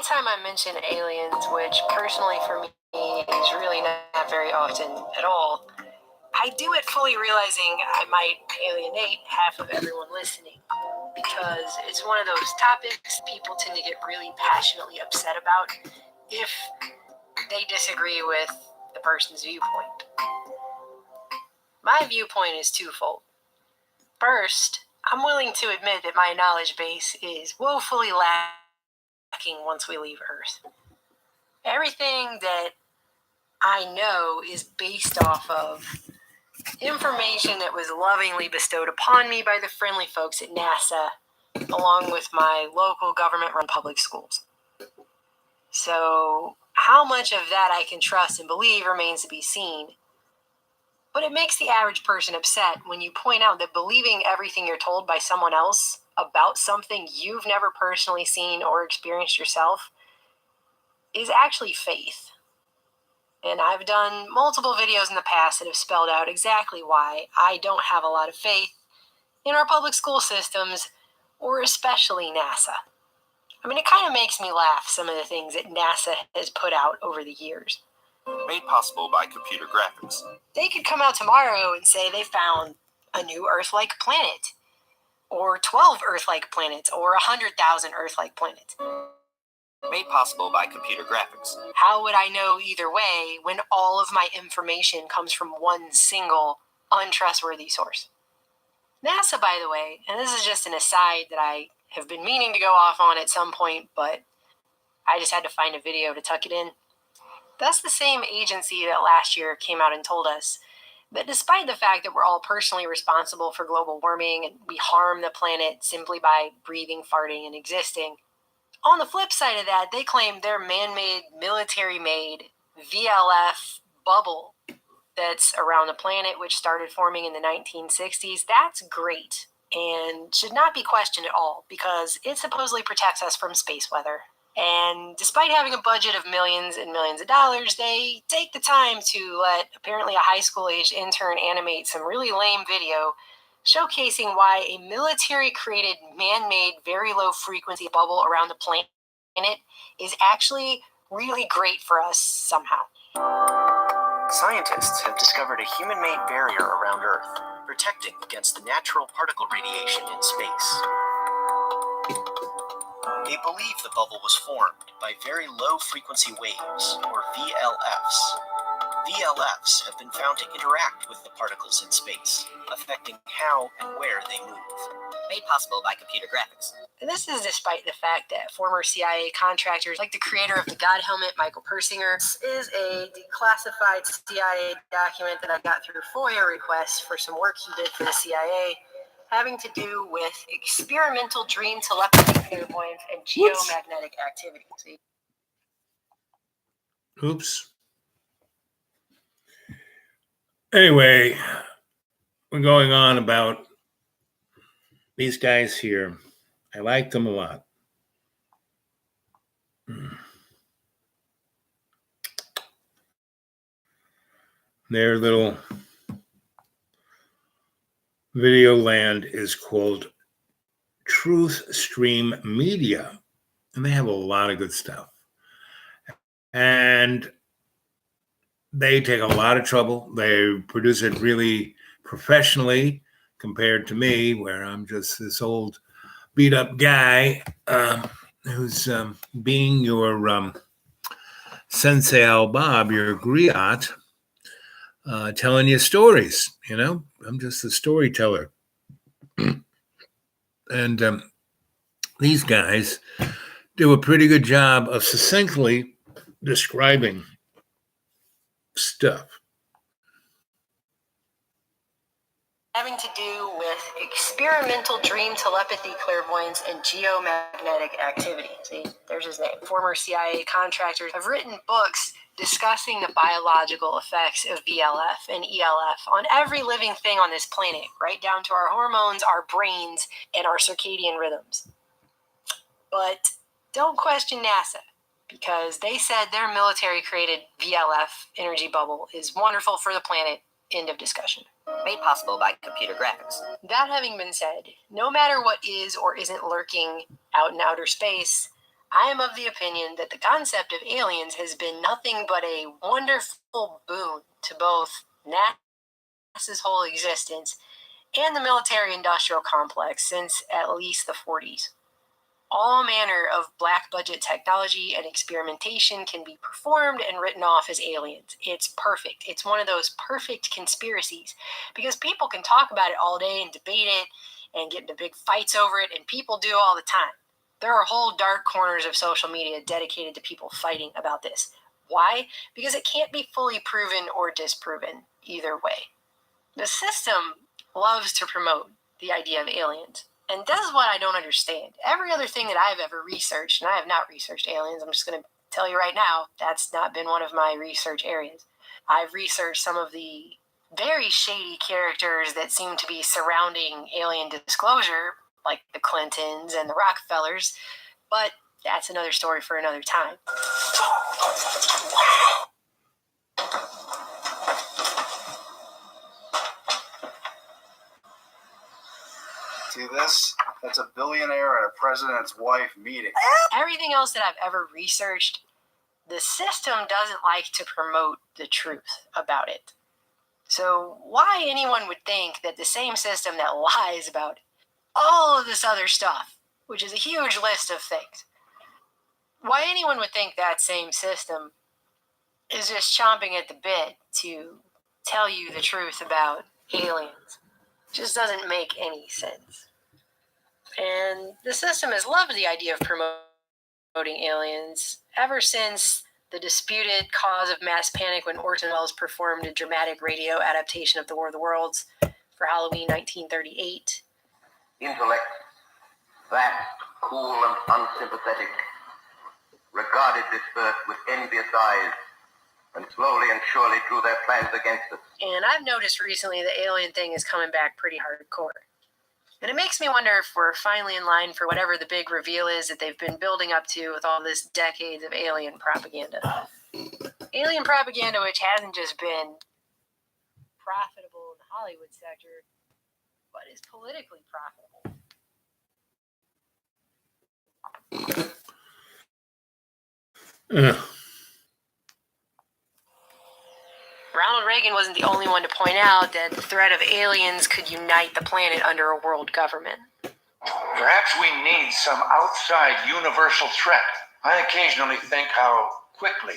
anytime I mention aliens, which personally for me is really not very often at all, I do it fully realizing I might alienate half of everyone listening, because it's one of those topics people tend to get really passionately upset about if they disagree with the person's viewpoint. My viewpoint is twofold. First, I'm willing to admit that my knowledge base is woefully lacking once we leave Earth. Everything that I know is based off of information that was lovingly bestowed upon me by the friendly folks at NASA, along with my local government-run public schools. So how much of that I can trust and believe remains to be seen. But it makes the average person upset when you point out that believing everything you're told by someone else about something you've never personally seen or experienced yourself is actually faith. And I've done multiple videos in the past that have spelled out exactly why I don't have a lot of faith in our public school systems, or especially NASA. I mean, it kind of makes me laugh, some of the things that NASA has put out over the years. Made possible by computer graphics. They could come out tomorrow and say they found a new Earth-like planet, or 12 Earth-like planets, or 100,000 Earth-like planets. Made possible by computer graphics. How would I know either way when all of my information comes from one single untrustworthy source? NASA, by the way, and this is just an aside that I have been meaning to go off on at some point, but I just had to find a video to tuck it in. That's the same agency that last year came out and told us that despite the fact that we're all personally responsible for global warming and we harm the planet simply by breathing, farting, and existing, on the flip side of that, they claim their man-made, military-made VLF bubble that's around the planet, which started forming in the 1960s, that's great and should not be questioned at all because it supposedly protects us from space weather. And despite having a budget of millions and millions of dollars, they take the time to let apparently a high school-aged intern animate some really lame video showcasing why a military-created, man-made, very low-frequency bubble around the planet is actually really great for us somehow. Scientists have discovered a human-made barrier around Earth, protecting against the natural particle radiation in space. They believe the bubble was formed by very low-frequency waves, or VLFs. VLFs have been found to interact with the particles in space, affecting how and where they move. Made possible by computer graphics. And this is despite the fact that former CIA contractors, like the creator of the God helmet, Michael Persinger, is a declassified CIA document that I got through FOIA requests for some work he did for the CIA, having to do with experimental dream telepathy, clairvoyance, and geomagnetic activity. See? Oops. Anyway, we're going on about these guys here. I like them a lot. Their little video land is called Truth Stream Media, and they have a lot of good stuff. And they take a lot of trouble. They produce it really professionally compared to me, where I'm just this old beat up guy who's being your Sensei Al Bob, your griot, telling you stories. You know, I'm just a storyteller. And these guys do a pretty good job of succinctly describing stuff. Having to do with experimental dream telepathy, clairvoyance, and geomagnetic activity. See, there's his name. Former CIA contractors have written books discussing the biological effects of VLF and ELF on every living thing on this planet, right down to our hormones, our brains, and our circadian rhythms. But don't question NASA, because they said their military-created VLF energy bubble is wonderful for the planet. End of discussion. Made possible by computer graphics. That having been said, no matter what is or isn't lurking out in outer space, I am of the opinion that the concept of aliens has been nothing but a wonderful boon to both NASA's whole existence and the military-industrial complex since at least the 40s. All manner of black budget technology and experimentation can be performed and written off as aliens. It's perfect. It's one of those perfect conspiracies because people can talk about it all day and debate it and get into big fights over it, and people do all the time. There are whole dark corners of social media dedicated to people fighting about this. Why? Because it can't be fully proven or disproven either way. The system loves to promote the idea of aliens. And this is what I don't understand. Every other thing that I've ever researched, and I have not researched aliens, I'm just going to tell you right now, that's not been one of my research areas. I've researched some of the very shady characters that seem to be surrounding alien disclosure, like the Clintons and the Rockefellers, but that's another story for another time. See this? That's a billionaire and a president's wife meeting. Everything else that I've ever researched, the system doesn't like to promote the truth about it. So why anyone would think that the same system that lies about all of this other stuff, which is a huge list of things, why anyone would think that same system is just chomping at the bit to tell you the truth about aliens just doesn't make any sense. And the system has loved the idea of promoting aliens ever since the disputed cause of mass panic when Orson Welles performed a dramatic radio adaptation of The War of the Worlds for Halloween 1938. Intellect, vast, cool, and unsympathetic, regarded this birth with envious eyes, and slowly and surely drew their plans against us. And I've noticed recently the alien thing is coming back pretty hardcore. And it makes me wonder if we're finally in line for whatever the big reveal is that they've been building up to with all this decades of alien propaganda. Alien propaganda which hasn't just been profitable in the Hollywood sector, but is politically profitable. Ronald Reagan wasn't the only one to point out that the threat of aliens could unite the planet under a world government. Perhaps we need some outside universal threat. I occasionally think how quickly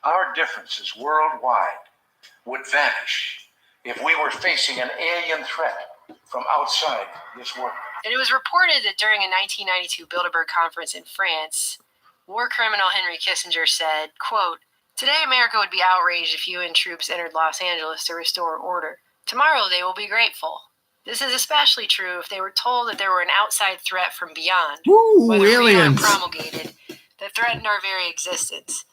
our differences worldwide would vanish if we were facing an alien threat from outside this world. And it was reported that during a 1992 Bilderberg conference in France, war criminal Henry Kissinger said, quote, "Today America would be outraged if UN troops entered Los Angeles to restore order. Tomorrow they will be grateful. This is especially true if they were told that there were an outside threat from beyond, whether aliens. real or promulgated, that threatened our very existence.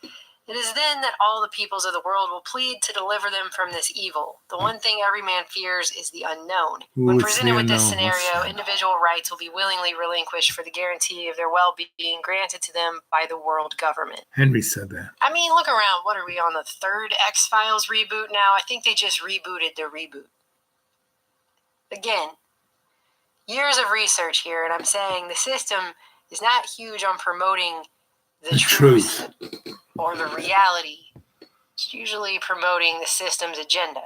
It is then that all the peoples of the world will plead to deliver them from this evil. The one thing every man fears is the unknown. When presented with this scenario, individual rights will be willingly relinquished for the guarantee of their well-being granted to them by the world government." Henry said that. I mean, look around. What are we on the third X-Files reboot now? I think they just rebooted the reboot. Again, years of research here, and I'm saying the system is not huge on promoting the truth or the reality. It's usually promoting the system's agenda.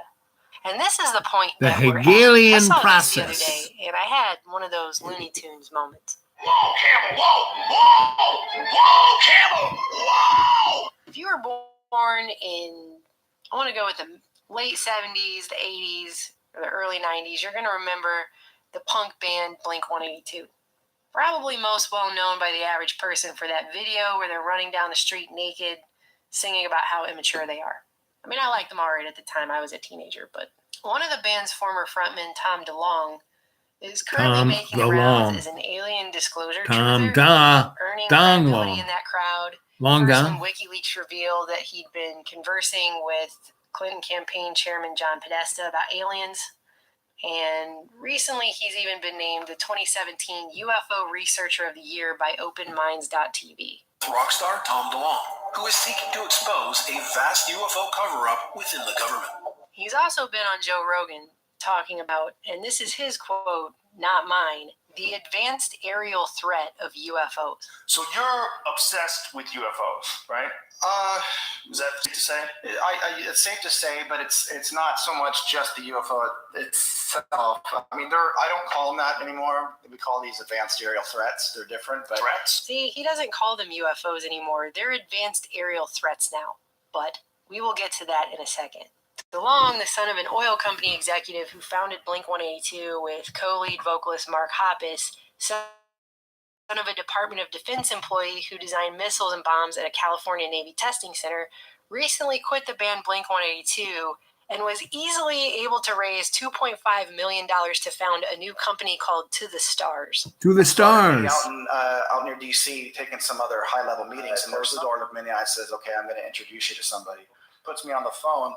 And this is the point The that we're at. Hegelian I saw process. this the other day, and I had one of those Looney Tunes moments. Whoa, Camel, whoa, Camel, whoa! If you were born in, I want to go with the late 70s, the 80s, or the early 90s, you're going to remember the punk band Blink-182. Probably most well known by the average person for that video where they're running down the street naked, singing about how immature they are. I mean, I liked them all right at the time. I was a teenager, but one of the band's former frontmen, Tom DeLonge, is currently making rounds as an alien disclosure truther, earning credibility in that crowd. First, when WikiLeaks revealed that he'd been conversing with Clinton campaign chairman John Podesta about aliens. And recently, he's even been named the 2017 UFO Researcher of the Year by OpenMinds.tv. Rockstar Tom DeLonge, who is seeking to expose a vast UFO cover-up within the government. He's also been on Joe Rogan talking about, and this is his quote, not mine, the advanced aerial threat of UFOs. So you're obsessed with UFOs, right? Is that safe to say? It's safe to say, but it's not so much just the UFO itself. I mean, I don't call them that anymore. We call these advanced aerial threats. They're different, but Threats? See, he doesn't call them UFOs anymore. They're advanced aerial threats now. But we will get to that in a second. DeLong, the son of an oil company executive who founded Blink-182 with co-lead vocalist Mark Hoppus, son of a Department of Defense employee who designed missiles and bombs at a California Navy testing center, recently quit the band Blink-182 and was easily able to raise $2.5 million to found a new company called To the Stars. To the stars. Out near DC, taking some other high-level meetings, and there's the door looked me in the eye and says, "Okay, I'm going to introduce you to somebody." Puts me on the phone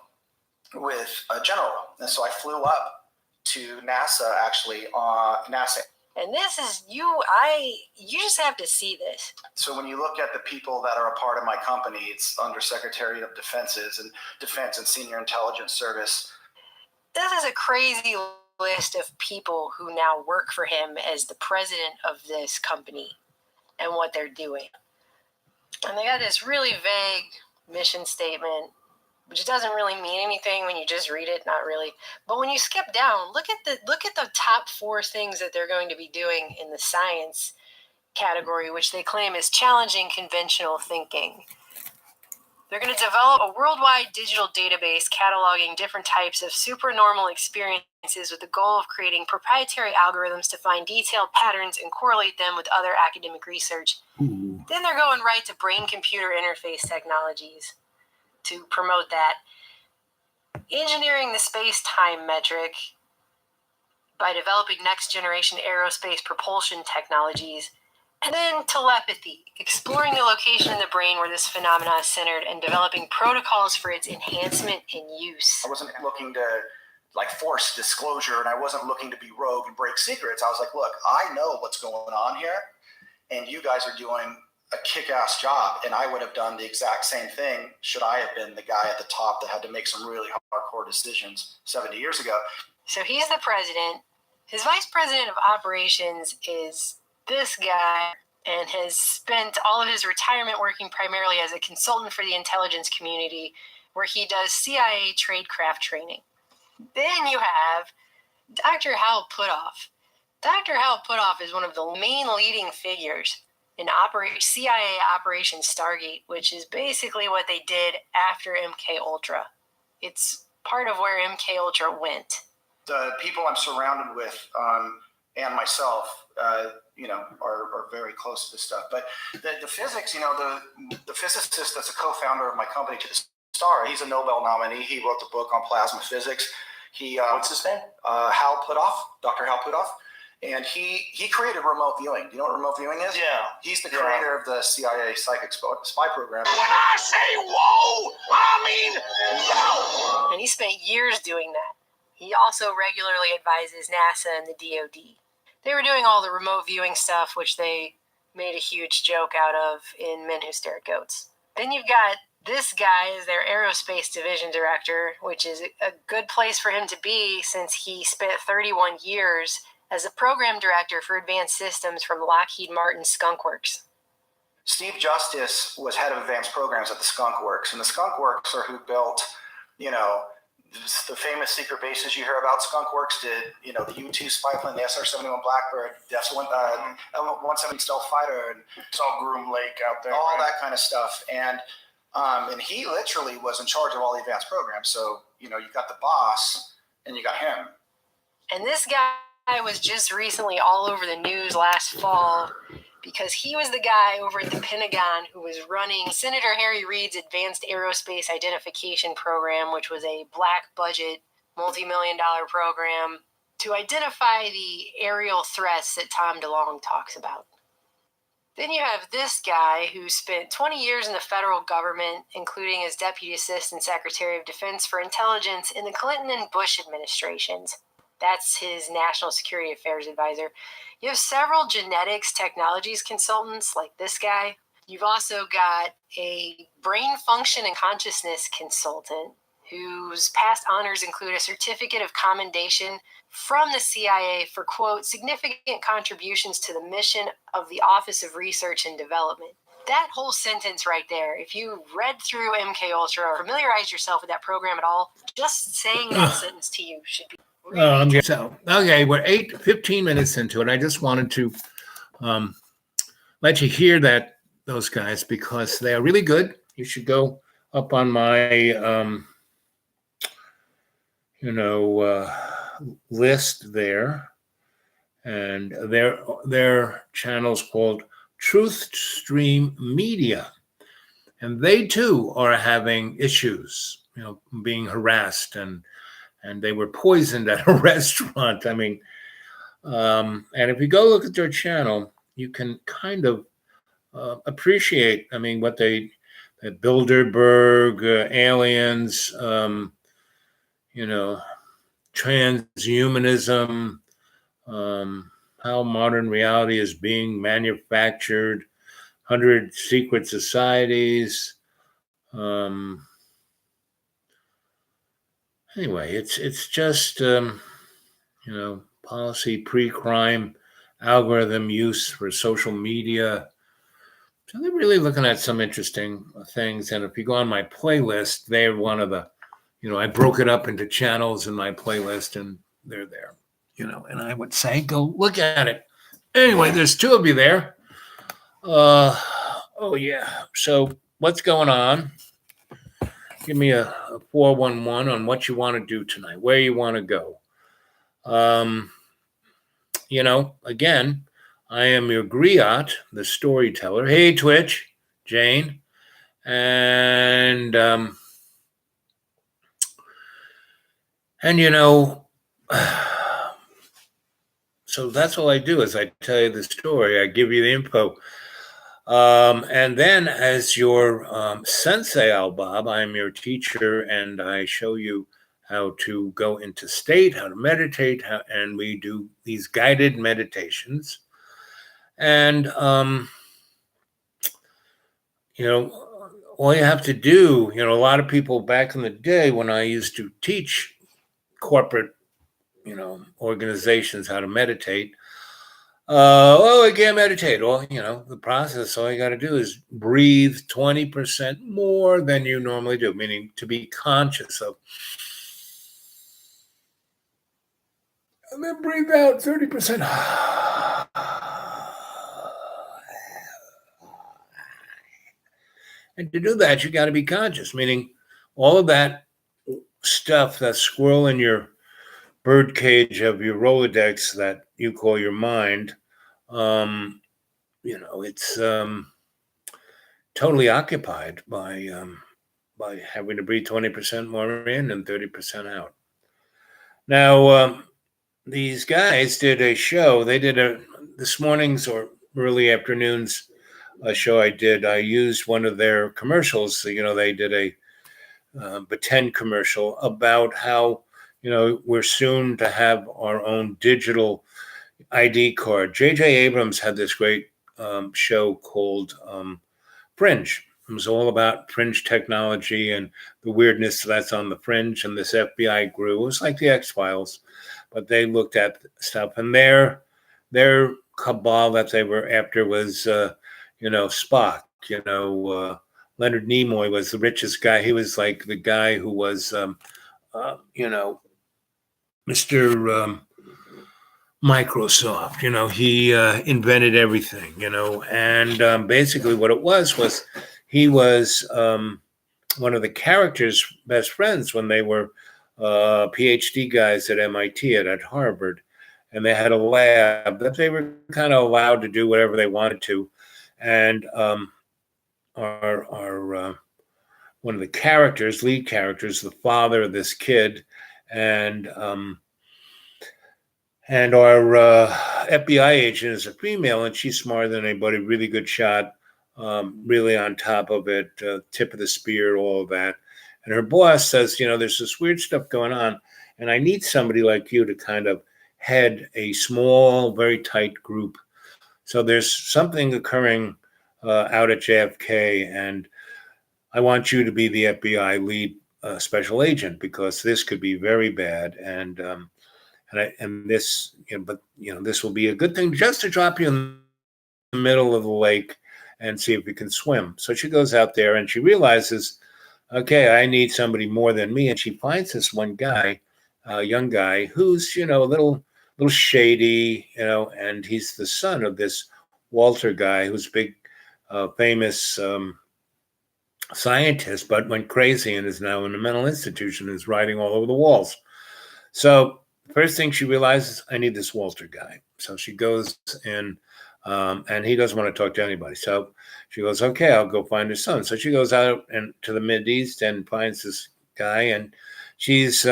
with a general, and so I flew up to NASA. Actually, NASA. And this is you just have to see this. So when you look at the people that are a part of my company, it's Undersecretary of Defense and Senior Intelligence Service. This is a crazy list of people who now work for him as the president of this company and what they're doing. And they got this really vague mission statement, which doesn't really mean anything when you just read it, not really. But when you skip down, look at the top 4 things that they're going to be doing in the science category, which they claim is challenging conventional thinking. They're going to develop a worldwide digital database cataloging different types of supernormal experiences with the goal of creating proprietary algorithms to find detailed patterns and correlate them with other academic research. Ooh. Then they're going right to brain-computer interface technologies to promote that. Engineering the space-time metric by developing next-generation aerospace propulsion technologies. And then telepathy, exploring the location in the brain where this phenomenon is centered and developing protocols for its enhancement and use. I wasn't looking to force disclosure, and I wasn't looking to be rogue and break secrets. I was like, look, I know what's going on here, and you guys are doing a kick-ass job, and I would have done the exact same thing should I have been the guy at the top that had to make some really hardcore decisions 70 years ago. So he's the president. His vice president of operations is this guy and has spent all of his retirement working primarily as a consultant for the intelligence community, where he does CIA tradecraft training. Then you have Dr. Hal Puthoff. Dr. Hal Puthoff is one of the main leading figures in CIA Operation Stargate, which is basically what they did after MK Ultra. It's part of where MK Ultra went. The people I'm surrounded with, and myself, are very close to this stuff. But the physics, the physicist that's a co-founder of my company, To the Star, he's a Nobel nominee. He wrote the book on plasma physics. What's his name? Hal Puthoff, Dr. Hal Puthoff. And he created remote viewing. Do you know what remote viewing is? Yeah. He's the creator of the CIA psychic spy program. When I say whoa, I mean whoa. And he spent years doing that. He also regularly advises NASA and the DoD. They were doing all the remote viewing stuff, which they made a huge joke out of in Men Who Stare at Goats. Then you've got this guy as their aerospace division director, which is a good place for him to be since he spent 31 years as a program director for advanced systems from Lockheed Martin Skunk Works. Steve Justice was head of advanced programs at the Skunk Works, and the Skunk Works are who built, the famous secret bases you hear about. Skunk Works did, the U-2 spy plane, the SR-71 Blackbird, the F-117 stealth fighter, and It's all Groom Lake out there. all right? that kind of stuff. And he literally was in charge of all the advanced programs. So, you got the boss and you got him. And this guy was just recently all over the news last fall because he was the guy over at the Pentagon who was running Senator Harry Reid's Advanced Aerospace Identification Program, which was a black budget, multi-million-dollar program to identify the aerial threats that Tom DeLonge talks about. Then you have this guy who spent 20 years in the federal government, including as Deputy Assistant Secretary of Defense for Intelligence in the Clinton and Bush administrations. That's his National Security Affairs advisor. You have several genetics technologies consultants like this guy. You've also got a brain function and consciousness consultant whose past honors include a certificate of commendation from the CIA for, quote, significant contributions to the mission of the Office of Research and Development. That whole sentence right there, if you read through MK Ultra or familiarized yourself with that program at all, just saying that sentence to you should be really okay, we're 15 minutes into it. I just wanted to let you hear those guys because they are really good. You should go up on my list there, and their channel's called Truth Stream Media, and they too are having issues, being harassed, and they were poisoned at a restaurant. I mean, and if you go look at their channel, you can kind of appreciate, what the Bilderberg, aliens, transhumanism, how modern reality is being manufactured, 100 secret societies. Anyway, it's just policy pre-crime algorithm use for social media. So they're really looking at some interesting things. And if you go on my playlist, they're one of the, I broke it up into channels in my playlist, and they're there, and I would say go look at it. Anyway, there's two of you there. Oh yeah. So what's going on? Give me a 411 on what you want to do tonight, where you want to go. Again, I am your griot, the storyteller. Hey, Twitch, Jane. And so that's all I do is I tell you the story. I give you the info. And then as your sensei, Al Bob, I'm your teacher, and I show you how to go into state, how to meditate, and we do these guided meditations. And, all you have to do, a lot of people back in the day when I used to teach corporate, organizations how to meditate, I can't meditate. Well, the process, all you got to do is breathe 20% more than you normally do, meaning to be conscious of. And then breathe out 30%. And to do that, you got to be conscious, meaning all of that stuff, that squirrel in your bird cage of your Rolodex that you call your mind, it's totally occupied by having to breathe 20% more in and 30% out. Now, these guys did a show. They did this morning's or early afternoon's show I did. I used one of their commercials. So, they did a Batend commercial about how, we're soon to have our own digital ID card. J.J. Abrams had this great show called Fringe. It was all about fringe technology and the weirdness that's on the fringe. And this FBI grew. It was like the X-Files, but they looked at stuff. And their cabal that they were after was, Spock. Leonard Nimoy was the richest guy. He was like the guy who was, Mr. Microsoft. He invented everything, and basically what it was he was one of the characters' best friends when they were PhD guys at MIT at Harvard, and they had a lab that they were kind of allowed to do whatever they wanted to, and our one of the lead characters, the father of this kid, and our FBI agent is a female, and she's smarter than anybody, really good shot, really on top of it, tip of the spear, all of that. And her boss says, there's this weird stuff going on, and I need somebody like you to kind of head a small, very tight group. So there's something occurring out at JFK, and I want you to be the FBI lead special agent because this could be very bad, and this, but this will be a good thing just to drop you in the middle of the lake and see if you can swim. So she goes out there and she realizes, okay, I need somebody more than me, and she finds this one guy, a young guy who's a little shady, and he's the son of this Walter guy who's big, famous scientist, but went crazy and is now in a mental institution, is writing all over the walls. So first thing she realizes, I need this Walter guy. So she goes in, and he doesn't want to talk to anybody. So she goes, okay, I'll go find her son. So she goes out and to the Mideast and finds this guy, and she's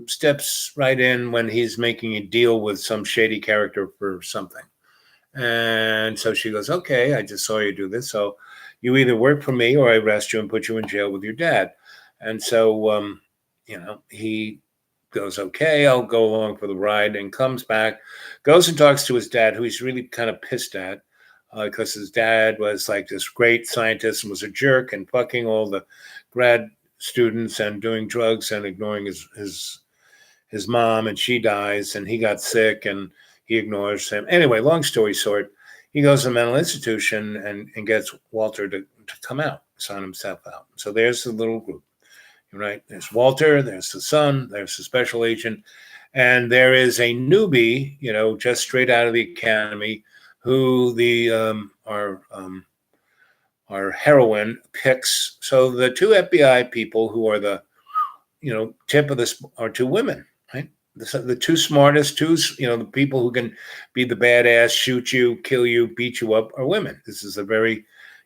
steps right in when he's making a deal with some shady character for something. And so she goes, okay, I just saw you do this. So you either work for me or I arrest you and put you in jail with your dad. And so, he goes, okay, I'll go along for the ride, and comes back, goes and talks to his dad, who he's really kind of pissed at because his dad was like this great scientist and was a jerk and fucking all the grad students and doing drugs and ignoring his mom, and she dies and he got sick and he ignores him. Anyway, long story short, he goes to a mental institution and gets Walter to come out, sign himself out. So there's the little group, right? There's Walter, there's the son, there's the special agent, and there is a newbie, just straight out of the academy, who our heroine picks. So the two FBI people who are the tip of this are two women, right? The two smartest, the people who can be the badass, shoot you, kill you, beat you up are women. This is a very,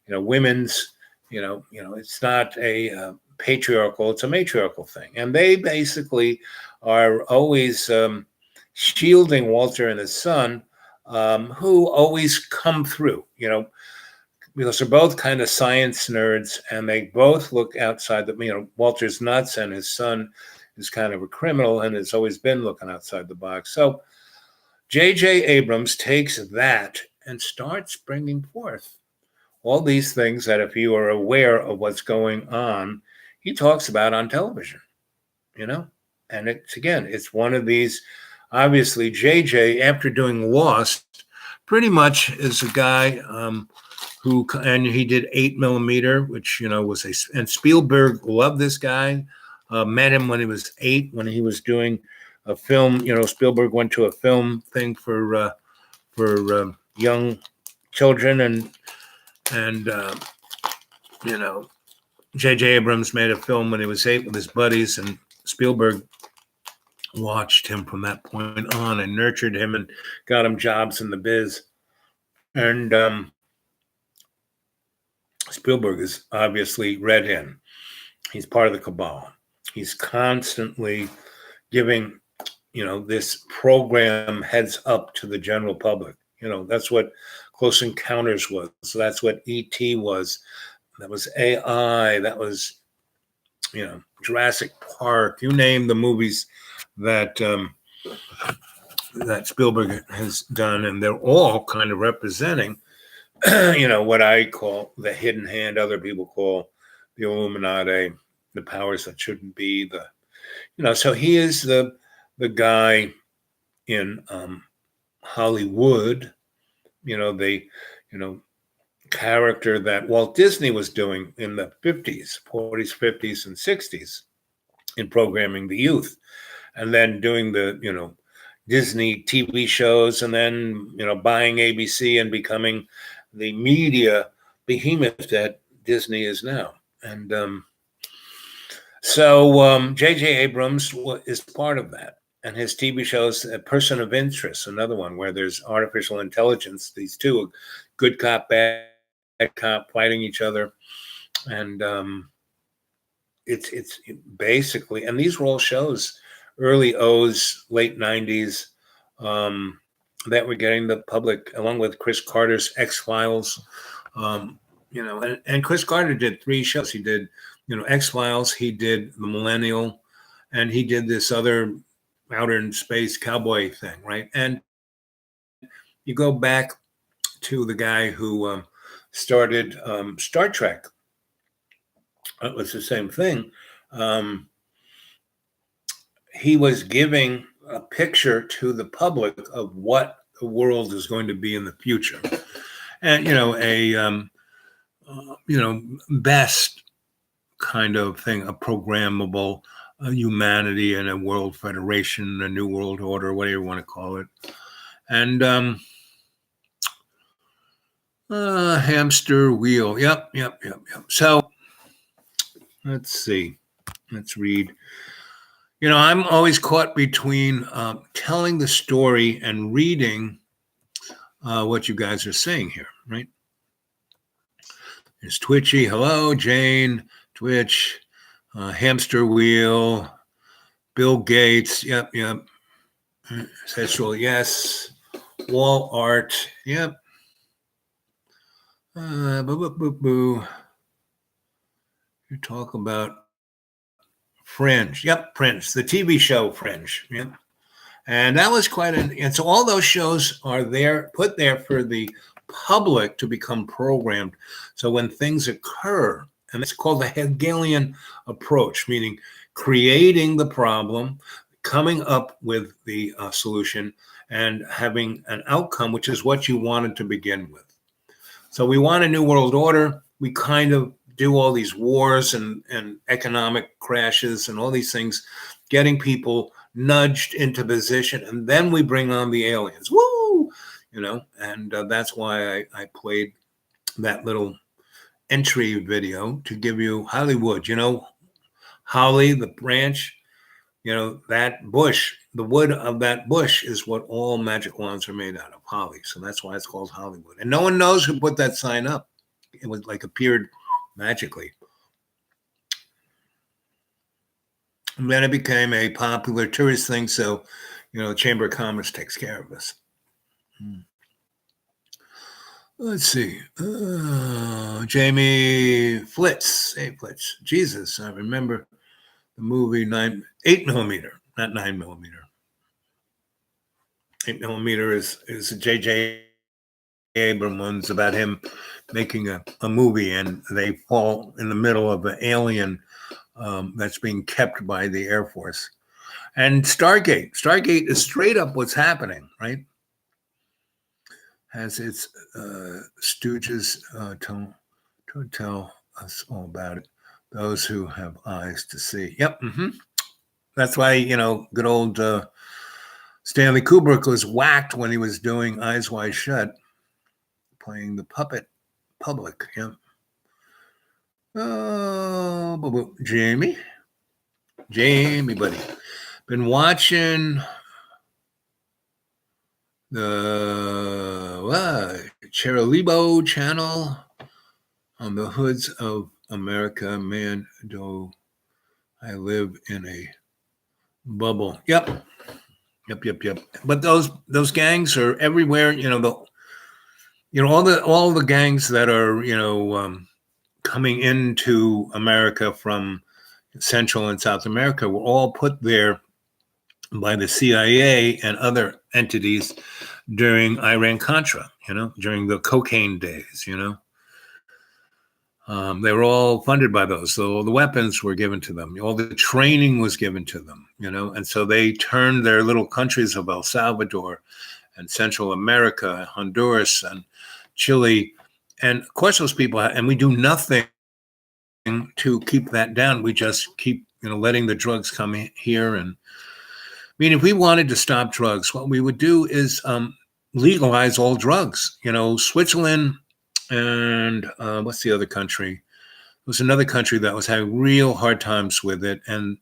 women's, it's not a patriarchal, it's a matriarchal thing. And they basically are always shielding Walter and his son, who always come through, because they're both kind of science nerds and they both look outside Walter's nuts and his son is kind of a criminal and has always been looking outside the box. So J.J. Abrams takes that and starts bringing forth all these things that if you are aware of what's going on, he talks about on television, and it's one of these, obviously J.J., after doing Lost, pretty much is a guy and he did 8mm, which, and Spielberg loved this guy. Met him when he was 8, when he was doing a film. Spielberg went to a film thing for young children, and J.J. Abrams made a film when he was 8 with his buddies, and Spielberg watched him from that point on and nurtured him and got him jobs in the biz. And Spielberg is obviously read in. He's part of the cabal. He's constantly giving, this program heads up to the general public. That's what Close Encounters was. So that's what E.T. was. That was AI. That was, Jurassic Park. You name the movies that that Spielberg has done, and they're all kind of representing, what I call the hidden hand. Other people call the Illuminati, the powers that shouldn't be. So he is the guy in Hollywood, the character that Walt Disney was doing in the 50s, 40s, 50s, and 60s in programming the youth, and then doing the Disney TV shows, and then buying ABC and becoming the media behemoth that Disney is now. And so J.J. Abrams is part of that. And his TV shows, A Person of Interest, another one where there's artificial intelligence, these two, good cop, bad cop, fighting each other. And it's basically, and these were all shows, early O's, late 90s, that were getting the public, along with Chris Carter's X-Files. And Chris Carter did 3 shows. He did, X-Files, he did The Millennial, and he did this other outer in space cowboy thing, right? And you go back to the guy who started Star Trek. It was the same thing. he was giving a picture to the public of what the world is going to be in the future, and best kind of thing, a programmable humanity and a world federation, a new world order, whatever you want to call it, and hamster wheel. Yep. So let's see. Let's read. I'm always caught between telling the story and reading what you guys are saying here, right? There's Twitchy. Hello, Jane. Twitch. Hamster wheel. Bill Gates. Yep. Sexual. Yes. Wall art. Yep. Boo. You talk about Fringe. Yep, Fringe. The TV show Fringe. Yep. And that was and so all those shows are there, put there for the public to become programmed. So when things occur, and it's called the Hegelian approach, meaning creating the problem, coming up with the solution, and having an outcome, which is what you wanted to begin with. So we want a new world order. We kind of do all these wars and economic crashes and all these things, getting people nudged into position, and then we bring on the aliens. Woo! And that's why I played that little entry video to give you Hollywood. Holly, the branch, that bush, the wood of that bush is what all magic wands are made out of, holly. So that's why it's called Hollywood. And no one knows who put that sign up. It was appeared magically. And then it became a popular tourist thing. So, the Chamber of Commerce takes care of us. Let's see. Jamie Flitz. Hey, Flitz. Jesus, I remember the movie 8mm, not 9mm. 8mm is a J.J. Abrams one's about him making a movie, and they fall in the middle of an alien that's being kept by the Air Force. And Stargate is straight up what's happening, right? Has its stooges to tell us all about it. Those who have eyes to see. Yep. That's why, good old Stanley Kubrick was whacked when he was doing Eyes Wide Shut, playing the puppet public. Yep. Oh, Jamie, buddy. Been watching the Cherolibo channel on the hoods of America. Man, do I live in a bubble. Yep. But those gangs are everywhere. All the gangs that are coming into America from Central and South America were all put there by the CIA and other entities during Iran-Contra, during the cocaine days, they were all funded by those. So the weapons were given to them. All the training was given to them, and so they turned their little countries of El Salvador and Central America, Honduras and Chile. And of course, those people, and we do nothing to keep that down. We just keep, letting the drugs come here. And if we wanted to stop drugs, what we would do is legalize all drugs. Switzerland and what's the other country? It was another country that was having real hard times with it. And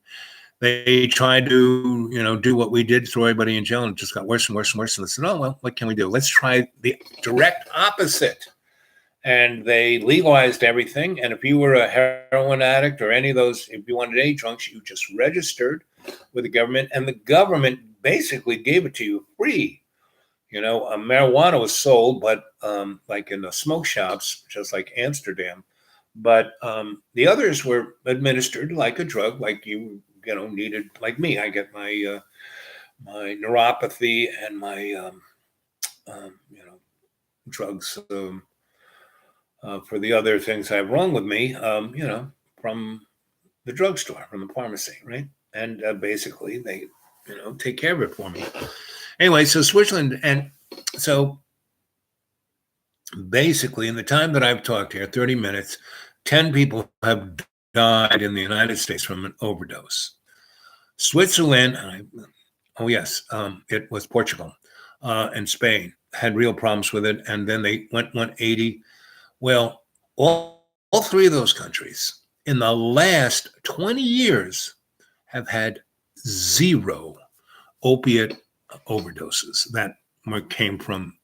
they tried to, do what we did, throw everybody in jail, and it just got worse and worse and worse. And they said, oh, well, what can we do? Let's try the direct opposite. And they legalized everything. And if you were a heroin addict or any of those, if you wanted any drugs, you just registered with the government, and the government basically gave it to you free. Marijuana was sold, but like in the smoke shops, just like Amsterdam. But the others were administered like a drug, like you needed, like me. I get my my neuropathy and my drugs for the other things I have wrong with me, from the drugstore, from the pharmacy, right? And basically, they, take care of it for me. Anyway, so Switzerland, and so basically, in the time that I've talked here, 30 minutes, 10 people have died in the United States from an overdose. Switzerland, oh yes, it was Portugal and Spain had real problems with it, and then they went 180. Well, all three of those countries in the last 20 years have had zero opiate overdoses that came from,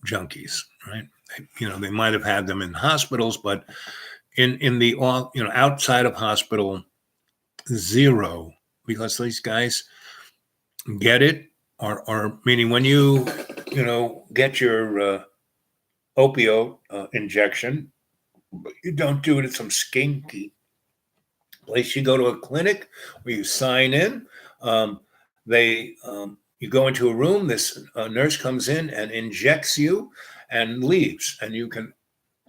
junkies, right? They might have had them in hospitals, but in the outside of hospital, zero, because these guys get it, or meaning when you get your opioid injection, you don't do it at some skinky place. You go to a clinic where you sign in. They You go into a room. This nurse comes in and injects you and leaves, and you can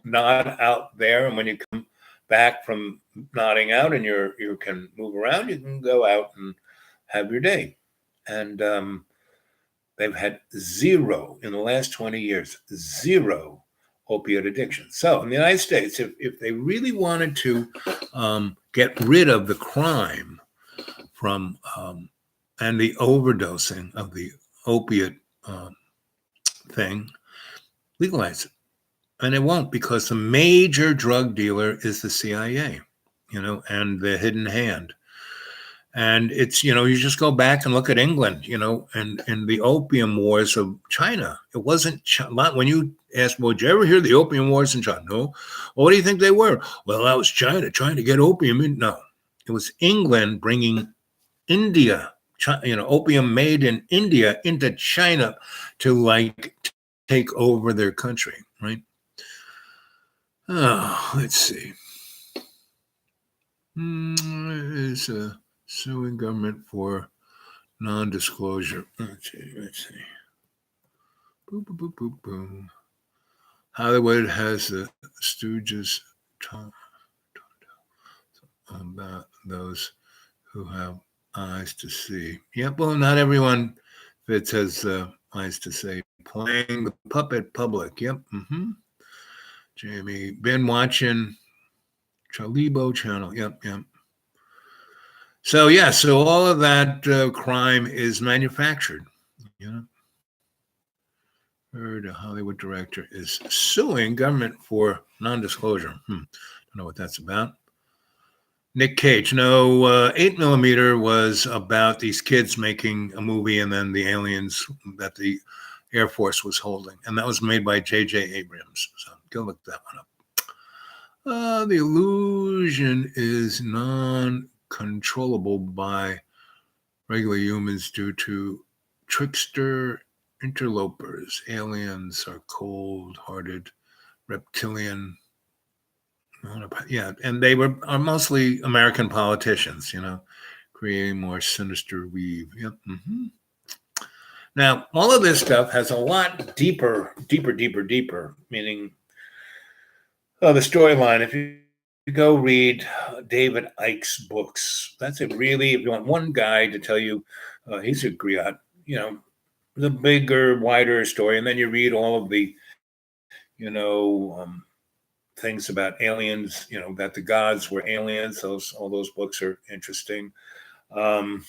nod out there. And when you come back from nodding out and you can move around, you can go out and have your day. And they've had zero in the last 20 years, zero opiate addiction. So in the United States, if they really wanted to get rid of the crime from and the overdosing of the opiate thing, legalize it. And it won't, because the major drug dealer is the CIA, and the hidden hand. And it's, you just go back and look at England, and the opium wars of China. It wasn't when you ask, well, did you ever hear the opium wars in China? No. Well, what do you think they were? Well, that was China trying to get opium in. No, it was England bringing India, opium made in India into China to take over their country, right? Oh, let's see. It's suing government for non-disclosure. Let's see. Boom, boom, boom, boom, boom. Hollywood has the Stooges about those who have eyes to see. Yep, well, not everyone fits has eyes to see. Playing the puppet public. Yep. Jamie, been watching Chalibo channel. Yep. So so all of that crime is manufactured. Heard a Hollywood director is suing government for non-disclosure. Don't know what that's about. Nick Cage. No, 8mm was about these kids making a movie and then the aliens that the Air Force was holding. And that was made by J.J. Abrams. So go look that one up. The illusion is non-controllable by regular humans due to trickster interlopers. Aliens are cold-hearted, reptilian. Yeah, and they are mostly American politicians, creating more sinister weave. Yep. Now, all of this stuff has a lot deeper, meaning the storyline. If you go read David Icke's books, that's it really. If you want one guy to tell you, he's a griot, the bigger, wider story, and then you read all of the, things about aliens, that the gods were aliens. All those books are interesting. The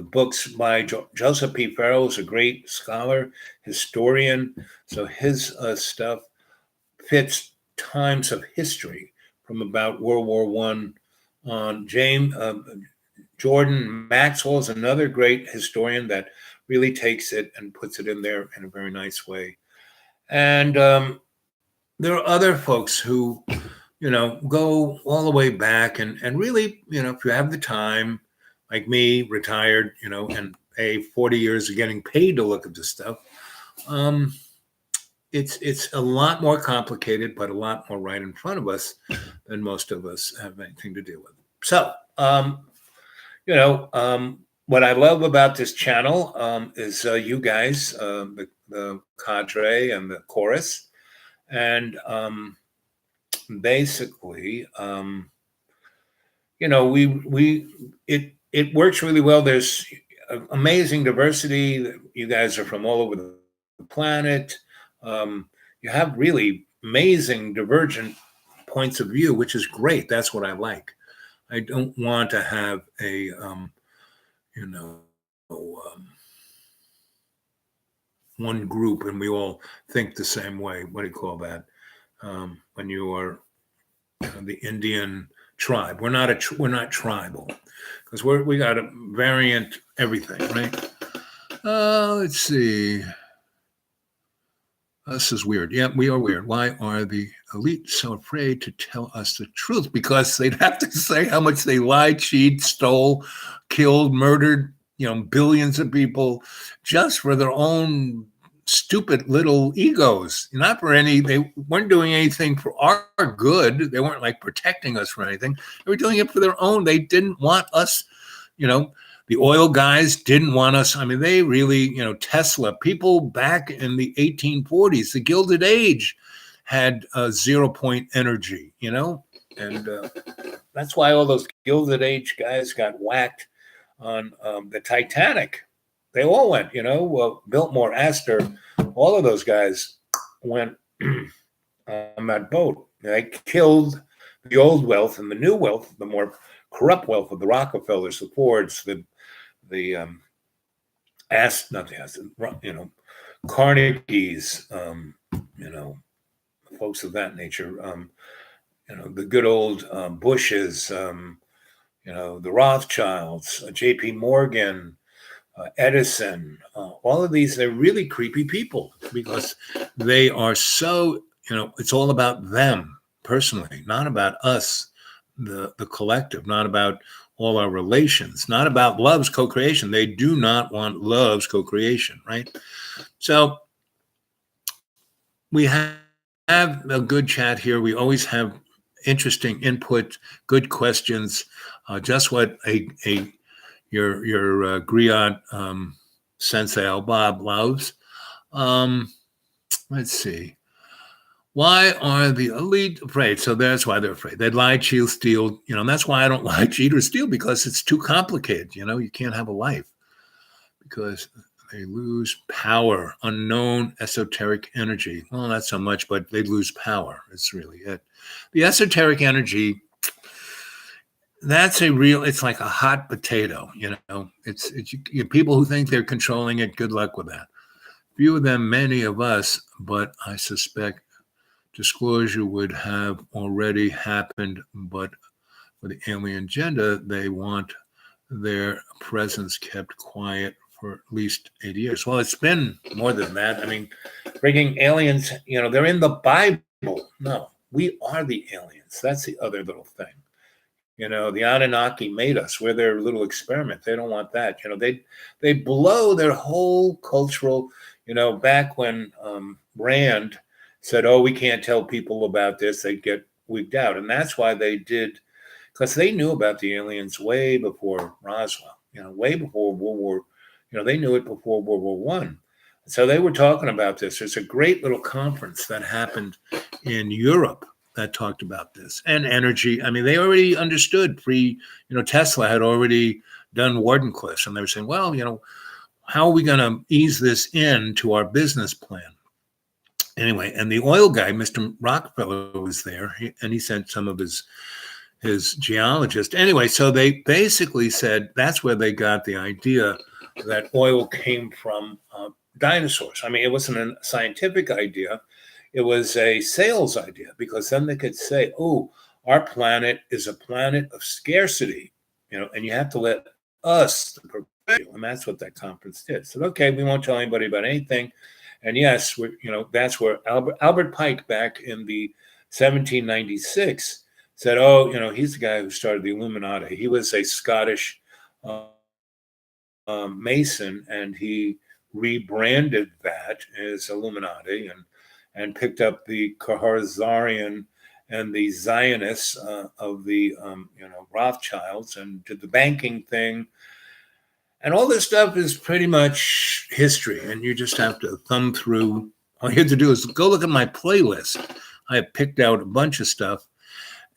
books by Joseph P. Farrell is a great scholar, historian. So his stuff fits times of history from about World War I on. Jordan Maxwell is another great historian that really takes it and puts it in there in a very nice way. And there are other folks who, go all the way back and really, if you have the time, like me, retired, and 40 years of getting paid to look at this stuff, it's a lot more complicated, but a lot more right in front of us than most of us have anything to do with. So, what I love about this channel is you guys, the cadre and the chorus. And basically, it works really well. There's amazing diversity. You guys are from all over the planet. You have really amazing divergent points of view, which is great. That's what I like. I don't want to have a you know one group and we all think the same way. What do you call that? When you are the Indian tribe, we're not tribal because we got a variant everything, right? Let's see. This is weird. Yeah, we are weird. Why are the elite so afraid to tell us the truth? Because they'd have to say how much they lied, cheated, stole, killed, murdered, billions of people just for their own stupid little egos. Not for any, they weren't doing anything for our good. They weren't like protecting us from anything. They were doing it for their own. They didn't want us, the oil guys didn't want us. I mean, they really, Tesla, people back in the 1840s, the Gilded Age had 0-point energy, and that's why all those Gilded Age guys got whacked on the Titanic. They all went, Biltmore, Astor, all of those guys went on that boat. They killed the old wealth and the new wealth, the more corrupt wealth of the Rockefellers, the Fords, Carnegie's, folks of that nature, the good old Bushes, the Rothschilds, J.P. Morgan, Edison, all of these, they're really creepy people because they are so, it's all about them personally, not about us, the collective, not about all our relations, not about love's co-creation. They do not want love's co-creation, right? So we have a good chat here. We always have interesting input, good questions, just what your griot sensei Bob loves. Let's see. Why are the elite afraid? So that's why they're afraid. They lie, cheat, steal. And that's why I don't lie, cheat, or steal, because it's too complicated. You can't have a life because they lose power, unknown esoteric energy. Well, not so much, but they lose power. It's really it. The esoteric energy, that's it's like a hot potato. It's people who think they're controlling it. Good luck with that. Few of them, many of us, but I suspect disclosure would have already happened, but for the alien agenda, they want their presence kept quiet for at least 80 years. Well, it's been more than that. I mean, bringing aliens, they're in the Bible. No, we are the aliens. That's the other little thing. The Anunnaki made us. We're their little experiment. They don't want that. They blow their whole cultural, back when Rand said, oh, we can't tell people about this, they get wigged out. And that's why they did, because they knew about the aliens way before Roswell, way before World War, they knew it before World War One. So they were talking about this. There's a great little conference that happened in Europe that talked about this and energy. I mean, they already understood Tesla had already done Wardenclyffe, and they were saying, well, how are we going to ease this into our business plan? Anyway, and the oil guy, Mr. Rockefeller, was there, and he sent some of his geologists. Anyway, so they basically said that's where they got the idea that oil came from dinosaurs. I mean, it wasn't a scientific idea. It was a sales idea, because then they could say, oh, our planet is a planet of scarcity, and you have to let us, and that's what that conference did. So, okay, we won't tell anybody about anything. And yes, that's where Albert Pike back in the 1796 said, oh, he's the guy who started the Illuminati. He was a Scottish Mason, and he rebranded that as Illuminati and picked up the Khazarian and the Zionists of the Rothschilds and did the banking thing. And all this stuff is pretty much history, and you just have to thumb through. All you have to do is go look at my playlist. I have picked out a bunch of stuff,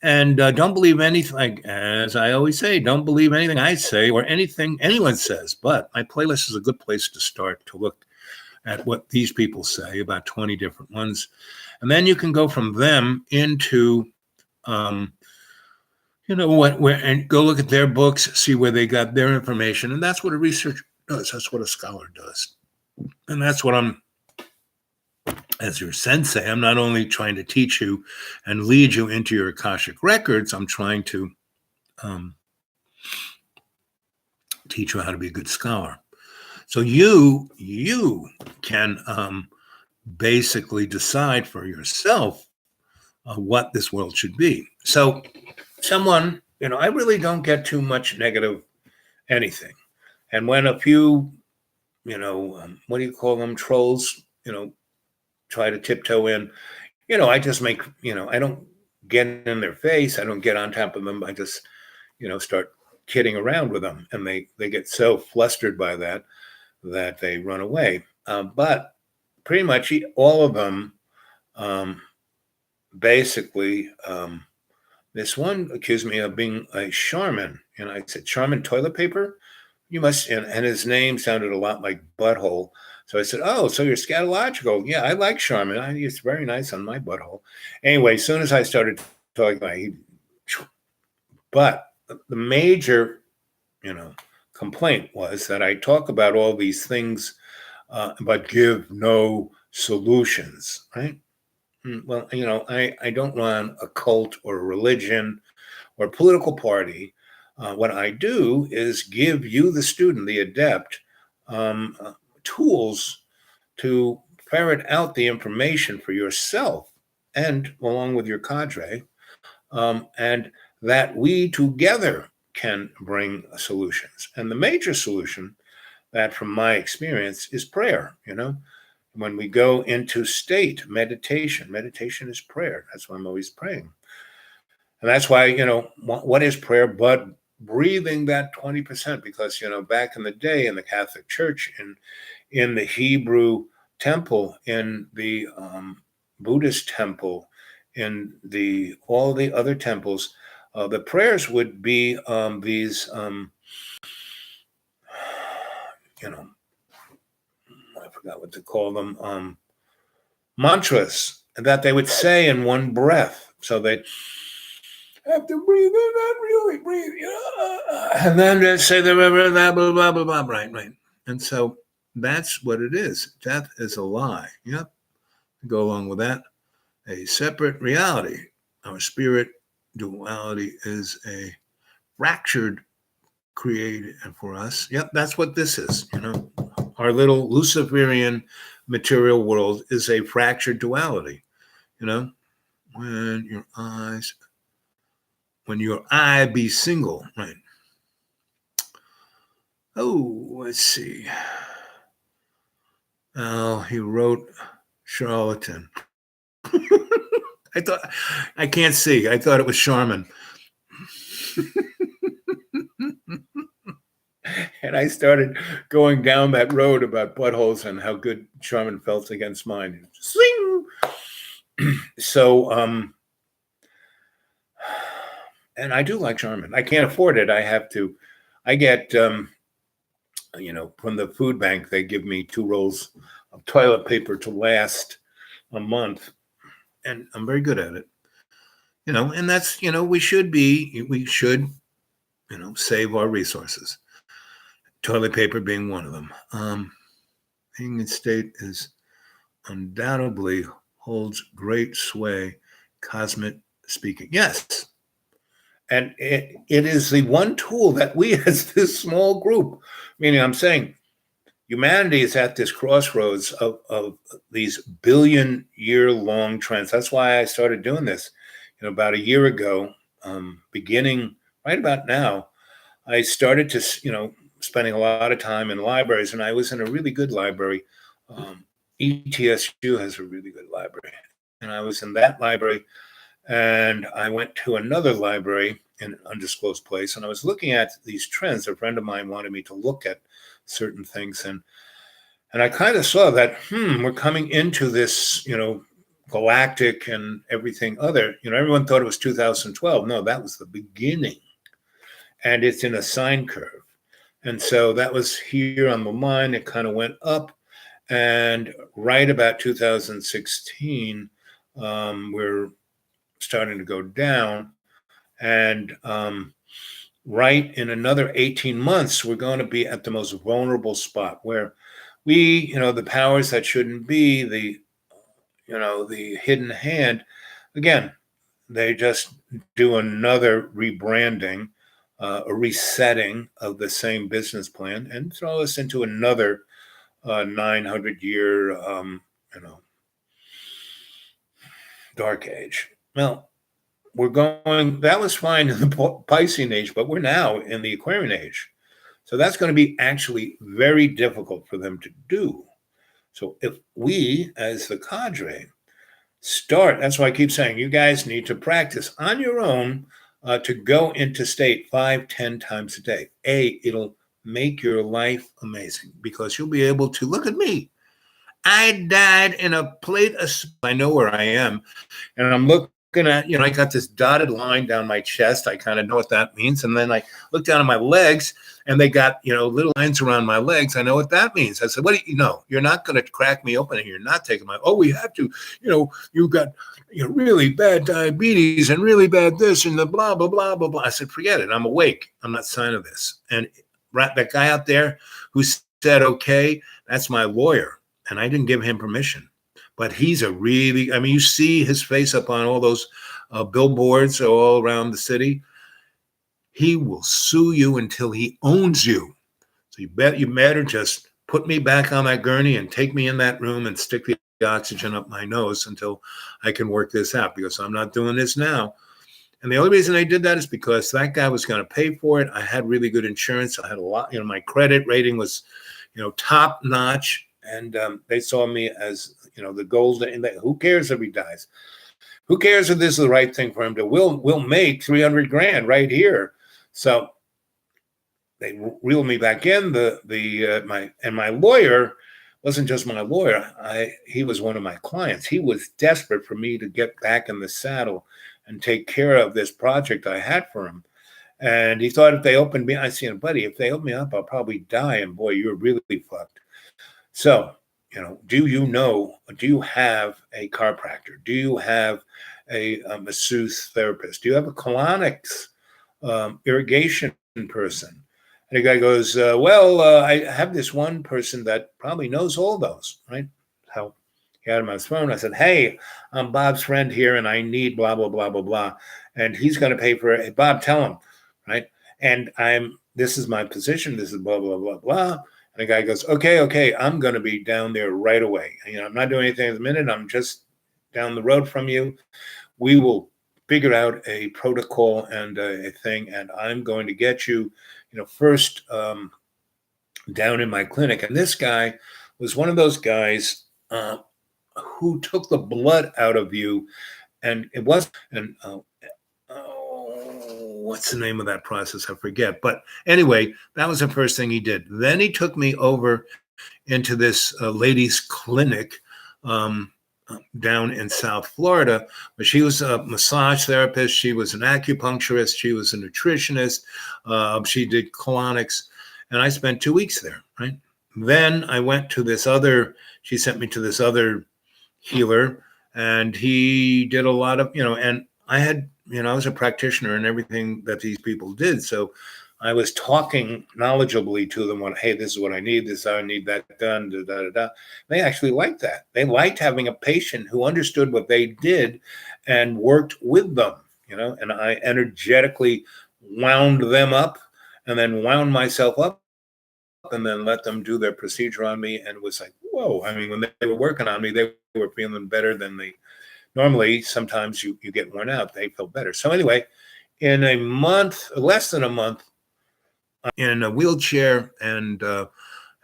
And don't believe anything, like, as I always say, don't believe anything I say or anything anyone says. But my playlist is a good place to start to look at what these people say, about 20 different ones. And then you can go from them into, and go look at their books, see where they got their information. And that's what a researcher does. That's what a scholar does. And that's what I'm, as your sensei, I'm not only trying to teach you and lead you into your Akashic records, I'm trying to teach you how to be a good scholar. So you can basically decide for yourself what this world should be. So someone, I really don't get too much negative anything. And when a few, what do you call them, trolls, try to tiptoe in, I just make, I don't get in their face. I don't get on top of them. I just, start kidding around with them. And they get so flustered by that they run away. But pretty much all of them, basically, this one accused me of being a Charmin. And I said, Charmin toilet paper? You must, and his name sounded a lot like butthole. So I said, oh, so you're scatological. Yeah, I like Charmin. It's very nice on my butthole. Anyway, as soon as I started talking about it, but the major, complaint was that I talk about all these things, but give no solutions, right? Well, I don't run a cult or a religion or a political party. What I do is give you, the student, the adept, tools to ferret out the information for yourself and along with your cadre, and that we together can bring solutions. And the major solution, that from my experience, is prayer. When we go into state meditation is prayer. That's why I'm always praying. And that's why, what is prayer but breathing that 20%? Because, back in the day in the Catholic Church, in the Hebrew temple, in the Buddhist temple, in all the other temples, the prayers would be these, I forgot what to call them, mantras that they would say in one breath. So they'd have to breathe in, not really breathe, and then they say the blah, blah, blah, blah, blah, right. And so that's what it is. Death is a lie. Yep. Go along with that. A separate reality. Our spirit duality is a fractured created for us. Yep, that's what this is. Our little Luciferian material world is a fractured duality. When your eye be single, right? Oh, let's see. Oh, he wrote charlatan. I can't see. I thought it was Charmin. And I started going down that road about buttholes and how good Charmin felt against mine. Zing! So, and I do like Charmin. I can't afford it. I get, from the food bank, they give me 2 rolls of toilet paper to last a month. And I'm very good at it. And that's, we should, save our resources. Toilet paper being one of them. Being in state is undoubtedly holds great sway, cosmic speaking. Yes. And it is the one tool that we, as this small group, meaning I'm saying humanity is at this crossroads of these billion-year-long trends. That's why I started doing this. About a year ago, beginning right about now, I started to, spending a lot of time in libraries, and I was in a really good library. ETSU has a really good library. And I was in that library, and I went to another library in an undisclosed place, and I was looking at these trends. A friend of mine wanted me to look at certain things, and I kind of saw that, we're coming into this, galactic and everything other. Everyone thought it was 2012. No, that was the beginning. And it's in a sine curve. And so that was here on the line. It kind of went up. And right about 2016, we're starting to go down. And right in another 18 months, we're going to be at the most vulnerable spot where we, the powers that shouldn't be, the hidden hand, again, they just do another rebranding, a resetting of the same business plan and throw us into another 900-year, dark age. Well, that was fine in the Piscean age, but we're now in the Aquarian age. So that's going to be actually very difficult for them to do. So if we, as the cadre, that's why I keep saying you guys need to practice on your own to go into state 5-10 times a day. It'll make your life amazing because you'll be able to look at me. I died in a plate of soup. I know where I am. And I'm looking at, I got this dotted line down my chest. I kind of know what that means. And then I look down at my legs and they got, little lines around my legs. I know what that means. I said, what do you know? You're not going to crack me open and you're not taking we have to, you got really bad diabetes and really bad this and the blah, blah, blah, blah, blah. I said, forget it. I'm awake. I'm not signing of this. And that guy out there who said, okay, that's my lawyer. And I didn't give him permission. But he's you see his face up on all those billboards all around the city. He will sue you until he owns you. So you better just put me back on that gurney and take me in that room and stick the oxygen up my nose until I can work this out because I'm not doing this now. And the only reason I did that is because that guy was going to pay for it. I had really good insurance. I had a lot, my credit rating was, top notch. And they saw me as, the gold. Who cares if he dies? Who cares if this is the right thing for him to? We'll make $300,000 right here. So they reel me back in. My lawyer wasn't just my lawyer. He was one of my clients. He was desperate for me to get back in the saddle and take care of this project I had for him. And he thought if they opened me, I said, buddy, if they open me up, I'll probably die. And boy, you're really fucked. So, do you have a chiropractor? Do you have a masseuse therapist? Do you have a colonics irrigation person? And the guy goes, I have this one person that probably knows all those, right? So he had him on his phone. I said, hey, I'm Bob's friend here and I need blah, blah, blah, blah, blah. And he's going to pay for it. Hey, Bob, tell him, right? And this is my position. This is blah, blah, blah, blah. And the guy goes, okay, I'm going to be down there right away. I'm not doing anything at the minute. I'm just down the road from you. We will figure out a protocol and a thing, and I'm going to get you, first down in my clinic. And this guy was one of those guys who took the blood out of you, and it was, and what's the name of that process? I forget. But anyway, that was the first thing he did. Then he took me over into this ladies' clinic down in South Florida, where she was a massage therapist. She was an acupuncturist. She was a nutritionist. She did colonics. And I spent 2 weeks there, right? Then I went to she sent me to this other healer, and he did a lot of, and I had, I was a practitioner in everything that these people did. So I was talking knowledgeably to them hey, this is what I need. This, I need that done. Da, da, da, da. They actually liked that. They liked having a patient who understood what they did and worked with them, and I energetically wound them up and then wound myself up and then let them do their procedure on me. And it was like, whoa. I mean, when they were working on me, they were feeling better than they normally. Sometimes you get worn out. They felt better. So anyway, in a month, less than a month, in a wheelchair, and I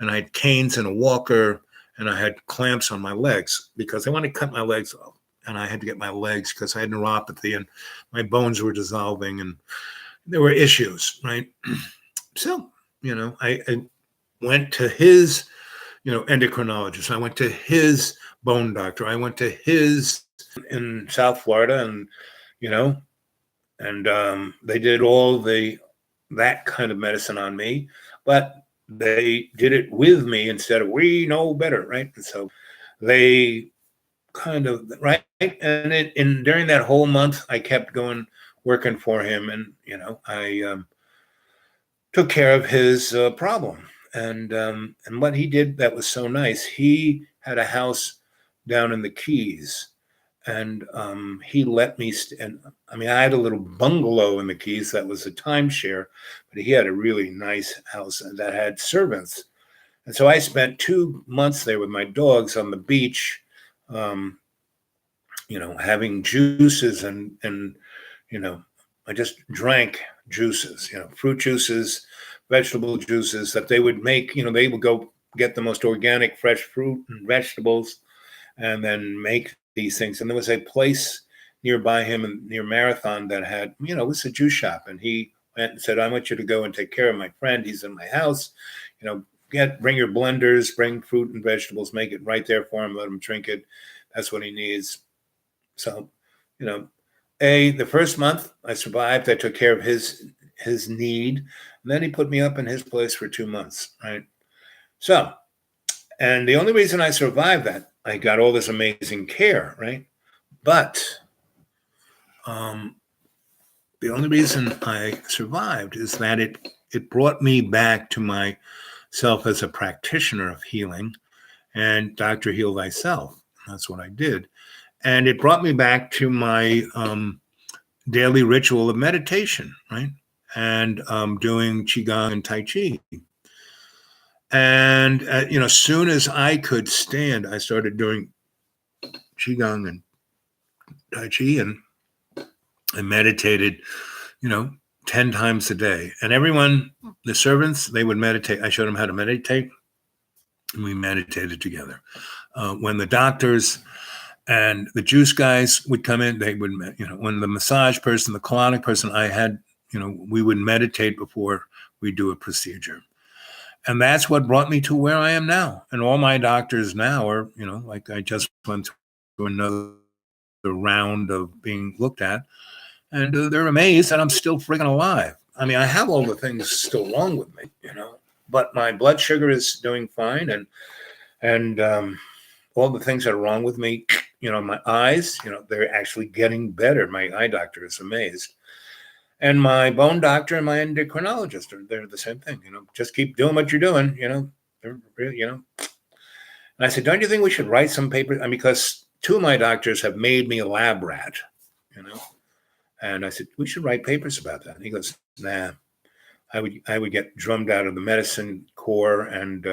had canes and a walker, and I had clamps on my legs because they wanted to cut my legs off. And I had to get my legs because I had neuropathy and my bones were dissolving and there were issues, right? So, I went to his, endocrinologist. I went to his bone doctor. I went to his in South Florida, and you know, and they did all that kind of medicine on me, but they did it with me instead of we know better, right? And so they kind of right, and during that whole month, I kept going working for him, and I took care of his problem. And what he did that was so nice, he had a house down in the Keys, and he let me. And I mean, I had a little bungalow in the Keys that was a timeshare, but he had a really nice house that had servants. And so I spent 2 months there with my dogs on the beach, um, having juices and I just drank juices, fruit juices, vegetable juices that they would make. They would go get the most organic, fresh fruit and vegetables, and then make these things. And there was a place nearby him near Marathon that had, it was a juice shop, and he went and said, "I want you to go and take care of my friend. He's in my house. Bring your blenders, bring fruit and vegetables, make it right there for him, let him drink it. That's what he needs." So, the first month I survived. I took care of his need, and then he put me up in his place for 2 months, right? So, and the only reason I survived that, I got all this amazing care, right? But the only reason I survived is that it brought me back to myself as a practitioner of healing, and Dr. Heal Thyself. That's what I did. And it brought me back to my daily ritual of meditation, right? And doing Qigong and Tai Chi. And, soon as I could stand, I started doing Qigong and Tai Chi, and I meditated, 10 times a day. And everyone, the servants, they would meditate. I showed them how to meditate, and we meditated together. When the doctors and the juice guys would come in, they would, when the massage person, the colonic person, we would meditate before we do a procedure. And that's what brought me to where I am now. And all my doctors now are, like I just went through another round of being looked at, and they're amazed that I'm still friggin' alive. I mean, I have all the things still wrong with me, but my blood sugar is doing fine, and all the things that are wrong with me, my eyes, they're actually getting better. My eye doctor is amazed. And my bone doctor and my endocrinologist they're the same thing, just keep doing what you're doing, they're really, And I said, don't you think we should write some papers? Because two of my doctors have made me a lab rat, And I said, we should write papers about that. And he goes, nah, I would get drummed out of the medicine corps and,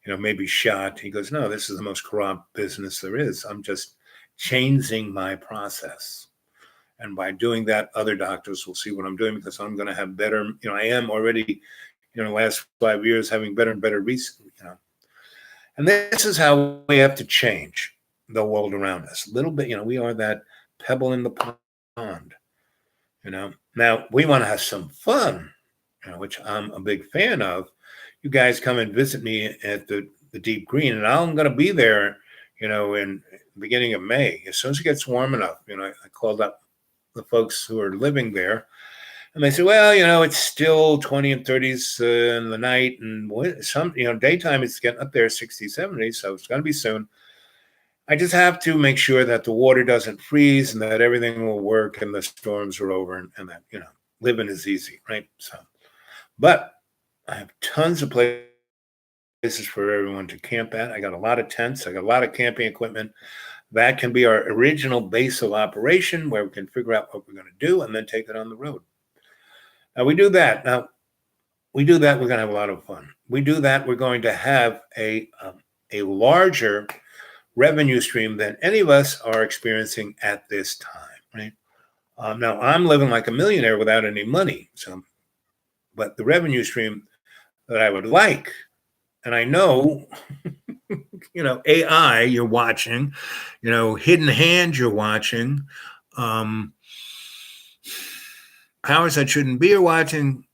maybe shot. He goes, no, this is the most corrupt business there is. I'm just changing my process. And by doing that, other doctors will see what I'm doing, because I'm going to have better, I am already, the last 5 years having better and better research, And this is how we have to change the world around us. A little bit, we are that pebble in the pond, Now, we want to have some fun, which I'm a big fan of. You guys come and visit me at the Deep Green, and I'm going to be there, in the beginning of May. As soon as it gets warm enough, I called up the folks who are living there, and they said, well, it's still 20 and 30s in the night, and daytime it's getting up there 60, 70, so it's going to be soon. I just have to make sure that the water doesn't freeze and that everything will work and the storms are over, and that, living is easy, right? So, but I have tons of places for everyone to camp at. I got a lot of tents. I got a lot of camping equipment. That can be our original base of operation, where we can figure out what we're going to do and then take it on the road. Now, we do that. We're going to have a lot of fun. We do that. We're going to have a larger revenue stream than any of us are experiencing at this time, right? Now, I'm living like a millionaire without any money. But the revenue stream that I would like, and I know, AI you're watching, Hidden Hand you're watching, powers that shouldn't be are watching,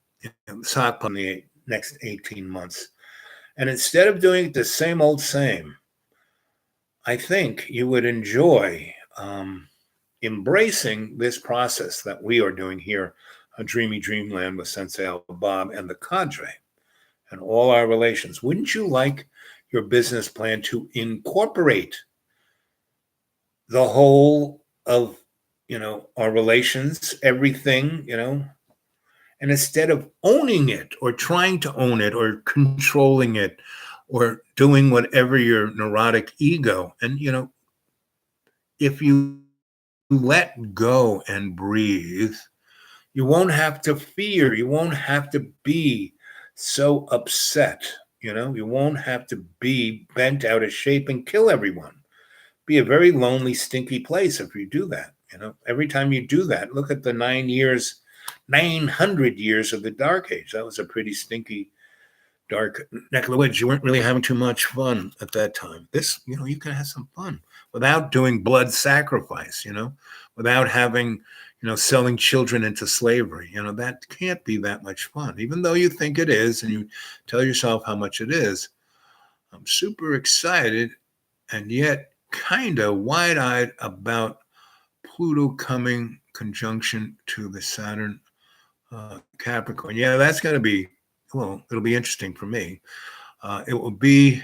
sock on the next 18 months. And instead of doing it the same old same, I think you would enjoy embracing this process that we are doing here on Dreamy Dreamland with Sensei Al Bob and the cadre and all our relations, wouldn't you like your business plan to incorporate the whole of, our relations, everything, and instead of owning it or trying to own it or controlling it or doing whatever your neurotic ego, and, if you let go and breathe, you won't have to fear. You won't have to be so upset. You won't have to be bent out of shape and kill everyone. Be a very lonely, stinky place if you do that. Every time you do that, look at the 900 years of the Dark Age. That was a pretty stinky, dark neck of the woods. You weren't really having too much fun at that time. This, you can have some fun without doing blood sacrifice, without having, selling children into slavery. That can't be that much fun, even though you think it is and you tell yourself how much it is. I'm super excited and yet kind of wide-eyed about Pluto coming conjunction to the Saturn Capricorn. Yeah, that's going to be, it'll be interesting for me. It will be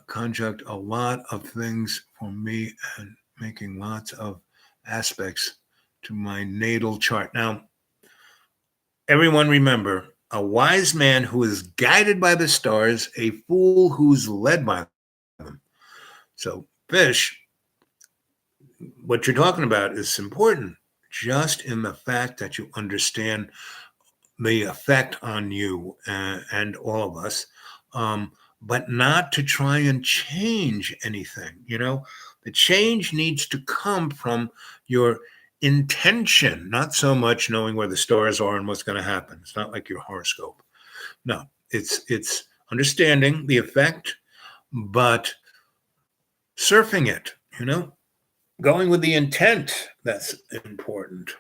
conjunct a lot of things for me and making lots of aspects to my natal chart. Now, everyone remember, a wise man who is guided by the stars, a fool who's led by them. So, fish, what you're talking about is important just in the fact that you understand the effect on you and all of us, but not to try and change anything. The change needs to come from your intention, not so much knowing where the stars are and what's going to happen. It's not like your horoscope. No, it's understanding the effect, but surfing it, going with the intent. That's important,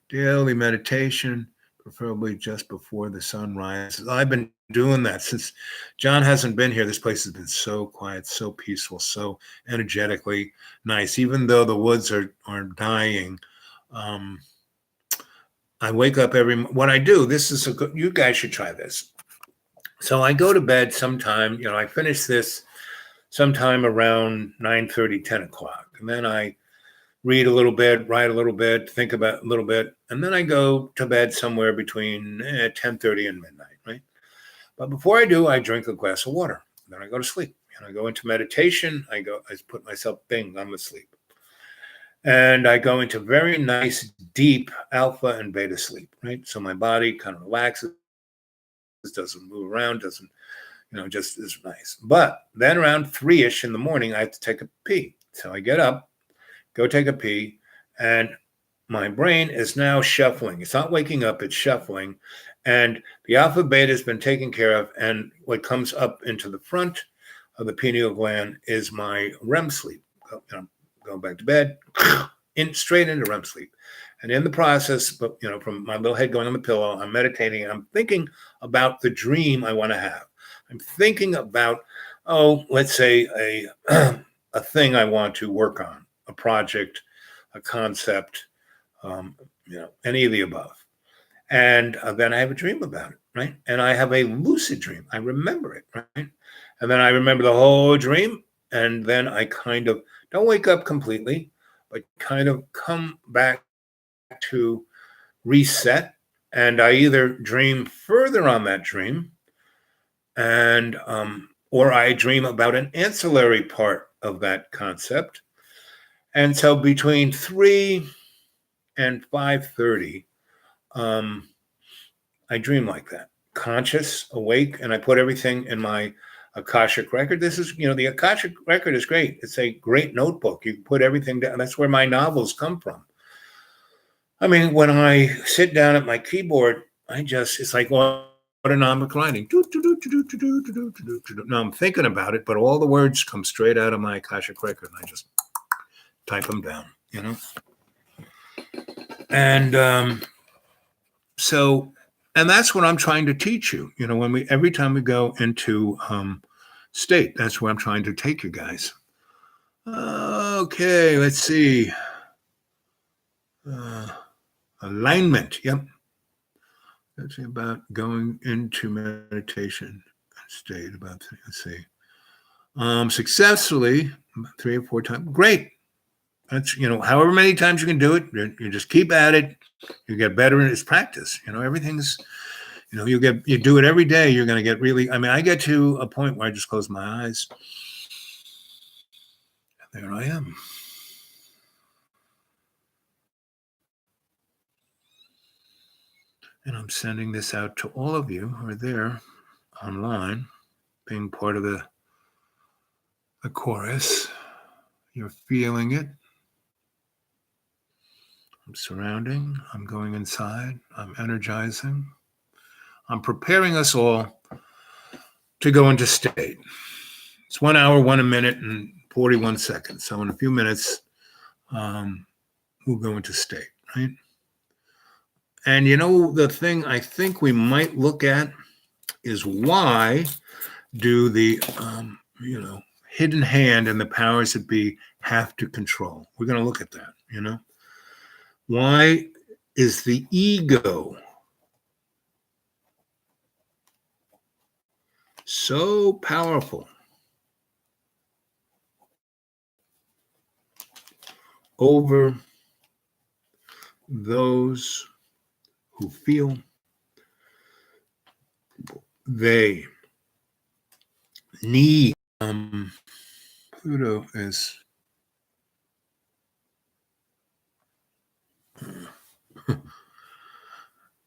daily meditation, preferably just before the sun rises. I've been doing that since John hasn't been here. This place has been so quiet, so peaceful, so energetically nice. Even though the woods are dying, I wake up what I do, this is you guys should try this. So I go to bed sometime, I finish this sometime around 9:30, 10 o'clock. And then I read a little bit, write a little bit, think about a little bit, and then I go to bed somewhere between 10:30 and midnight, right? But before I do, I drink a glass of water. Then I go to sleep. And I go into meditation. I put myself, bing, I'm asleep. And I go into very nice, deep alpha and beta sleep, right? So my body kind of relaxes, doesn't move around, doesn't, just is nice. But then around 3-ish in the morning, I have to take a pee. So I get up, go take a pee, and my brain is now shuffling. It's not waking up, it's shuffling. And the alpha beta has been taken care of. And what comes up into the front of the pineal gland is my REM sleep. Going back to bed, straight into REM sleep. And in the process, from my little head going on the pillow, I'm meditating. I'm thinking about the dream I want to have. I'm thinking about, let's say a thing I want to work on, a project, a concept, any of the above. And then I have a dream about it, right? And I have a lucid dream. I remember it, right? And then I remember the whole dream. And then I kind of don't wake up completely, but kind of come back to reset. And I either dream further on that dream and or I dream about an ancillary part of that concept. And so between 3 and 5:30, I dream like that, conscious, awake, and I put everything in my Akashic record. This is, the Akashic record is great. It's a great notebook. You can put everything down. That's where my novels come from. I mean, when I sit down at my keyboard, it's like autonomic writing. Now I'm thinking about it, but all the words come straight out of my Akashic record, and I just type them down, And and that's what I'm trying to teach you. Every time we go into state, that's where I'm trying to take you guys. Okay, let's see. Alignment. Yep. That's about going into meditation state. Let's see. Successfully 3 or 4 times. Great. That's, however many times you can do it, you just keep at it. You get better in its practice. Everything's, you do it every day. You're going to get really, I get to a point where I just close my eyes. There I am. And I'm sending this out to all of you who are there online, being part of the chorus. You're feeling it. I'm surrounding. I'm going inside. I'm energizing. I'm preparing us all to go into state. It's 1 hour, 1 minute, and 41 seconds. So in a few minutes, we'll go into state, right? And the thing I think we might look at is why do the, hidden hand and the powers that be have to control? We're going to look at that, Why is the ego so powerful over those who feel they need? Pluto is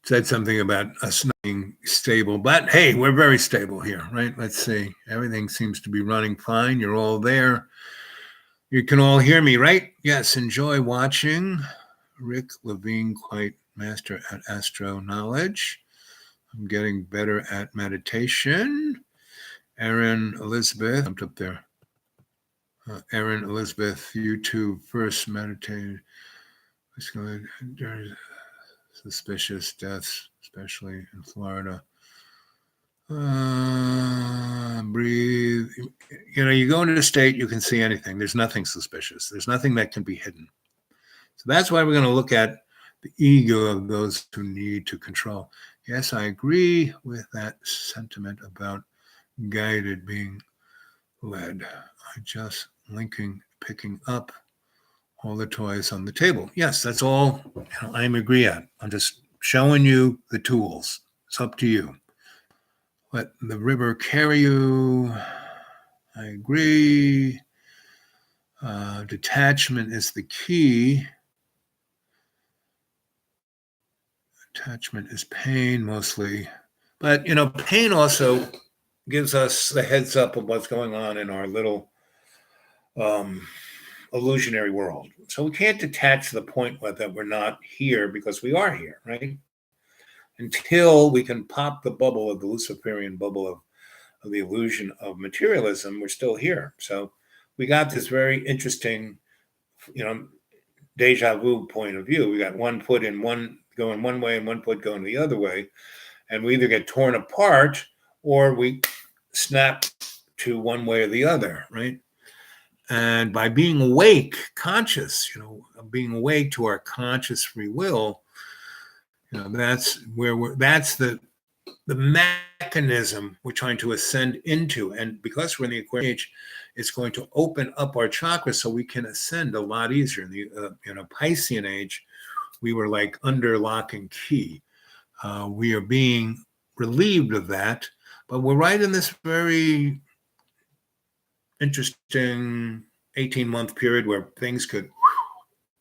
said something about us not being stable, but hey, we're very stable here, right? Let's see. Everything seems to be running fine. You're all there. You can all hear me, right? Yes, enjoy watching. Rick Levine, quite master at astro knowledge. I'm getting better at meditation. Erin Elizabeth, jumped up there. Erin Elizabeth, YouTube first meditated. Suspicious deaths, especially in Florida. Breathe. You go into a state, you can see anything. There's nothing suspicious. There's nothing that can be hidden. So that's why we're going to look at the ego of those who need to control. Yes, I agree with that sentiment about guided being led. I just picking up all the toys on the table. Yes, that's all I'm agree at. I'm just showing you the tools. It's up to you. Let the river carry you. I agree. Detachment is the key. Attachment is pain mostly. But, pain also gives us the heads up of what's going on in our little illusionary world. So we can't detach to the point that we're not here because we are here, right? Until we can pop the bubble of the Luciferian bubble of the illusion of materialism, we're still here. So we got this very interesting, deja vu point of view. We got one foot going one way and one foot going the other way. And we either get torn apart or we snap to one way or the other, right? And by being awake, conscious, being awake to our conscious free will, that's that's the mechanism we're trying to ascend into. And because we're in the Aquarian age, it's going to open up our chakras so we can ascend a lot easier. In the Piscean age, we were like under lock and key. We are being relieved of that, but we're right in this very interesting 18-month period where things could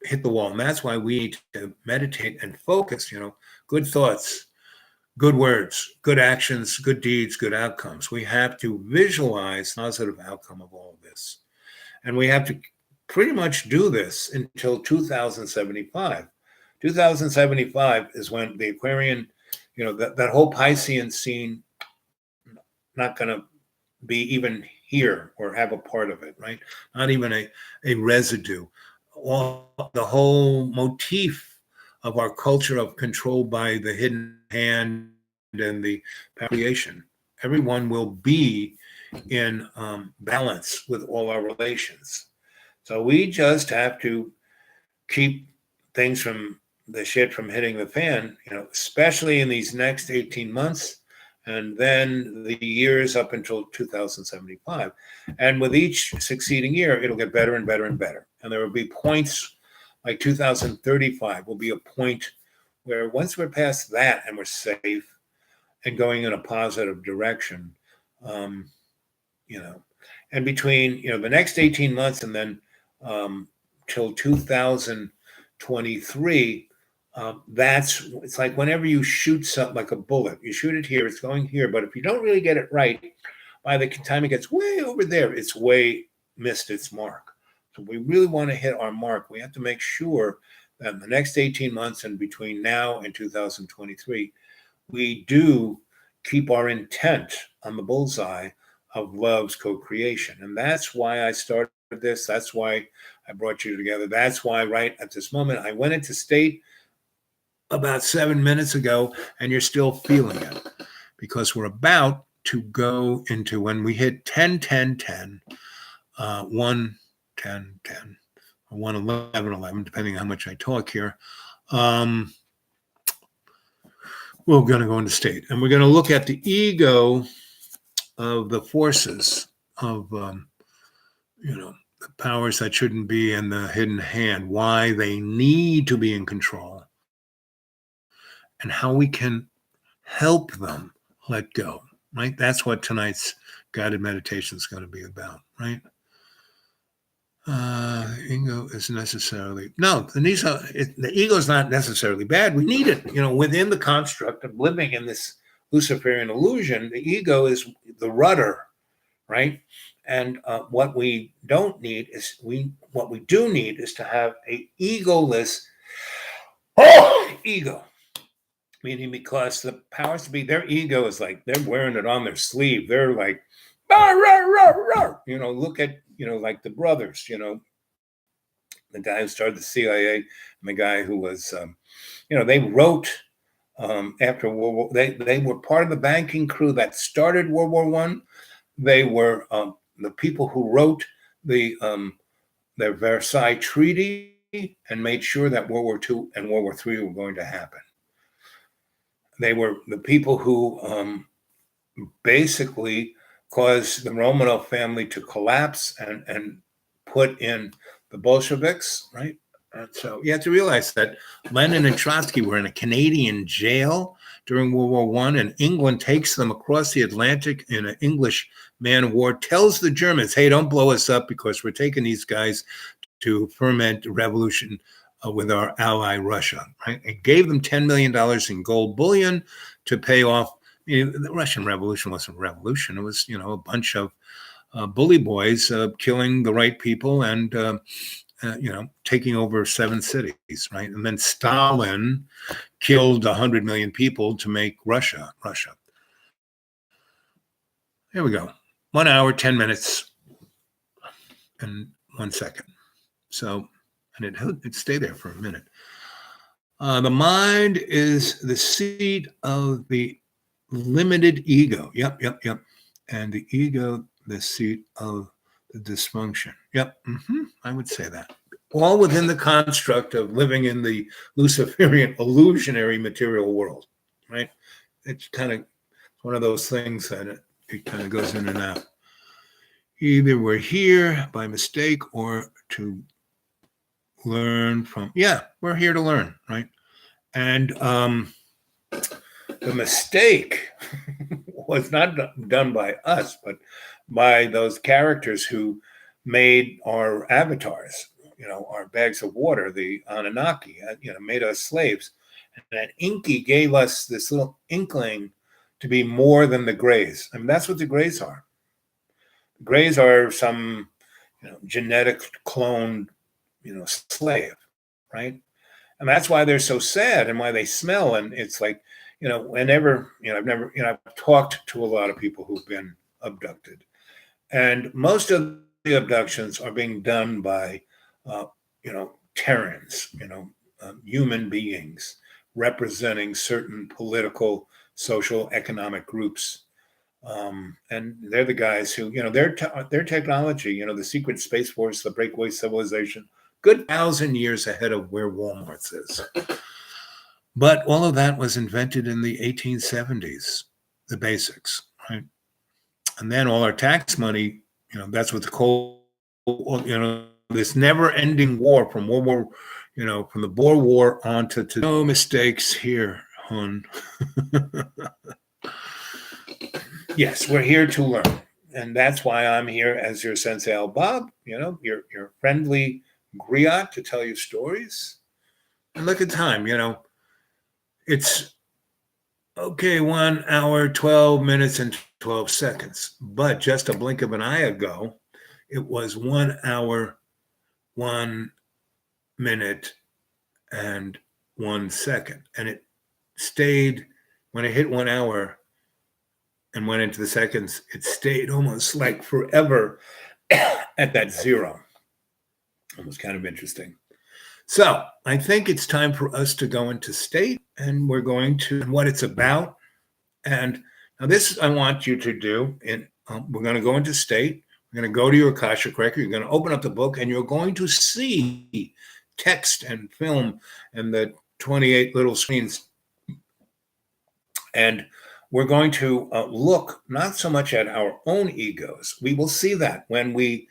hit the wall. And that's why we need to meditate and focus, good thoughts, good words, good actions, good deeds, good outcomes. We have to visualize positive outcome of all of this. And we have to pretty much do this until 2075. 2075 is when the Aquarian, that whole Piscean scene, not going to be even here or have a part of it, right? Not even a residue. The whole motif of our culture of control by the hidden hand and the creation, everyone will be in balance with all our relations. So we just have to keep things from the shit from hitting the fan, especially in these next 18 months and then the years up until 2075. And with each succeeding year, it'll get better and better and better. And there will be points like 2035 will be a point where once we're past that and we're safe and going in a positive direction, um, and between, the next 18 months and then till 2023, it's like whenever you shoot something like a bullet, you shoot it here, it's going here, but if you don't really get it right, by the time it gets way over there, it's way missed its mark. So we really want to hit our mark. We have to make sure that in the next 18 months and between now and 2023, we do keep our intent on the bullseye of love's co-creation. And that's why I started this. That's why I brought you together. That's why right at this moment, I went into state about 7 minutes ago, and you're still feeling it because we're about to go into when we hit 10, 10, 10, 1, 10, 10, 1, 11, 11, depending on how much I talk here. We're going to go into state, and we're going to look at the ego of the forces of, the powers that shouldn't be and the hidden hand, why they need to be in control, and how we can help them let go, right? That's what tonight's guided meditation is going to be about, right? Ego is necessarily, no, the ego is not necessarily bad. We need it, within the construct of living in this Luciferian illusion. The ego is the rudder, right? And what we don't need is what we do need is to have a egoless ego, meaning because the powers to be, their ego is like they're wearing it on their sleeve. They're like, rah, rah, rah, rah. Look at like the brothers, the guy who started the CIA and the guy who was, they wrote after World War. They were part of the banking crew that started World War One. They were the people who wrote the Versailles Treaty and made sure that World War II and World War III were going to happen. They were the people who basically caused the Romanov family to collapse and put in the Bolsheviks, right? And so you have to realize that Lenin and Trotsky were in a Canadian jail during World War One, and England takes them across the Atlantic in an English man of war, tells the Germans, hey, don't blow us up because we're taking these guys to ferment revolution with our ally Russia, right? It gave them $10 million in gold bullion to pay off. The Russian Revolution wasn't a revolution. It was, a bunch of bully boys killing the right people and, taking over 7 cities, right? And then Stalin killed 100 million people to make Russia. Here we go. 1 hour, 10 minutes, and 1 second. So, and it stay there for a minute. The mind is the seat of the limited ego. Yep. And the ego, the seat of the dysfunction. Yep. I would say that. All within the construct of living in the Luciferian illusionary material world, right? It's kind of one of those things that it kind of goes in and out. Either we're here by mistake or to learn from, we're here to learn, right? And the mistake was not done by us, but by those characters who made our avatars, our bags of water, the Anunnaki, made us slaves. And that Inky gave us this little inkling to be more than the Greys. I mean, that's what the Greys are. The Greys are some, genetic cloned, slave, right? And that's why they're so sad and why they smell. And it's like, whenever, I've talked to a lot of people who've been abducted. And most of the abductions are being done by, Terrans, human beings representing certain political, social, economic groups. And they're the guys who, their technology, the secret space force, the breakaway civilization, good 1,000 years ahead of where Walmart's is. But all of that was invented in the 1870s, the basics, right? And then all our tax money, that's what the coal, this never-ending war from World War, from the Boer War on to no mistakes here, hon. Yes, we're here to learn. And that's why I'm here as your Sensei Al Bob, your friendly griot to tell you stories. And look at time, it's okay, 1 hour, 12 minutes, and 12 seconds. But just a blink of an eye ago, it was 1 hour, 1 minute, and 1 second. And it stayed, when it hit 1 hour and went into the seconds, it stayed almost like forever at that zero. It was kind of interesting. So I think it's time for us to go into state, and we're going to what it's about. And now this I want you to do. And we're going to go into state. We're going to go to your Akashic record. You're going to open up the book, and you're going to see text and film and the 28 little screens. And we're going to look not so much at our own egos. We will see that when we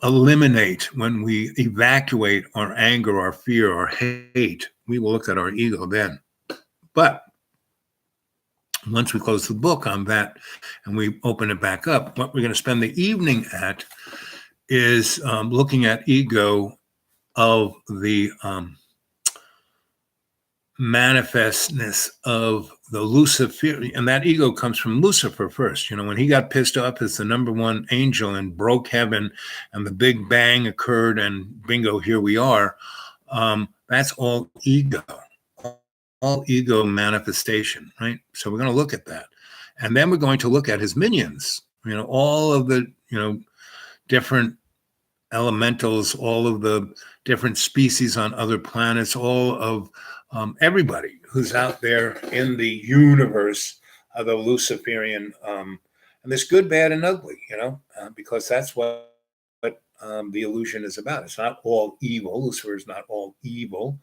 eliminate, when we evacuate our anger, our fear, our hate. We will look at our ego then. But once we close the book on that and we open it back up, what we're going to spend the evening at is looking at ego of the manifestness of the Lucifer, and that ego comes from Lucifer first. When he got pissed off as the number one angel and broke heaven, and the Big Bang occurred, and bingo, here we are. That's all ego, all ego manifestation, right? So we're going to look at that, and then we're going to look at his minions. All of the different elementals, all of the different species on other planets, all of everybody who's out there in the universe of the Luciferian, and there's good, bad, and ugly, because that's what the illusion is about. It's not all evil. Lucifer is not all evil.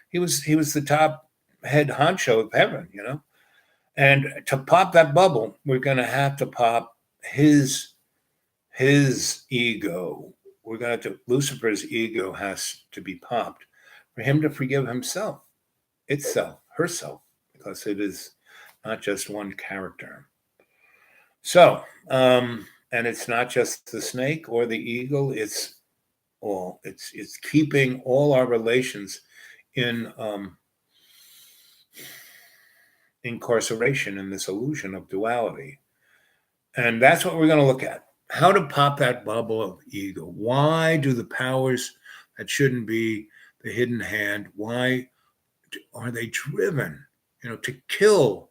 He was the top head honcho of heaven, And to pop that bubble, we're going to have to pop his ego. Lucifer's ego has to be popped for him to forgive himself, itself, herself, because it is not just one character. So, and it's not just the snake or the eagle, it's keeping all our relations in incarceration in this illusion of duality. And that's what we're going to look at. How to pop that bubble of ego. Why do the powers that shouldn't be the hidden hand, why are they driven, to kill,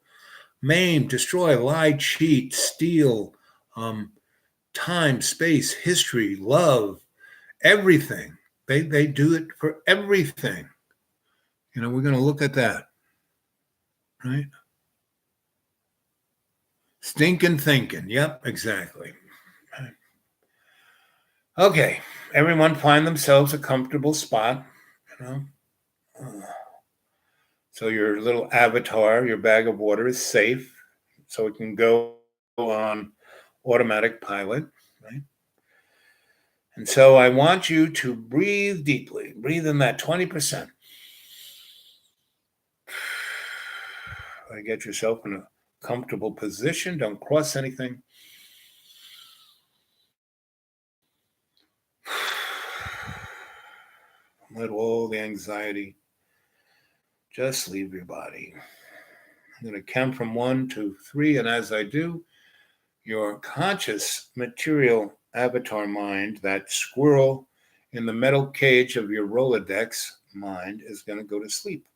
maim, destroy, lie, cheat, steal, time, space, history, love, everything. They do it for everything. We're going to look at that, right? Stinking thinking. Yep, exactly. Okay, everyone find themselves a comfortable spot, So your little avatar, your bag of water is safe, so it can go on automatic pilot, right? And so I want you to breathe deeply. Breathe in that 20%. Get yourself in a comfortable position. Don't cross anything. Let all the anxiety just leave your body. I'm going to count from 1 to 3, and as I do, your conscious material avatar mind, that squirrel in the metal cage of your Rolodex mind, is going to go to sleep.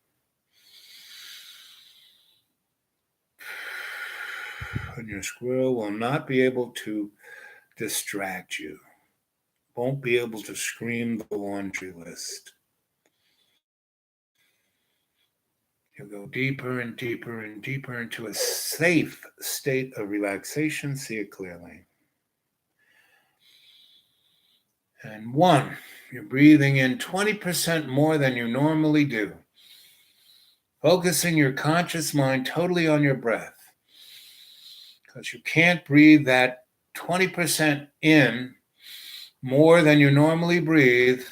And your squirrel will not be able to distract you, won't be able to scream the laundry list. It You'll go deeper and deeper and deeper into a safe state of relaxation. See it clearly. And 1, you're breathing in 20% more than you normally do. Focusing your conscious mind totally on your breath. Because you can't breathe that 20% in more than you normally breathe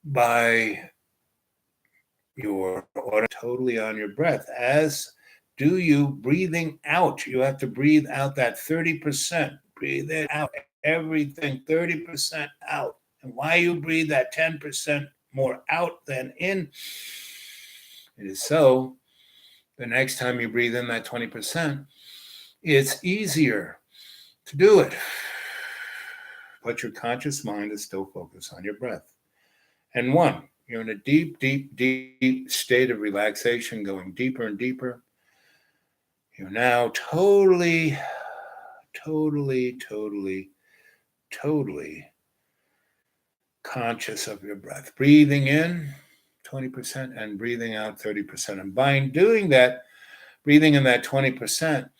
by your order totally on your breath. As do you breathing out. You have to breathe out that 30%. Breathe it out. Everything 30% out. And why you breathe that 10% more out than in? It is so the next time you breathe in that 20%, it's easier to do it. But your conscious mind is still focused on your breath. And 1, you're in a deep, deep, deep state of relaxation, going deeper and deeper. You're now totally conscious of your breath. Breathing in 20% and breathing out 30%. And by doing that, breathing in that 20%,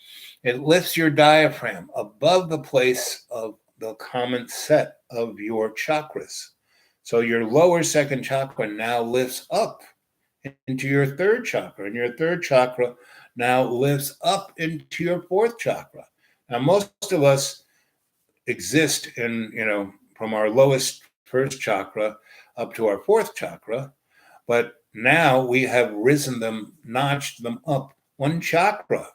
it lifts your diaphragm above the place of the common set of your chakras. So your lower second chakra now lifts up into your third chakra, and your third chakra now lifts up into your fourth chakra. Now, most of us exist in, from our lowest first chakra up to our fourth chakra, but now we have risen them, notched them up 1 chakra,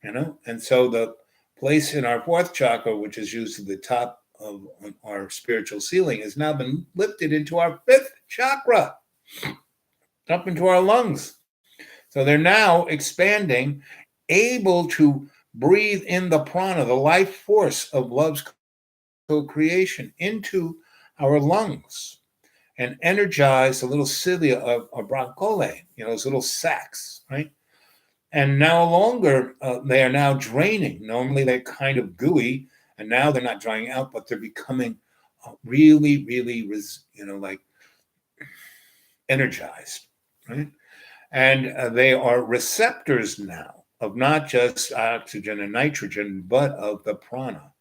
and so the place in our fourth chakra, which is usually the top of our spiritual ceiling, has now been lifted into our 5th chakra, up into our lungs. So they're now expanding, able to breathe in the prana, the life force of love's co-creation, into our lungs and energize the little cilia of bronchole, those little sacs, right? And no longer, they are now draining. Normally they're kind of gooey, and now they're not drying out, but they're becoming really, really, like energized, right? And they are receptors now of not just oxygen and nitrogen, but of the prana.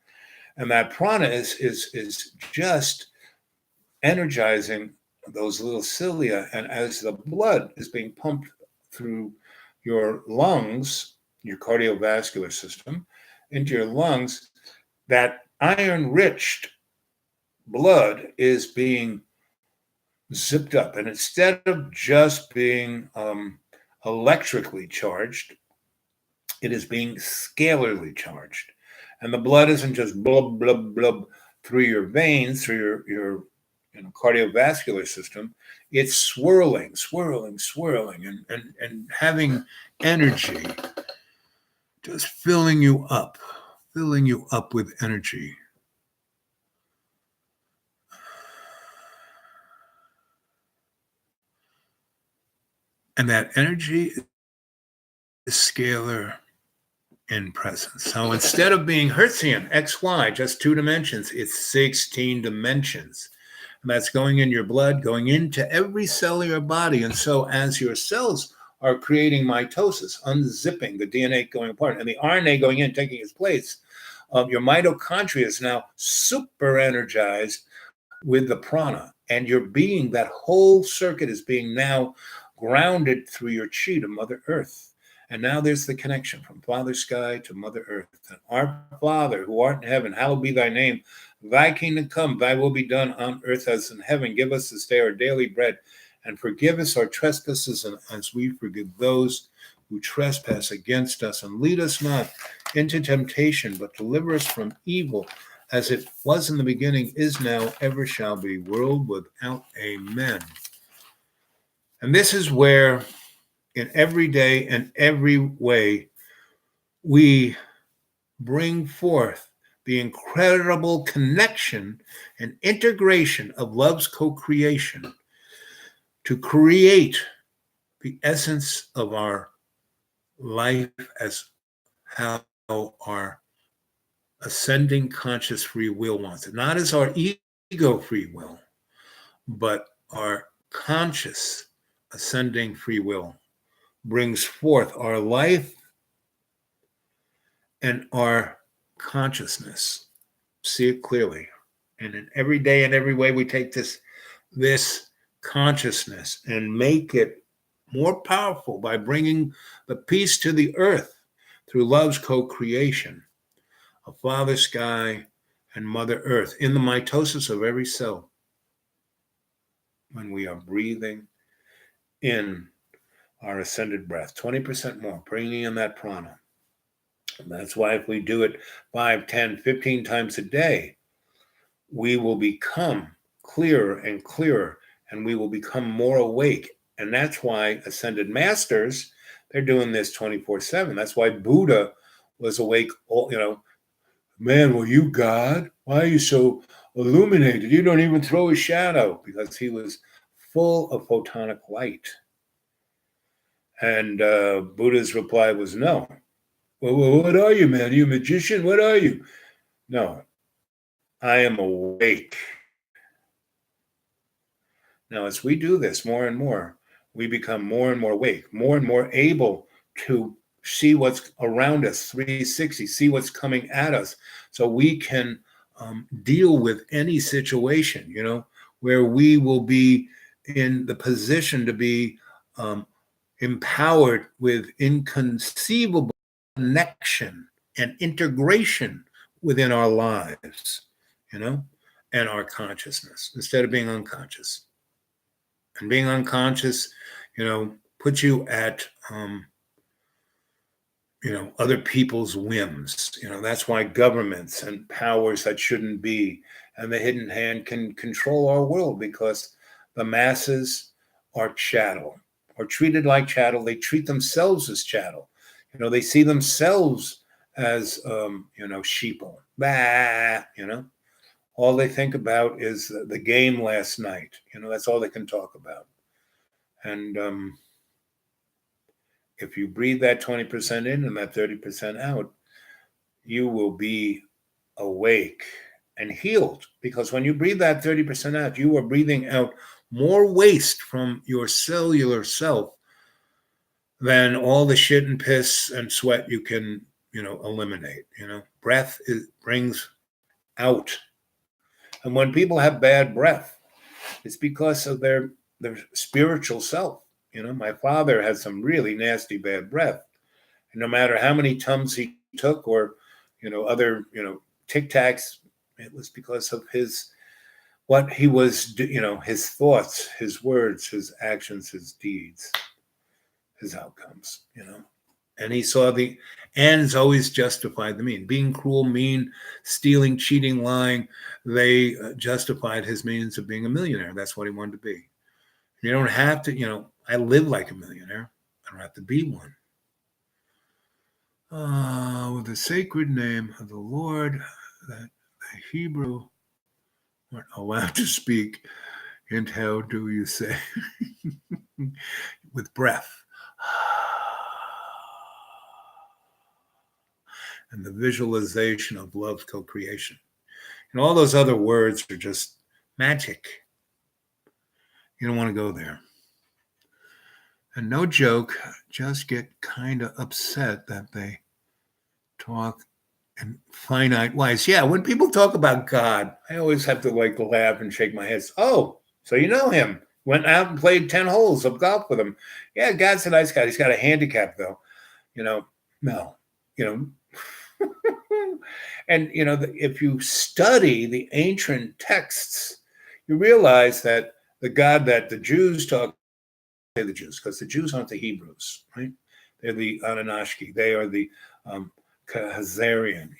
And that prana is just energizing those little cilia. And as the blood is being pumped through your lungs, your cardiovascular system, into your lungs, that iron-rich blood is being zipped up. And instead of just being electrically charged, it is being scalarly charged. And the blood isn't just blub, blub, blub through your veins, through your cardiovascular system. It's swirling, and having energy, just filling you up with energy. And that energy is scalar in presence. So instead of being Hertzian, XY, just 2 dimensions, it's 16 dimensions. And that's going in your blood, going into every cell of your body. And so as your cells are creating mitosis, unzipping the DNA going apart, and the RNA going in, taking its place, your mitochondria is now super energized with the prana. And your being, that whole circuit is being now grounded through your chi to Mother Earth. And now there's the connection from Father Sky to Mother Earth. And our Father, who art in heaven, hallowed be thy name. Thy kingdom come, thy will be done on earth as in heaven. Give us this day our daily bread, and forgive us our trespasses as we forgive those who trespass against us. And lead us not into temptation, but deliver us from evil, as it was in the beginning, is now, ever shall be, world without amen. And this is where, in every day and every way, we bring forth the incredible connection and integration of love's co-creation to create the essence of our life as how our ascending conscious free will wants it. Not as our ego free will, but our conscious ascending free will brings forth our life and our consciousness. See it clearly. And in every day and every way we take this consciousness and make it more powerful by bringing the peace to the earth through love's co-creation of Father Sky and Mother Earth in the mitosis of every cell. When we are breathing in our ascended breath, 20% more, bringing in that prana. And that's why if we do it 5, 10, 15 times a day, we will become clearer and clearer, and we will become more awake. And that's why ascended masters, they're doing this 24/7. That's why Buddha was awake, man, well, you God, why are you so illuminated? You don't even throw a shadow, because he was full of photonic light. And Buddha's reply was no. Well, what are you, man? Are you a magician? What are you? No, I am awake. Now, as we do this more and more, we become more and more awake, more and more able to see what's around us, 360, see what's coming at us, so we can deal with any situation, where we will be in the position to be empowered with inconceivable connection and integration within our lives, and our consciousness, instead of being unconscious. And being unconscious, puts you at, other people's whims. That's why governments and powers that shouldn't be and the hidden hand can control our world, because the masses are chattel, or treated like chattel. They treat themselves as chattel. They see themselves as, sheeple. Bah, all they think about is the game last night. That's all they can talk about. And if you breathe that 20% in and that 30% out, you will be awake and healed. Because when you breathe that 30% out, you are breathing out more waste from your cellular self than all the shit and piss and sweat you can, eliminate. Breath brings out. And when people have bad breath, it's because of their spiritual self. My father had some really nasty bad breath. And no matter how many Tums he took, or, other, Tic Tacs, it was because of what he was, his thoughts, his words, his actions, his deeds, his outcomes, And he saw the ends always justified the mean. Being cruel, mean, stealing, cheating, lying, they justified his means of being a millionaire. That's what he wanted to be. You don't have to, I live like a millionaire. I don't have to be one. With the sacred name of the Lord, that the Hebrew weren't allowed to speak. And how do you say? With breath. And the visualization of love's co-creation. And all those other words are just magic. You don't want to go there. And no joke, just get kind of upset that they talk in finite ways. Yeah, when people talk about God, I always have to laugh and shake my head. Oh, so you know him. Went out and played 10 holes of golf with him. Yeah, God's a nice guy. He's got a handicap, though. No. And, if you study the ancient texts, you realize that the God that the Jews talk, say the Jews, because the Jews aren't the Hebrews, right? They're the Anunnaki. They are the Khazarian,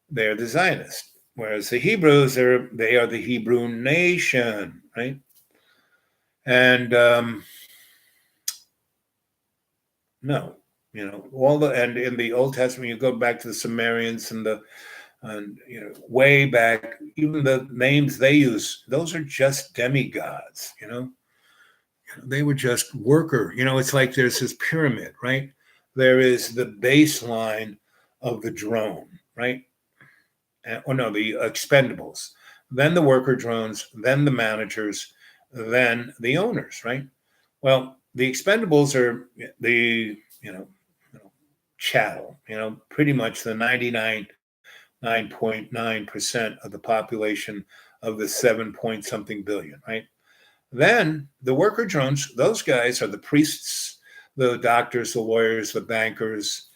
they're the Zionists. Whereas the Hebrews, they are the Hebrew nation, right? And no, and in the Old Testament, you go back to the Sumerians and way back, even the names they use, those are just demigods, They were just worker. It's like there's this pyramid, right? There is the baseline of the drone, right? The expendables, then the worker drones, then the managers, then the owners, right? Well, the expendables are the, chattel, pretty much the 99.9% of the population of the 7 point something billion, right? Then the worker drones, those guys are the priests, the doctors, the lawyers, the bankers,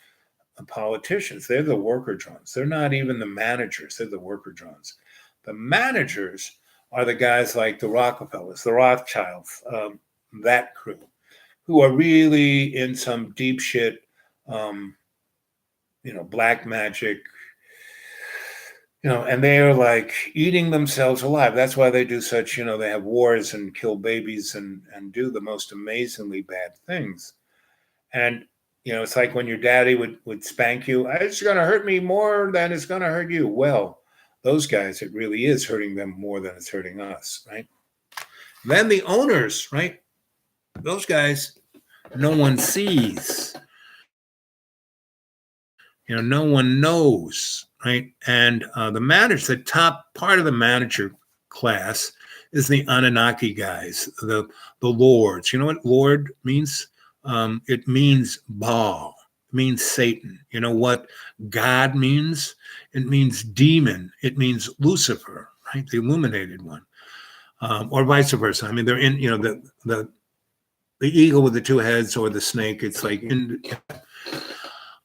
the politicians. They're the worker drones. They're not even the managers, they're the worker drones. The managers are the guys like the Rockefellers, the Rothschilds, that crew, who are really in some deep shit, black magic, and they're like eating themselves alive. That's why they do such, they have wars and kill babies and do the most amazingly bad things. And, it's like when your daddy would spank you, it's going to hurt me more than it's going to hurt you. Well, those guys, it really is hurting them more than it's hurting us, right? Then the owners, right? Those guys, no one sees. No one knows, right? And the top part of the manager class is the Anunnaki guys, the lords. You know what lord means? It means Baal. It means Satan. You know what God means? It means demon. It means Lucifer, right? The illuminated one, or vice versa. I mean, they're in. The eagle with the two heads or the snake. It's like in.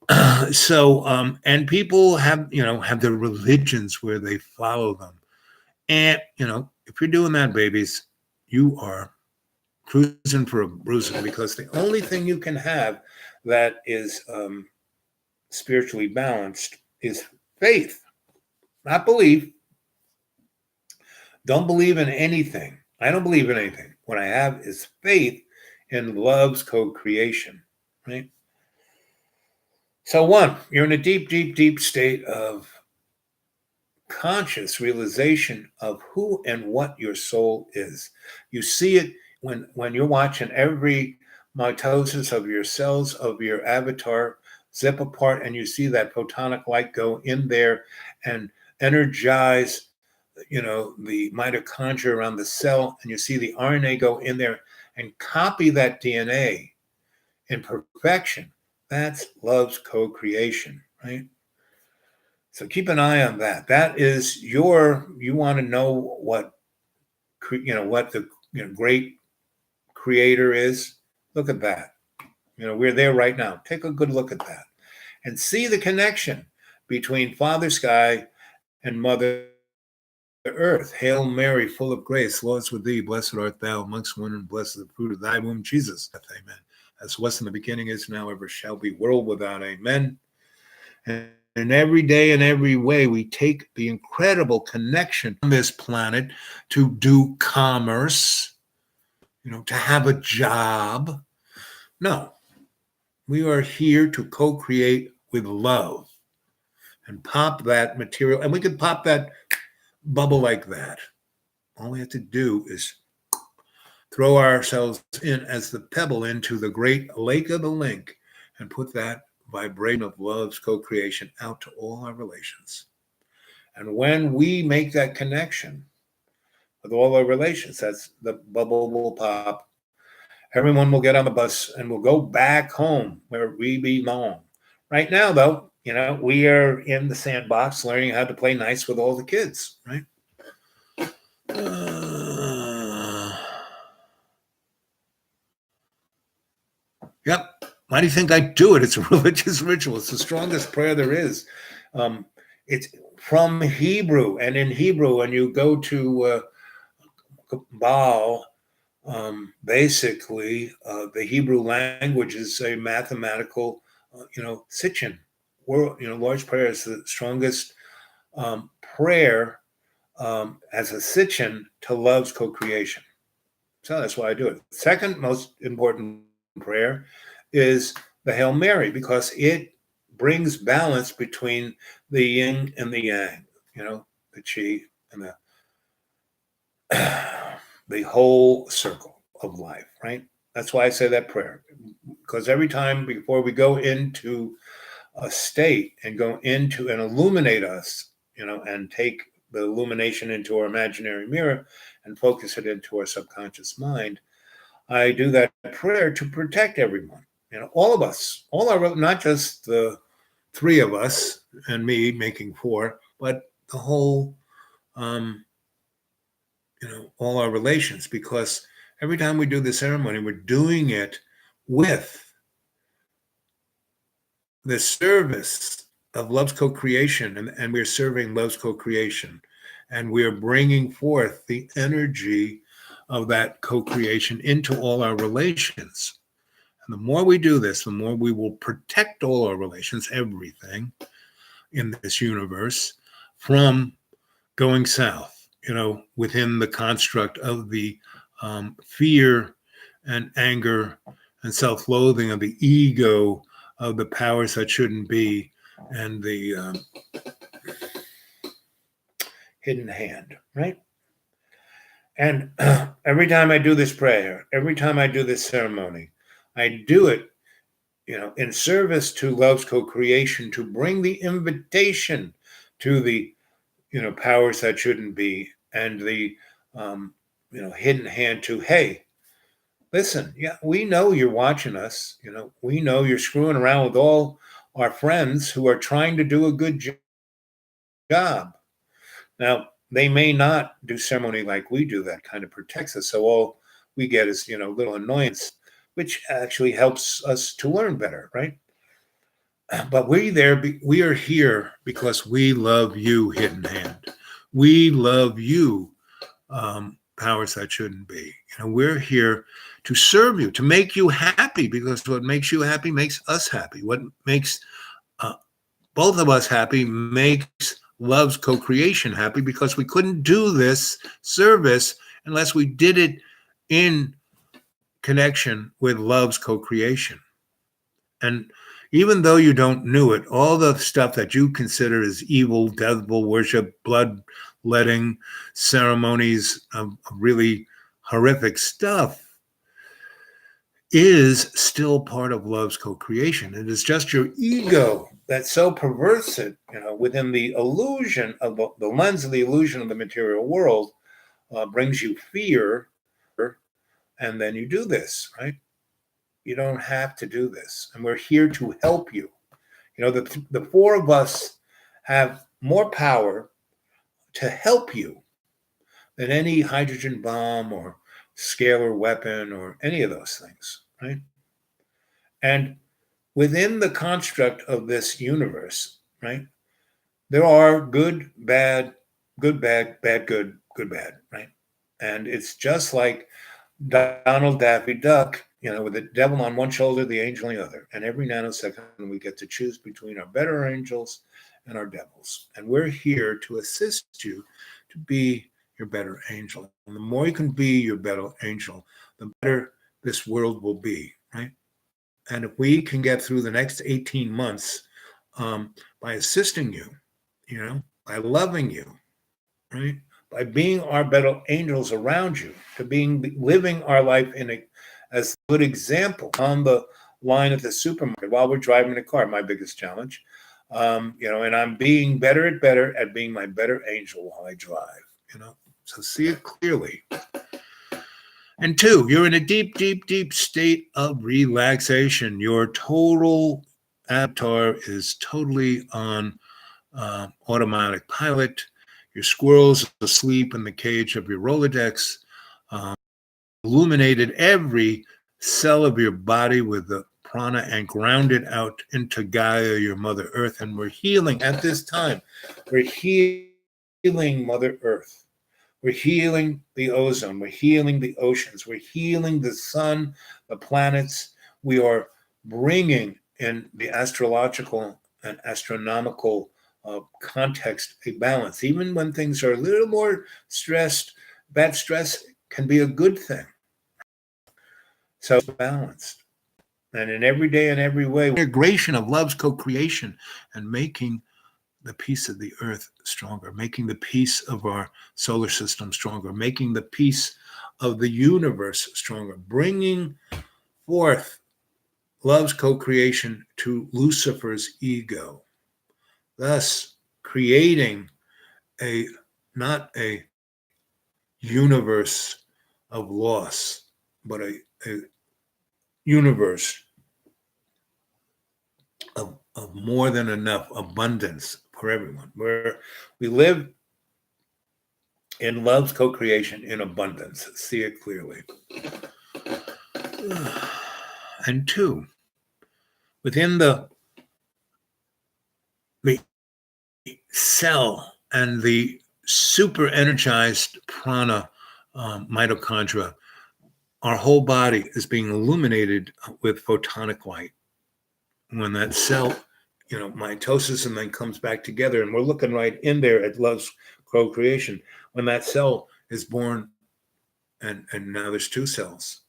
And people have their religions where they follow them. And, if you're doing that, babies, you are cruising for a bruising, because the only thing you can have that is spiritually balanced is faith, not belief. Don't believe in anything. I don't believe in anything. What I have is faith in love's co-creation, right? So one, you're in a deep, deep, deep state of conscious realization of who and what your soul is. You see it when you're watching every mitosis of your cells, of your avatar zip apart, and you see that photonic light go in there and energize, the mitochondria around the cell, and you see the RNA go in there and copy that DNA in perfection. That's love's co-creation, right? So keep an eye on that. That is you want to know what the great creator is. Look at that. We're there right now. Take a good look at that and see the connection between Father Sky and Mother Earth. Hail Mary, full of grace, the Lord is with thee. Blessed art thou amongst women, and blessed is the fruit of thy womb, Jesus. Amen. As was in the beginning, is now, ever shall be, world without amen. And every day in every way, we take the incredible connection on this planet to do commerce, to have a job. No, we are here to co-create with love and pop that material. And we can pop that bubble like that. All we have to do is throw ourselves in as the pebble into the great lake of the link and put that vibration of love's co-creation out to all our relations. And when we make that connection with all our relations, that's the bubble will pop. Everyone will get on the bus and we'll go back home where we belong. Right now, though, we are in the sandbox learning how to play nice with all the kids, right? Yep. Why do you think I do it? It's a religious ritual. It's the strongest prayer there is. It's from Hebrew, and in Hebrew, when you go to Baal, basically, the Hebrew language is a mathematical, sitchin. Lord's Prayer is the strongest prayer as a sitchin to love's co-creation. So that's why I do it. Second most important prayer is the Hail Mary, because it brings balance between the yin and the yang, the chi and the whole circle of life, right? That's why I say that prayer, because every time before we go into a state and go into and illuminate us, and take the illumination into our imaginary mirror and focus it into our subconscious mind, I do that prayer to protect everyone. All of us, not just the three of us and me making four, but the whole, um, all our relations. Because every time we do the ceremony, we're doing it with the service of love's co-creation, and we're serving love's co-creation, and we're bringing forth the energy of that co-creation into all our relations. And the more we do this, the more we will protect all our relations, everything in this universe, from going south, within the construct of the fear and anger and self-loathing of the ego, of the powers that shouldn't be, and the hidden hand, right? And every time I do this prayer, every time I do this ceremony, I do it, in service to love's co-creation, to bring the invitation to the, powers that shouldn't be, and the, hidden hand to, hey, listen, yeah, we know you're watching us. We know you're screwing around with all our friends who are trying to do a good job. Now, they may not do ceremony like we do that kind of protects us. So all we get is, little annoyance, which actually helps us to learn better, right? But we are here because we love you, hidden hand. We love you, powers that shouldn't be. We're here to serve you, to make you happy, because what makes you happy makes us happy. What makes both of us happy makes love's co-creation happy, because we couldn't do this service unless we did it in connection with love's co-creation. And even though you don't know it, all the stuff that you consider as evil, devil worship, bloodletting ceremonies of really horrific stuff is still part of love's co-creation. It is just your ego that so perverts it, within the illusion of the lens of the illusion of the material world, brings you fear, and then you do this, right? You don't have to do this, and we're here to help you. The four of us have more power to help you than any hydrogen bomb or scalar weapon or any of those things, right? And within the construct of this universe, right, there are good, bad, good, bad, bad, good, good, bad, right? And it's just like Donald Daffy Duck, with the devil on one shoulder, the angel on the other. And every nanosecond, we get to choose between our better angels and our devils. And we're here to assist you to be your better angel. And the more you can be your better angel, the better this world will be, right? And if we can get through the next 18 months by assisting you, by loving you, right? By being our better angels around you, to living our life as a good example on the line at the supermarket while we're driving the car, my biggest challenge. And I'm being better at being my better angel while I drive, so see it clearly. And two, you're in a deep, deep, deep state of relaxation. Your total avatar is totally on automatic pilot. Your squirrel's asleep in the cage of your Rolodex, illuminated every cell of your body with the prana and grounded out into Gaia, your Mother Earth. And we're healing at this time. We're healing Mother Earth. We're healing the ozone. We're healing the oceans. We're healing the sun, the planets. We are bringing in the astrological and astronomical context a balance. Even when things are a little more stressed, bad stress can be a good thing. So it's balanced. And in every day and every way, integration of love's co-creation and making the peace of the earth stronger, making the peace of our solar system stronger, making the peace of the universe stronger, bringing forth love's co-creation to Lucifer's ego, thus creating not a universe of loss, but a a universe of more than enough abundance for everyone, where we live in love's co-creation in abundance. See it clearly. And two, within the cell and the super energized prana mitochondria, our whole body is being illuminated with photonic light. When that cell, mitosis and then comes back together, and we're looking right in there at love's co-creation. When that cell is born, and now there's two cells,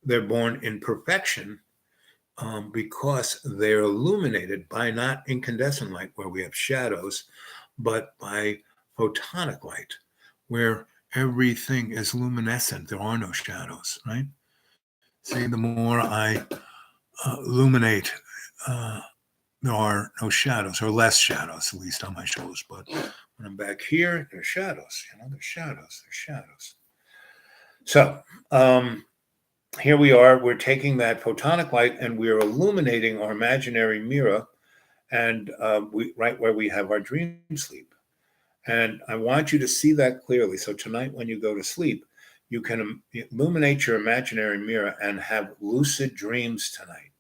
they're born in perfection because they're illuminated by not incandescent light where we have shadows, but by photonic light where everything is luminescent. There are no shadows, right? See, the more I illuminate, there are no shadows, or less shadows, at least on my shoulders. But when I'm back here, there's shadows. There's shadows. So here we are. We're taking that photonic light and we're illuminating our imaginary mirror, and right where we have our dream sleep. And I want you to see that clearly. So tonight, when you go to sleep, you can illuminate your imaginary mirror and have lucid dreams tonight.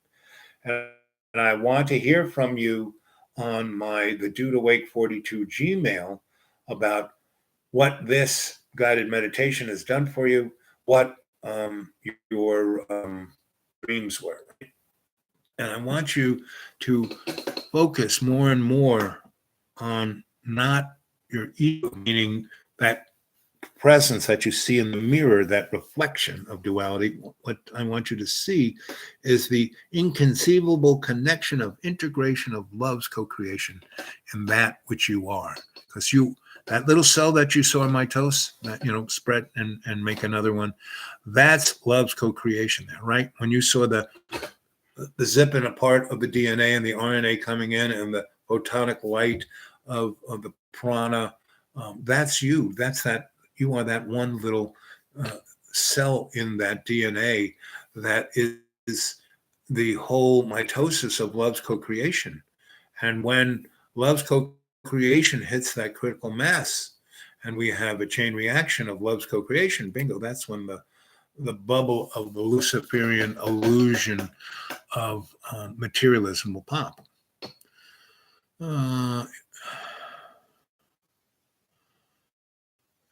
And I want to hear from you on the Dude Awake 42 Gmail about what this guided meditation has done for you, what your dreams were. And I want you to focus more and more on not your ego, meaning that presence that you see in the mirror, that reflection of duality. What I want you to see is the inconceivable connection of integration of love's co-creation in that which you are. Because that little cell that you saw in mitose, that, spread and make another one, that's love's co-creation there, right? When you saw the zipping apart of the DNA and the RNA coming in and the photonic light of the prana, that's you. You are that one little cell in that DNA that is the whole mitosis of love's co-creation. And when love's co-creation hits that critical mass and we have a chain reaction of love's co-creation, bingo, that's when the bubble of the Luciferian illusion of materialism will pop.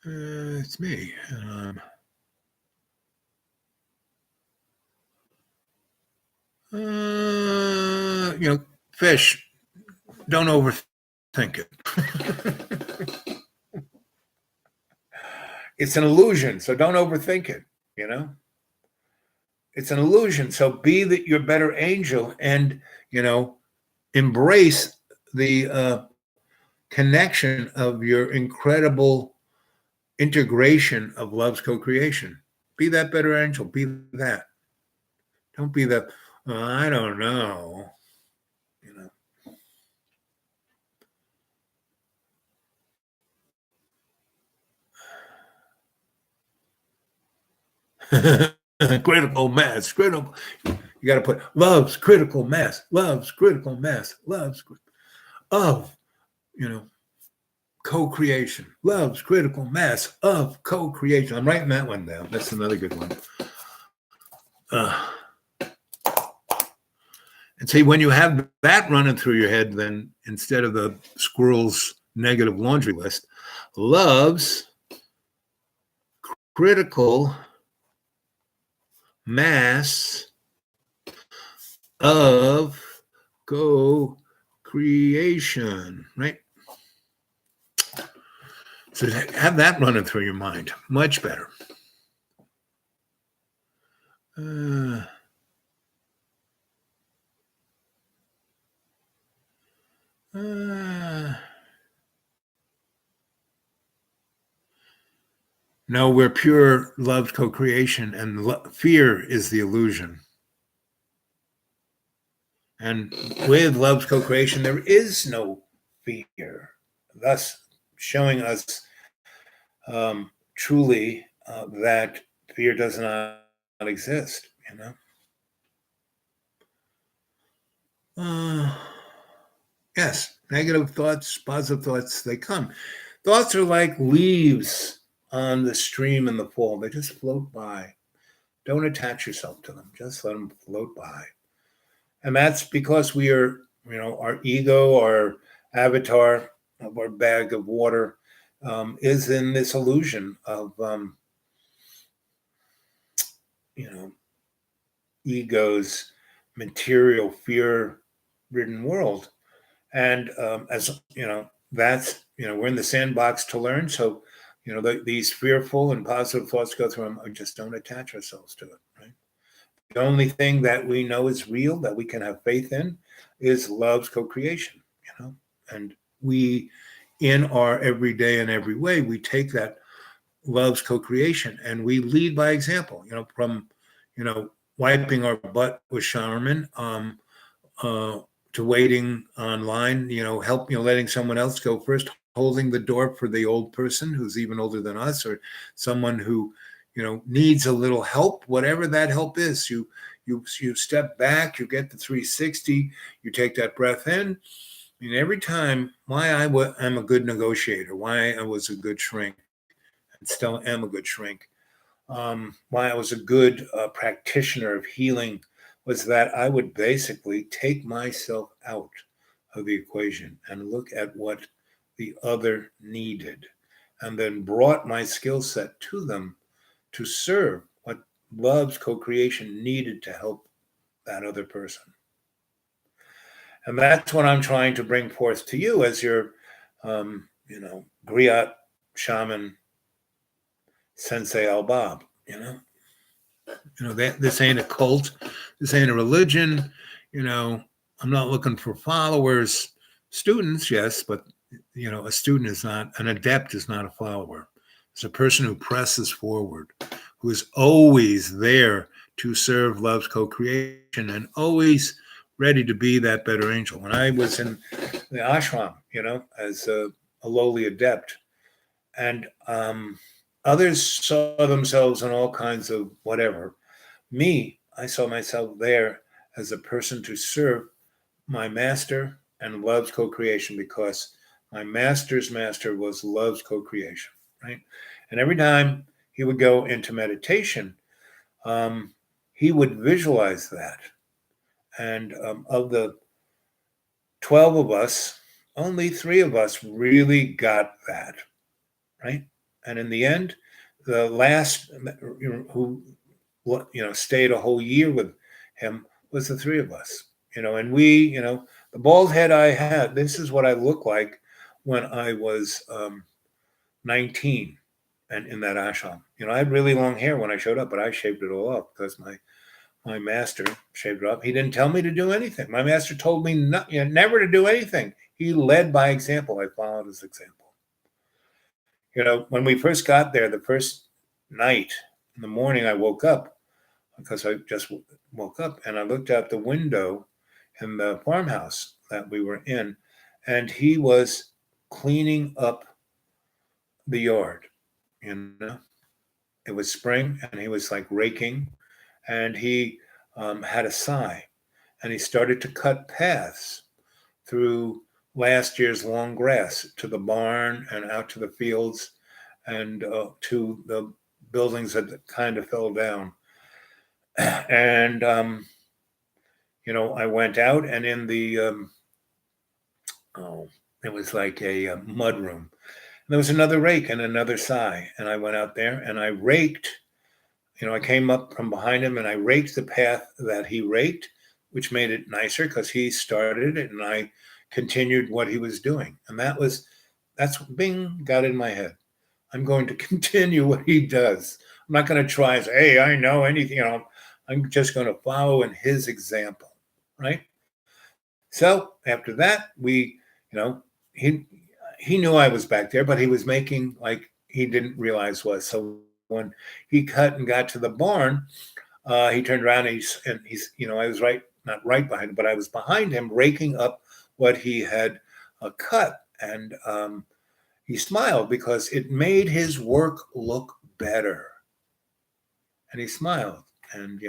It's me. Fish, don't overthink it. It's an illusion, so don't overthink it, It's an illusion, so be your better angel and, embrace the connection of your incredible integration of love's co-creation. Be that better angel. Be that. Don't be the, I don't know. Critical mass. You got to put love's critical mass. Love's critical mass. Of, co-creation. Love's critical mass of co-creation. I'm writing that one down. That's another good one. And see, when you have that running through your head, then instead of the squirrel's negative laundry list, love's critical mass of co-creation, right? So have that running through your mind. Much better. No, we're pure love's co-creation, and fear is the illusion. And with love's co-creation, there is no fear, thus showing us truly that fear does not exist. you know. Yes, negative thoughts, positive thoughts, they come. Thoughts are like leaves on the stream in the fall. They just float by. Don't attach yourself to them. Just let them float by. And that's because we are, our ego, our avatar, of our bag of water is in this illusion of, you know, ego's material, fear-ridden world. And as that's we're in the sandbox to learn. So, these fearful and positive thoughts go through them. Just don't attach ourselves to it. Right. The only thing that we know is real, that we can have faith in, is love's co-creation. And we, in our everyday and every way, we take that love's co-creation and we lead by example. From wiping our butt with Charmin, uh, to waiting online, letting someone else go first, holding the door for the old person who's even older than us, or someone who, needs a little help, whatever that help is. You step back, you get the 360, you take that breath in. Every time, why I'm a good negotiator, why I was a good shrink, and still am a good shrink, why I was a good practitioner of healing, was that I would basically take myself out of the equation and look at what the other needed, and then brought my skill set to them to serve what love's co-creation needed to help that other person. And that's what I'm trying to bring forth to you as your, griot shaman sensei Al-Bab, this ain't a cult, this ain't a religion. I'm not looking for followers. Students, yes, but a student is not, an adept is not a follower. It's a person who presses forward, who is always there to serve love's co-creation and always ready to be that better angel. When I was in the ashram, as a lowly adept, and others saw themselves in all kinds of whatever. Me, I saw myself there as a person to serve my master and love's co-creation, because my master's master was love's co-creation, right? And every time he would go into meditation, he would visualize that. And of the 12 of us, only 3 of us really got that, right? And in the end, the last who stayed a whole year with him was the 3 of us. And we, the bald head I had, this is what I looked like when I was 19 and in that ashram. I had really long hair when I showed up, but I shaved it all off because my master shaved it off. He didn't tell me to do anything. My master told me never to do anything. He led by example. I followed his example. When we first got there, the first night in the morning, I woke up because I just woke up and I looked out the window in the farmhouse that we were in, and he was cleaning up the yard. It was spring and he was like raking, and he had a sigh, and he started to cut paths through last year's long grass to the barn and out to the fields and to the buildings that kind of fell down. And, I went out, and in the, it was like a mud room. And there was another rake and another sigh. And I went out there and I raked, I came up from behind him and I raked the path that he raked, which made it nicer because he started it and I continued what he was doing. And that's bing, got in my head. I'm going to continue what he does. I'm not going to try and say, hey, I know anything. I'm just going to follow in his example, right? So after that, we, he knew I was back there, but he was making like he didn't realize was. So when he cut and got to the barn, he turned around and he's, I was not right behind him, but I was behind him raking up what he had cut. And he smiled because it made his work look better. And he smiled and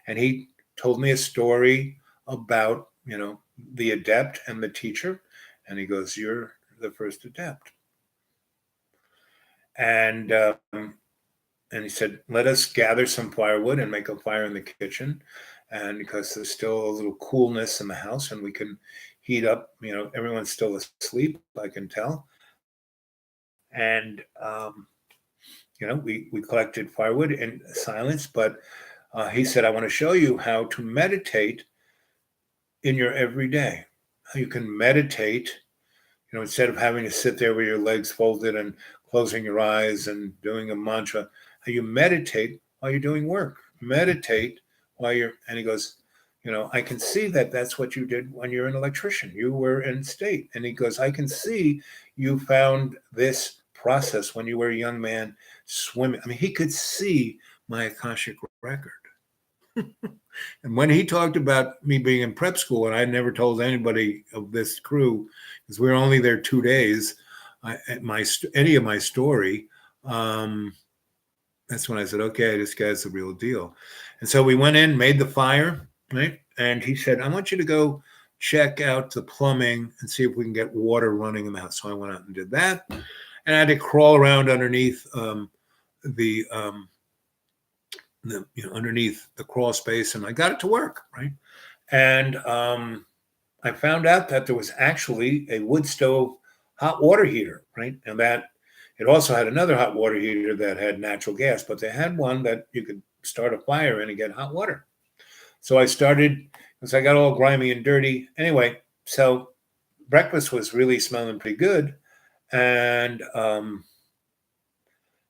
and he told me a story about the adept and the teacher, and he goes, "You're the first adept," and and he said, "Let us gather some firewood and make a fire in the kitchen, and because there's still a little coolness in the house, and we can heat up. Everyone's still asleep, I can tell." And we collected firewood in silence, but he said, "I want to show you how to meditate in your everyday. How you can meditate, instead of having to sit there with your legs folded and closing your eyes and doing a mantra, how you meditate while you're doing work. Meditate while you're," and he goes, "I can see that that's what you did when you're an electrician. You were in state." And he goes, "I can see you found this process when you were a young man swimming." I mean, he could see my Akashic record. And when he talked about me being in prep school, and I never told anybody of this crew, because we were only there 2 days, any of my story, that's when I said, "Okay, this guy's the real deal." And so we went in, made the fire, right? And he said, "I want you to go check out the plumbing and see if we can get water running in the house." So I went out and did that, and I had to crawl around underneath the underneath the crawl space, and I got it to work, right? And I found out that there was actually a wood stove hot water heater, right? And that it also had another hot water heater that had natural gas, but they had one that you could start a fire in and get hot water. So I started, because I got all grimy and dirty. Anyway, so breakfast was really smelling pretty good. And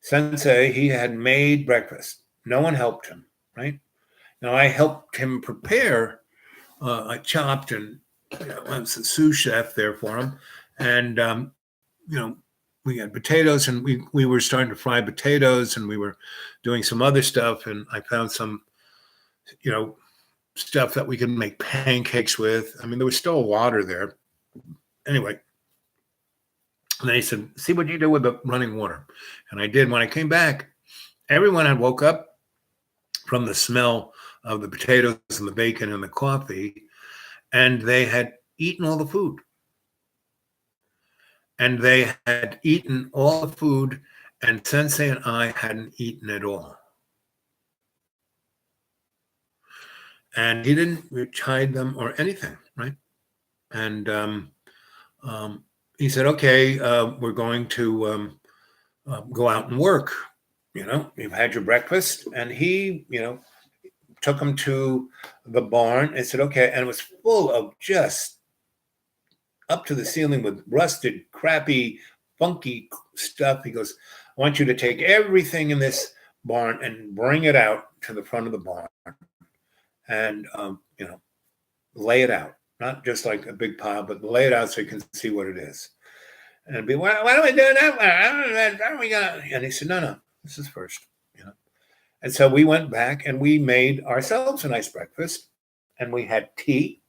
Sensei, he had made breakfast. No one helped him, right? Now I helped him prepare. I chopped, and I was a sous chef there for him. And we had potatoes, and we were starting to fry potatoes, and we were doing some other stuff. And I found some, stuff that we could make pancakes with. I mean, there was still water there. Anyway, and then he said, "See what you do with the running water." And I did. When I came back, everyone had woke up from the smell of the potatoes and the bacon and the coffee, and they had eaten all the food. And they had eaten all the food, and Sensei and I hadn't eaten at all. And he didn't chide them or anything, right? And he said, "Okay, we're going to go out and work. You've had your breakfast." And he, took them to the barn and said, "Okay." And it was full of just up to the ceiling with rusted, crappy, funky stuff. He goes, "I want you to take everything in this barn and bring it out to the front of the barn and, lay it out. Not just like a big pile, but lay it out so you can see what it is." And be, "Why are we doing that? How are we gonna?" And he said, "No, this is first." And so we went back and we made ourselves a nice breakfast, and we had tea,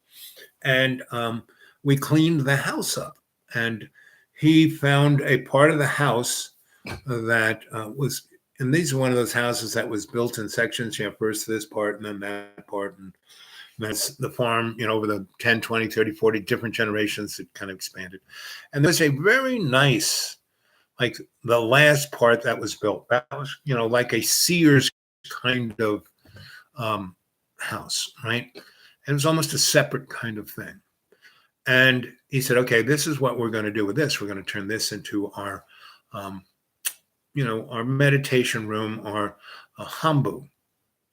and we cleaned the house up. And he found a part of the house that was, and these are one of those houses that was built in sections. First this part and then that part. And that's the farm, over the 10, 20, 30, 40 different generations, it kind of expanded. And there's a very nice, like the last part that was built, that was, like a Sears kind of house, right? And it was almost a separate kind of thing. And he said, "Okay, this is what we're going to do with this. We're going to turn this into our, our meditation room, or a hambu."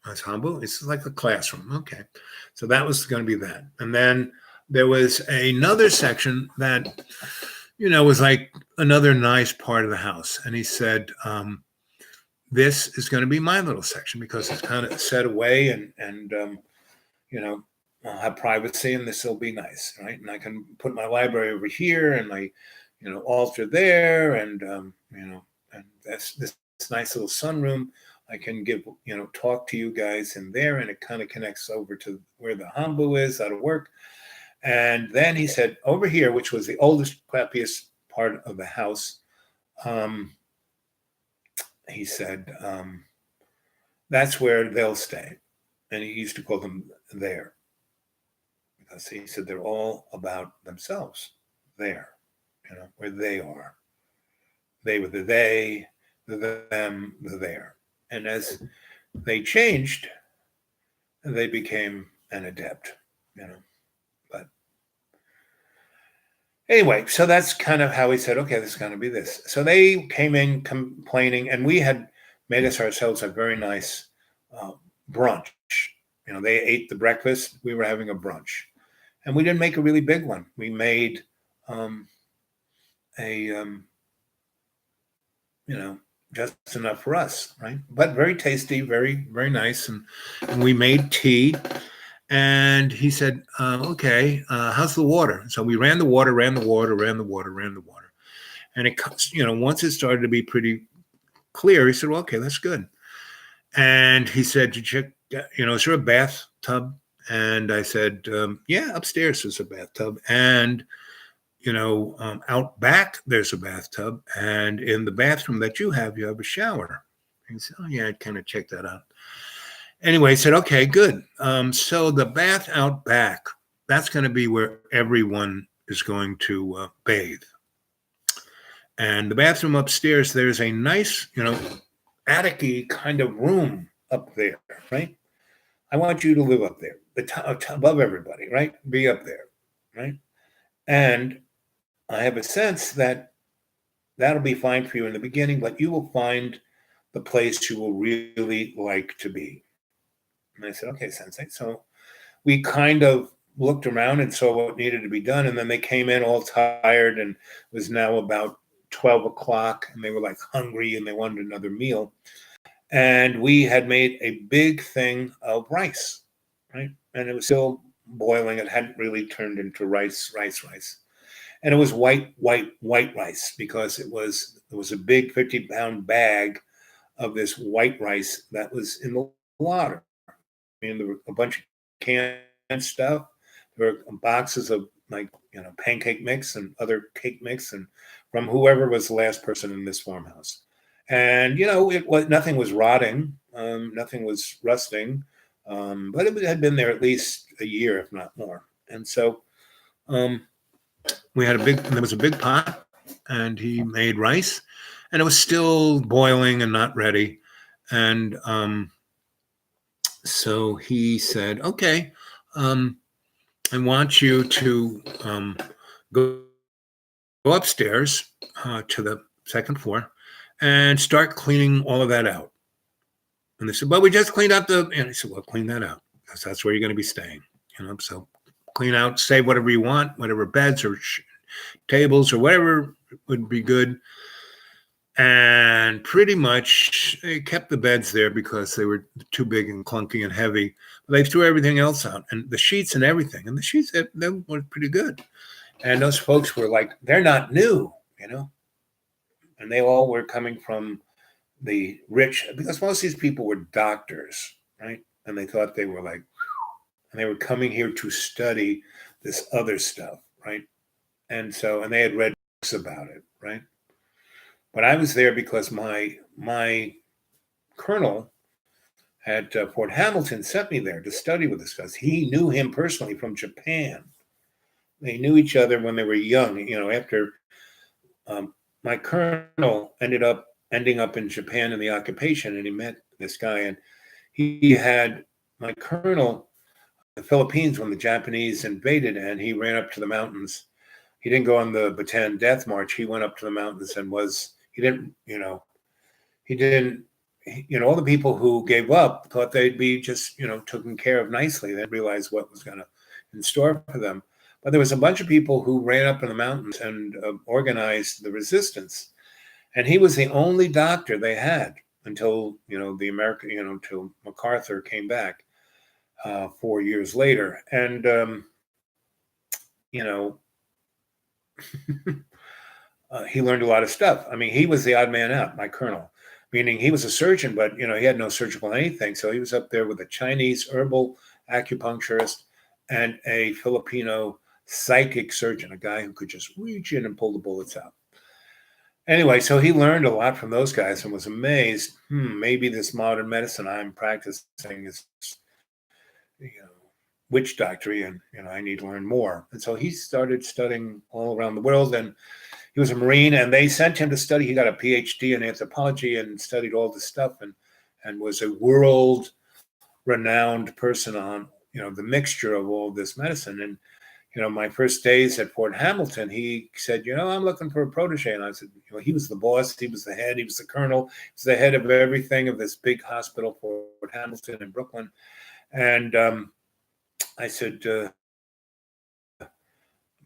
That's hambu. It's like a classroom. Okay. So that was going to be that. And then there was another section that, was like another nice part of the house. And he said, "This is going to be my little section because it's kind of set away, and I'll have privacy, and this will be nice, right? And I can put my library over here and my, altar there, and and that's this nice little sunroom. I can give, talk to you guys in there, and it kind of connects over to where the hambu is. That'll work." And then he said, "Over here," which was the oldest, crappiest part of the house, he said, "That's where they'll stay." And he used to call them there, because he said they're all about themselves there, where they are. They were the they, the them, the there. And as they changed, they became an adept, But anyway, so that's kind of how we said, okay, this is going to be this. So they came in complaining, and we had made ourselves a very nice uh, brunch. They ate the breakfast. We were having a brunch. And we didn't make a really big one. We made a, just enough for us, right? But very tasty, very, very nice. And we made tea. And he said, okay, how's the water? So we ran the water. And it, once it started to be pretty clear, he said, well, okay, that's good. And he said, did you check, is there a bathtub? And I said, yeah, upstairs there's a bathtub. And, out back there's a bathtub. And in the bathroom that you have a shower. And he said, oh, yeah, I'd kind of check that out. Anyway, he said, okay, good. So the bath out back, that's going to be where everyone is going to bathe. And the bathroom upstairs, there's a nice, attic-y kind of room up there, right? I want you to live up there, above everybody, right? Be up there, right? And I have a sense that that'll be fine for you in the beginning, but you will find the place you will really like to be. And I said, okay, Sensei. So we kind of looked around and saw what needed to be done. And then they came in all tired, and it was now about 12 o'clock, and they were like hungry and they wanted another meal. And we had made a big thing of rice, right? And it was still boiling. It hadn't really turned into rice. And it was white rice, because it was a big 50-pound bag of this white rice that was in the water. I mean, there were a bunch of canned stuff. There were boxes of pancake mix and other cake mix, and from whoever was the last person in this farmhouse. And nothing was rotting, nothing was rusting, but it had been there at least a year, if not more. And so there was a big pot, and he made rice, and it was still boiling and not ready. And so he said, okay, I want you to go upstairs to the second floor and start cleaning all of that out. And they said, well, we just cleaned out and I said, well, clean that out, because that's where you're going to be staying. So clean out, say whatever you want, whatever beds or tables or whatever would be good. And pretty much they kept the beds there because they were too big and clunky and heavy. They threw everything else out, and the sheets and everything. And the sheets, they were pretty good. And those folks were like, they're not new, And they all were coming from the rich, because most of these people were doctors, right? And they thought they were and they were coming here to study this other stuff, right? And they had read books about it, right? But I was there because my colonel at Fort Hamilton sent me there to study with this guy. He knew him personally from Japan. They knew each other when they were young. After my colonel ending up in Japan in the occupation, and he met this guy, and he had my colonel in the Philippines when the Japanese invaded, and he ran up to the mountains. He didn't go on the Bataan Death March. He went up to the mountains and all the people who gave up thought they'd be just, taken care of nicely. They didn't realize what was going to in store for them. But there was a bunch of people who ran up in the mountains and organized the resistance. And he was the only doctor they had until, until MacArthur came back 4 years later. And, he learned a lot of stuff. I mean, he was the odd man out, my colonel, meaning he was a surgeon, but, he had no surgical anything. So he was up there with a Chinese herbal acupuncturist and a Filipino psychic surgeon, a guy who could just reach in and pull the bullets out. Anyway, so he learned a lot from those guys and was amazed, maybe this modern medicine I'm practicing is witch doctory, and I need to learn more. And so he started studying all around the world, and he was a Marine, and they sent him to study. He got a PhD in anthropology and studied all this stuff, and was a world renowned person on the mixture of all this medicine. And my first days at Fort Hamilton, he said, I'm looking for a protege. And I said, he was the boss, he was the head, he was the colonel, he was the head of everything of this big hospital, Fort Hamilton in Brooklyn. And I said,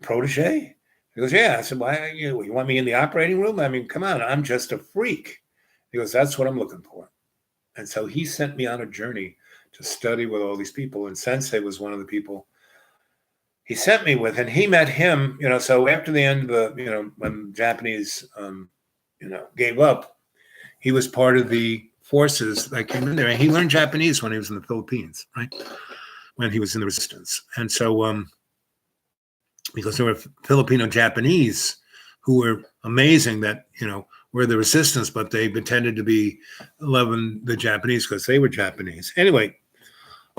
protege? He goes, yeah. I said, why? You want me in the operating room? I mean, come on, I'm just a freak. He goes, that's what I'm looking for. And so he sent me on a journey to study with all these people. And Sensei was one of the people he sent me with, and he met him, so after the end of the, when Japanese, gave up, he was part of the forces that came in there, and he learned Japanese when he was in the Philippines, right? When he was in the resistance. And so, because there were Filipino Japanese who were amazing that, were the resistance, but they pretended to be loving the Japanese because they were Japanese. Anyway,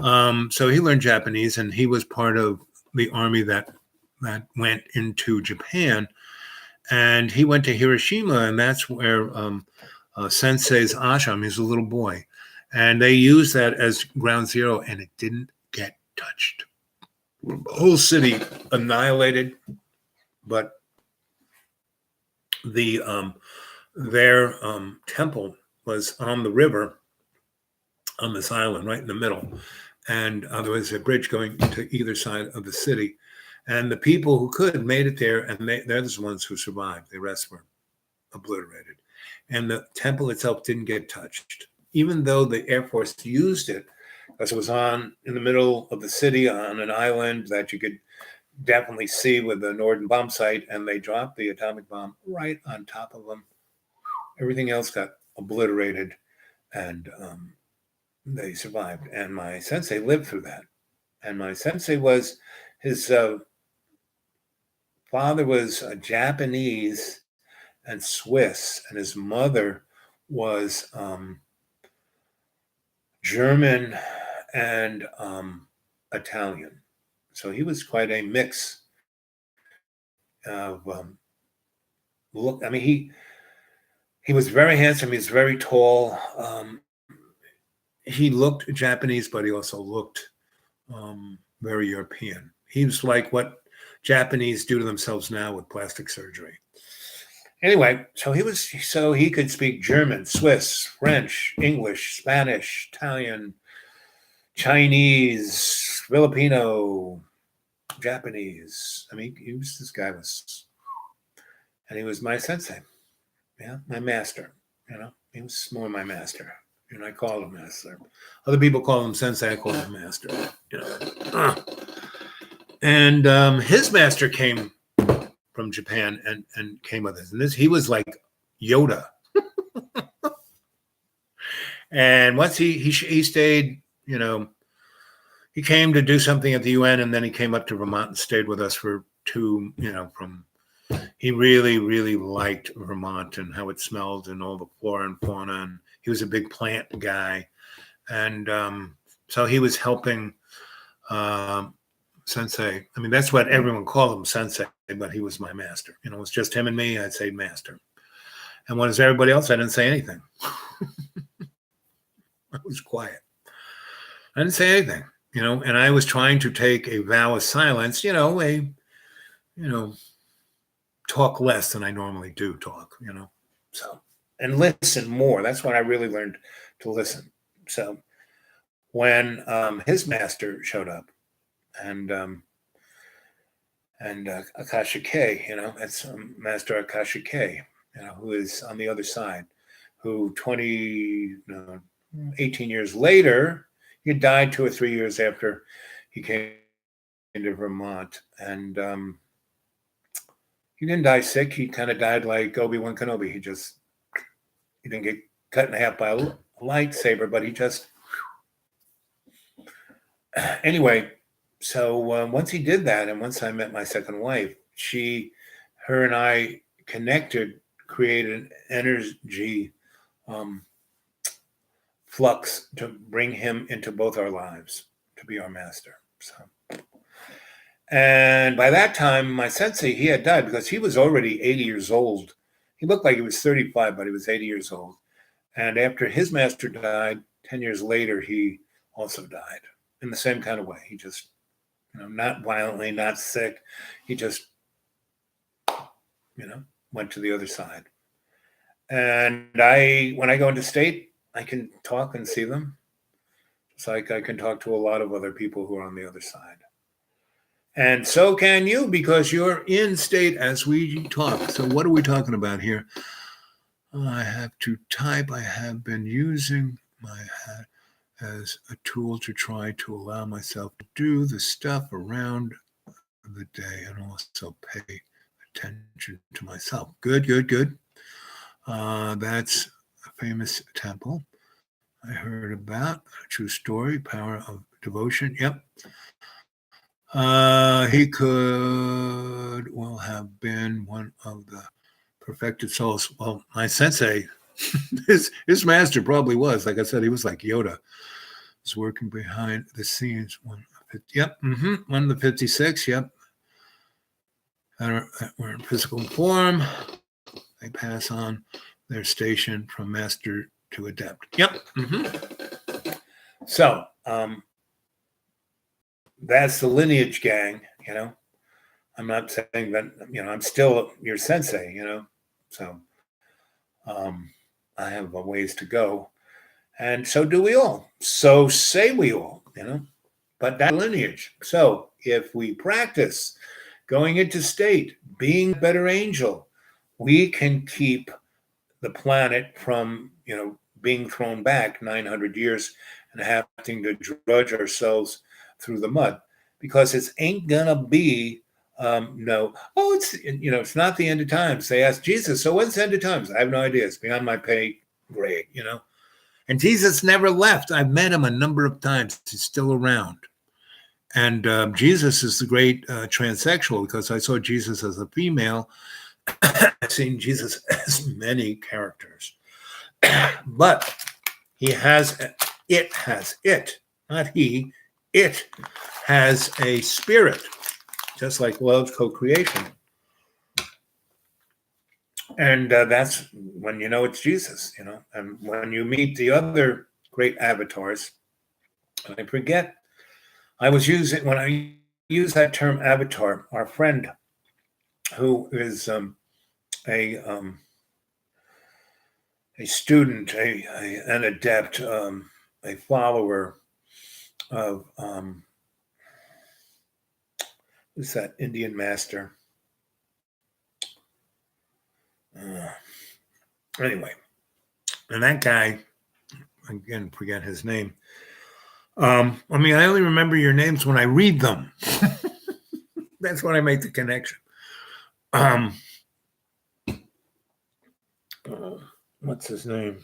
so he learned Japanese, and he was part of the army that went into Japan, and he went to Hiroshima, and that's where Sensei's ashram. He's a little boy, and they used that as ground zero, and it didn't get touched. The whole city annihilated, but the their temple was on the river on this island right in the middle. And there was a bridge going to either side of the city. And the people who could made it there, and they're the ones who survived. The rest were obliterated. And the temple itself didn't get touched, even though the Air Force used it, because it was in the middle of the city on an island that you could definitely see with the Norden bomb site, and they dropped the atomic bomb right on top of them. Everything else got obliterated, and they survived. And my sensei lived through that. And my sensei was, his father was Japanese and Swiss, and his mother was German and Italian. So he was quite a mix of look. I mean, he was very handsome. He was very tall. He looked Japanese, but he also looked very European. He was like what Japanese do to themselves now with plastic surgery. Anyway, so he could speak German, Swiss, French, English, Spanish, Italian, Chinese, Filipino, Japanese. I mean, and he was my sensei. Yeah, my master. He was more my master. I call him master. Other people call him sensei. I call him master. And his master came from Japan and came with us. And he was like Yoda. And once he stayed, he came to do something at the UN, and then he came up to Vermont and stayed with us for he really, really liked Vermont and how it smelled and all the flora and fauna. And he was a big plant guy. And so he was helping Sensei. I mean, that's what everyone called him, Sensei, but he was my master. It was just him and me. I'd say master. And when it was everybody else, I didn't say anything. I was quiet. I didn't say anything, and I was trying to take a vow of silence, talk less than I normally do talk, so, and listen more. That's when I really learned to listen. So when his master showed up, and Akasha K, that's Master Akasha K, who is on the other side, who 18 years later, he died 2 or 3 years after he came into Vermont. And he didn't die sick. He kind of died like Obi-Wan Kenobi. He didn't get cut in half by a lightsaber, but he just... Anyway, so once he did that, and once I met my second wife, her and I connected, created an energy flux to bring him into both our lives, to be our master. So, and by that time, my sensei, he had died because he was already 80 years old. He looked like he was 35, but he was 80 years old. And after his master died, 10 years later, he also died in the same kind of way. He just, not violently, not sick. He just, went to the other side. And when I go into state, I can talk and see them. It's like I can talk to a lot of other people who are on the other side. And so can you, because you're in state as we talk. So what are we talking about here? I have to type. I have been using my hat as a tool to try to allow myself to do the stuff around the day and also pay attention to myself. Good, good, good. That's a famous temple I heard about. A true story, power of devotion. Yep. He could well have been one of the perfected souls. Well, my sensei, his master probably was. Like I said, he was like Yoda. Was working behind the scenes. One of the 56. Yep. We're in physical form. They pass on their station from master to adept. Yep. So that's the lineage gang. I'm not saying that, I'm still your sensei, so I have a ways to go. And so do we all. So say we all, but that lineage. So if we practice going into state, being a better angel, we can keep the planet from, being thrown back 900 years and having to drudge ourselves through the mud, because it ain't gonna be it's not the end of times. They asked Jesus, so when's the end of times? I have no idea. It's beyond my pay grade, And Jesus never left. I've met him a number of times. He's still around. And Jesus is the great transsexual, because I saw Jesus as a female. I've seen Jesus as many characters. But it has a spirit, just like love's co-creation. And that's when it's Jesus, And when you meet the other great avatars, and I forget, when I use that term avatar, our friend who is a student, an adept, a follower of who's that Indian master? Anyway, and that guy, again, forget his name. I only remember your names when I read them. That's when I make the connection. What's his name?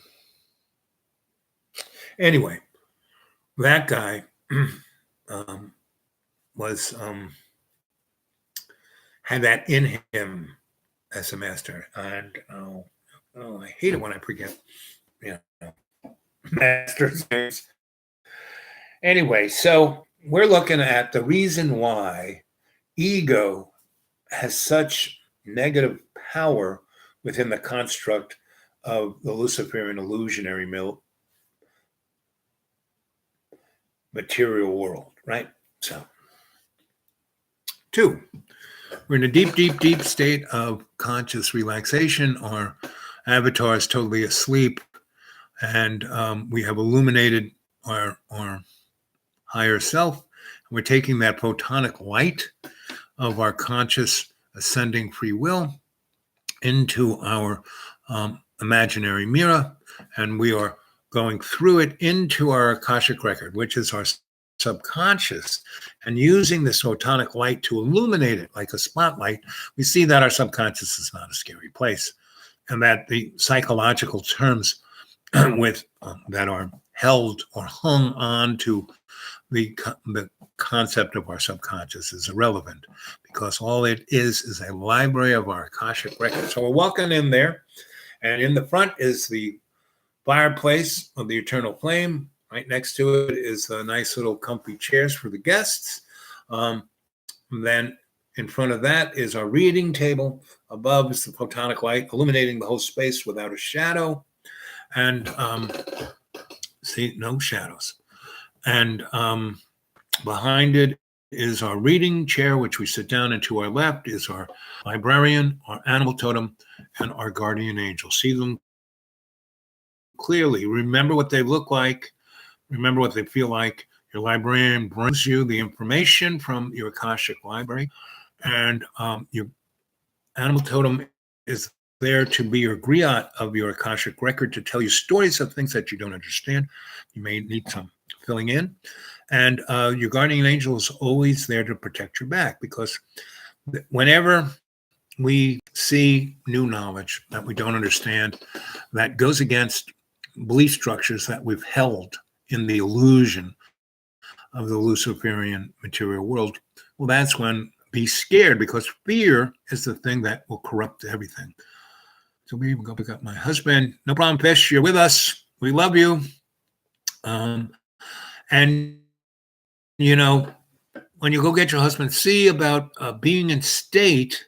Anyway, that guy was had that in him as a master, and I hate it when I forget, masters' names. Anyway, so we're looking at the reason why ego has such negative power within the construct of the Luciferian illusionary material world, right? So, 2, we're in a deep, deep, deep state of conscious relaxation. Our avatar is totally asleep, and we have illuminated our higher self. We're taking that photonic light of our conscious ascending free will into our imaginary mirror, and we are going through it into our Akashic record, which is our subconscious, and using this photonic light to illuminate it like a spotlight. We see that our subconscious is not a scary place, and that the psychological terms that are held or hung on to the concept of our subconscious is irrelevant, because all it is a library of our Akashic record. So we're walking in there, and in the front is the fireplace of the eternal flame, Right next to it is a nice little comfy chairs for the guests. Then in front of that is our reading table. Above is the photonic light illuminating the whole space without a shadow. And see, no shadows. And behind it is our reading chair, which we sit down, and to our left is our librarian, our animal totem, and our guardian angel. See them clearly. Remember what they look like. Remember what they feel like. Your librarian brings you the information from your Akashic library, and your animal totem is there to be your griot of your Akashic record, to tell you stories of things that you don't understand. You may need some filling in. And your guardian angel is always there to protect your back, because whenever we see new knowledge that we don't understand, that goes against belief structures that we've held in the illusion of the Luciferian material world, well, that's when be scared, because fear is the thing that will corrupt everything. So we even go pick up my husband. No problem, Fish. You're with us. We love you. And, you know, when you go get your husband, see about being in state.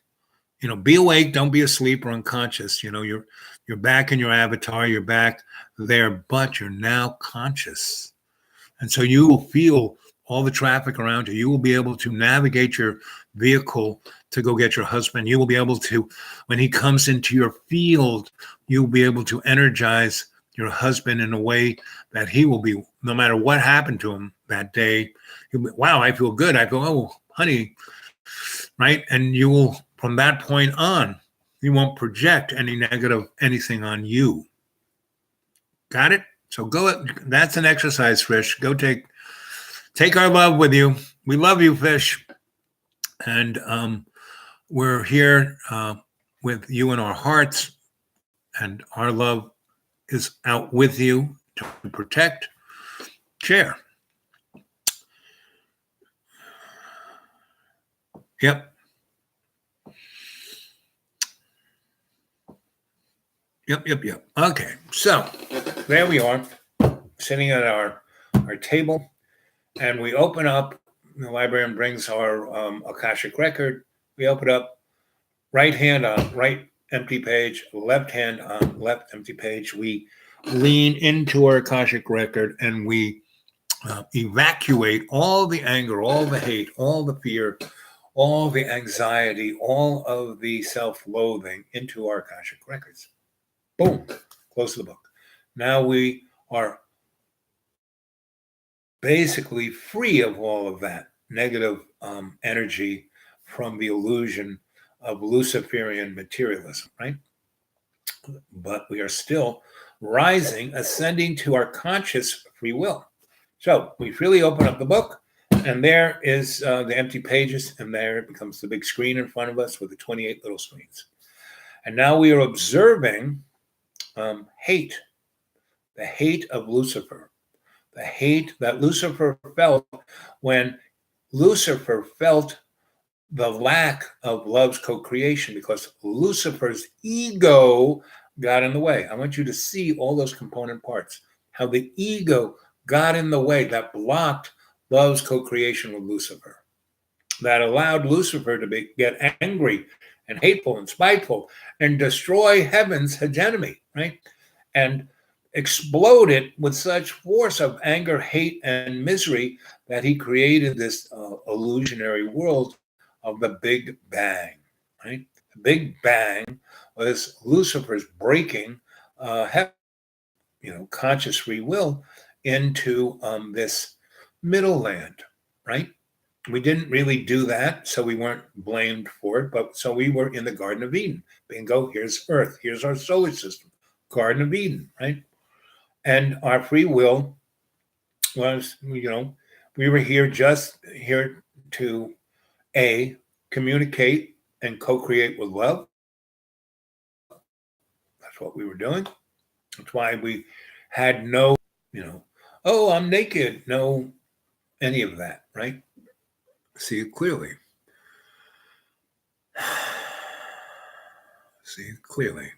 Be awake, don't be asleep or unconscious. You're back in your avatar, you're back there, but you're now conscious. And so you will feel all the traffic around you. You will be able to navigate your vehicle to go get your husband. You will be able to, when he comes into your field, you'll be able to energize your husband in a way that he will be, no matter what happened to him that day, he'll be, wow, I feel good. I feel, oh, honey, right? And you will, from that point on, you won't project any negative anything on you. Got it? So go, that's an exercise, Fish. Go take our love with you. We love you, Fish. And we're here with you in our hearts, and our love is out with you to protect. Share. Yep. Yep. Okay, so there we are, sitting at our table, and we open up. The librarian brings our Akashic record. We open up, right hand on right empty page, left hand on left empty page. We lean into our Akashic record, and we evacuate all the anger, all the hate, all the fear, all the anxiety, all of the self-loathing into our Akashic records. Boom, close the book. Now we are basically free of all of that negative energy from the illusion of Luciferian materialism, right? But we are still rising, ascending to our conscious free will. So we freely open up the book, and there is the empty pages, and there it becomes the big screen in front of us with the 28 little screens. And now we are observing hate, the hate of Lucifer, the hate that Lucifer felt when Lucifer felt the lack of love's co-creation, because Lucifer's ego got in the way. I want you to see all those component parts, how the ego got in the way, that blocked love's co-creation with Lucifer, that allowed Lucifer to get angry and hateful and spiteful and destroy heaven's hegemony, right? And explode it with such force of anger, hate, and misery that he created this illusionary world of the Big Bang, right? The Big Bang was Lucifer's breaking heaven, conscious free will into this middle land, right? We didn't really do that, so we weren't blamed for it, but so we were in the Garden of Eden. Bingo, here's Earth, here's our solar system, Garden of Eden, right? And our free will was, we were here to communicate and co-create with love. That's what we were doing. That's why we had no, oh, I'm naked. No, any of that, right? See it clearly. See it clearly.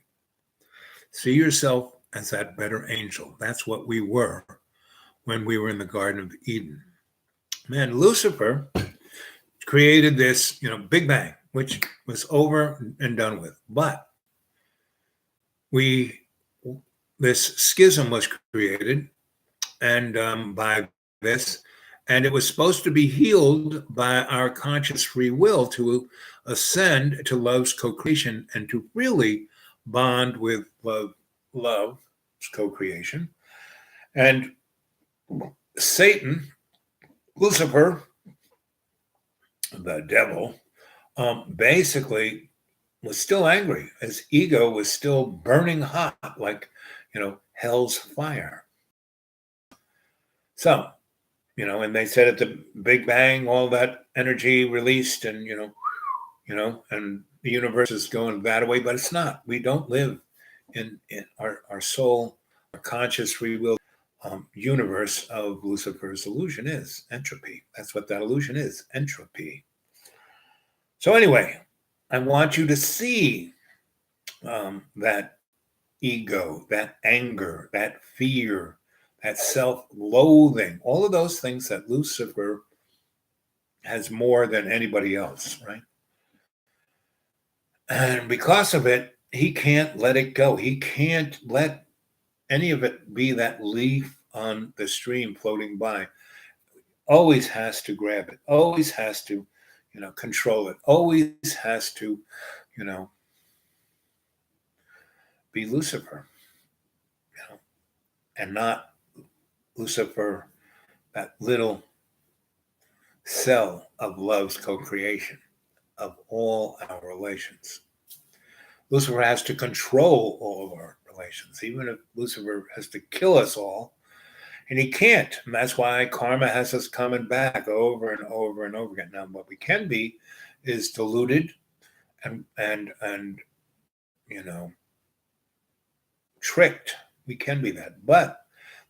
See yourself as that better angel. That's what we were when we were in the Garden of Eden. Man, Lucifer created this, Big Bang, which was over and done with. But this schism was created, and by this, and it was supposed to be healed by our conscious free will to ascend to love's co-creation and to really bond with love's co-creation. And Satan, Lucifer, the devil, basically was still angry. His ego was still burning hot, like, hell's fire. So, and they said at the Big Bang, all that energy released, and and the universe is going that way, but it's not. We don't live in our soul, our conscious free will universe of Lucifer's illusion is entropy. That's what that illusion is, entropy. So anyway, I want you to see that ego, that anger, that fear, that self-loathing, all of those things that Lucifer has more than anybody else, right? And because of it, he can't let it go. He can't let any of it be that leaf on the stream floating by. Always has to grab it, always has to, control it, always has to, be Lucifer, and not Lucifer, that little cell of love's co-creation of all our relations. Lucifer has to control all of our relations, even if Lucifer has to kill us all, and he can't. And that's why karma has us coming back over and over and over again. Now, what we can be is deluded and tricked. We can be that, but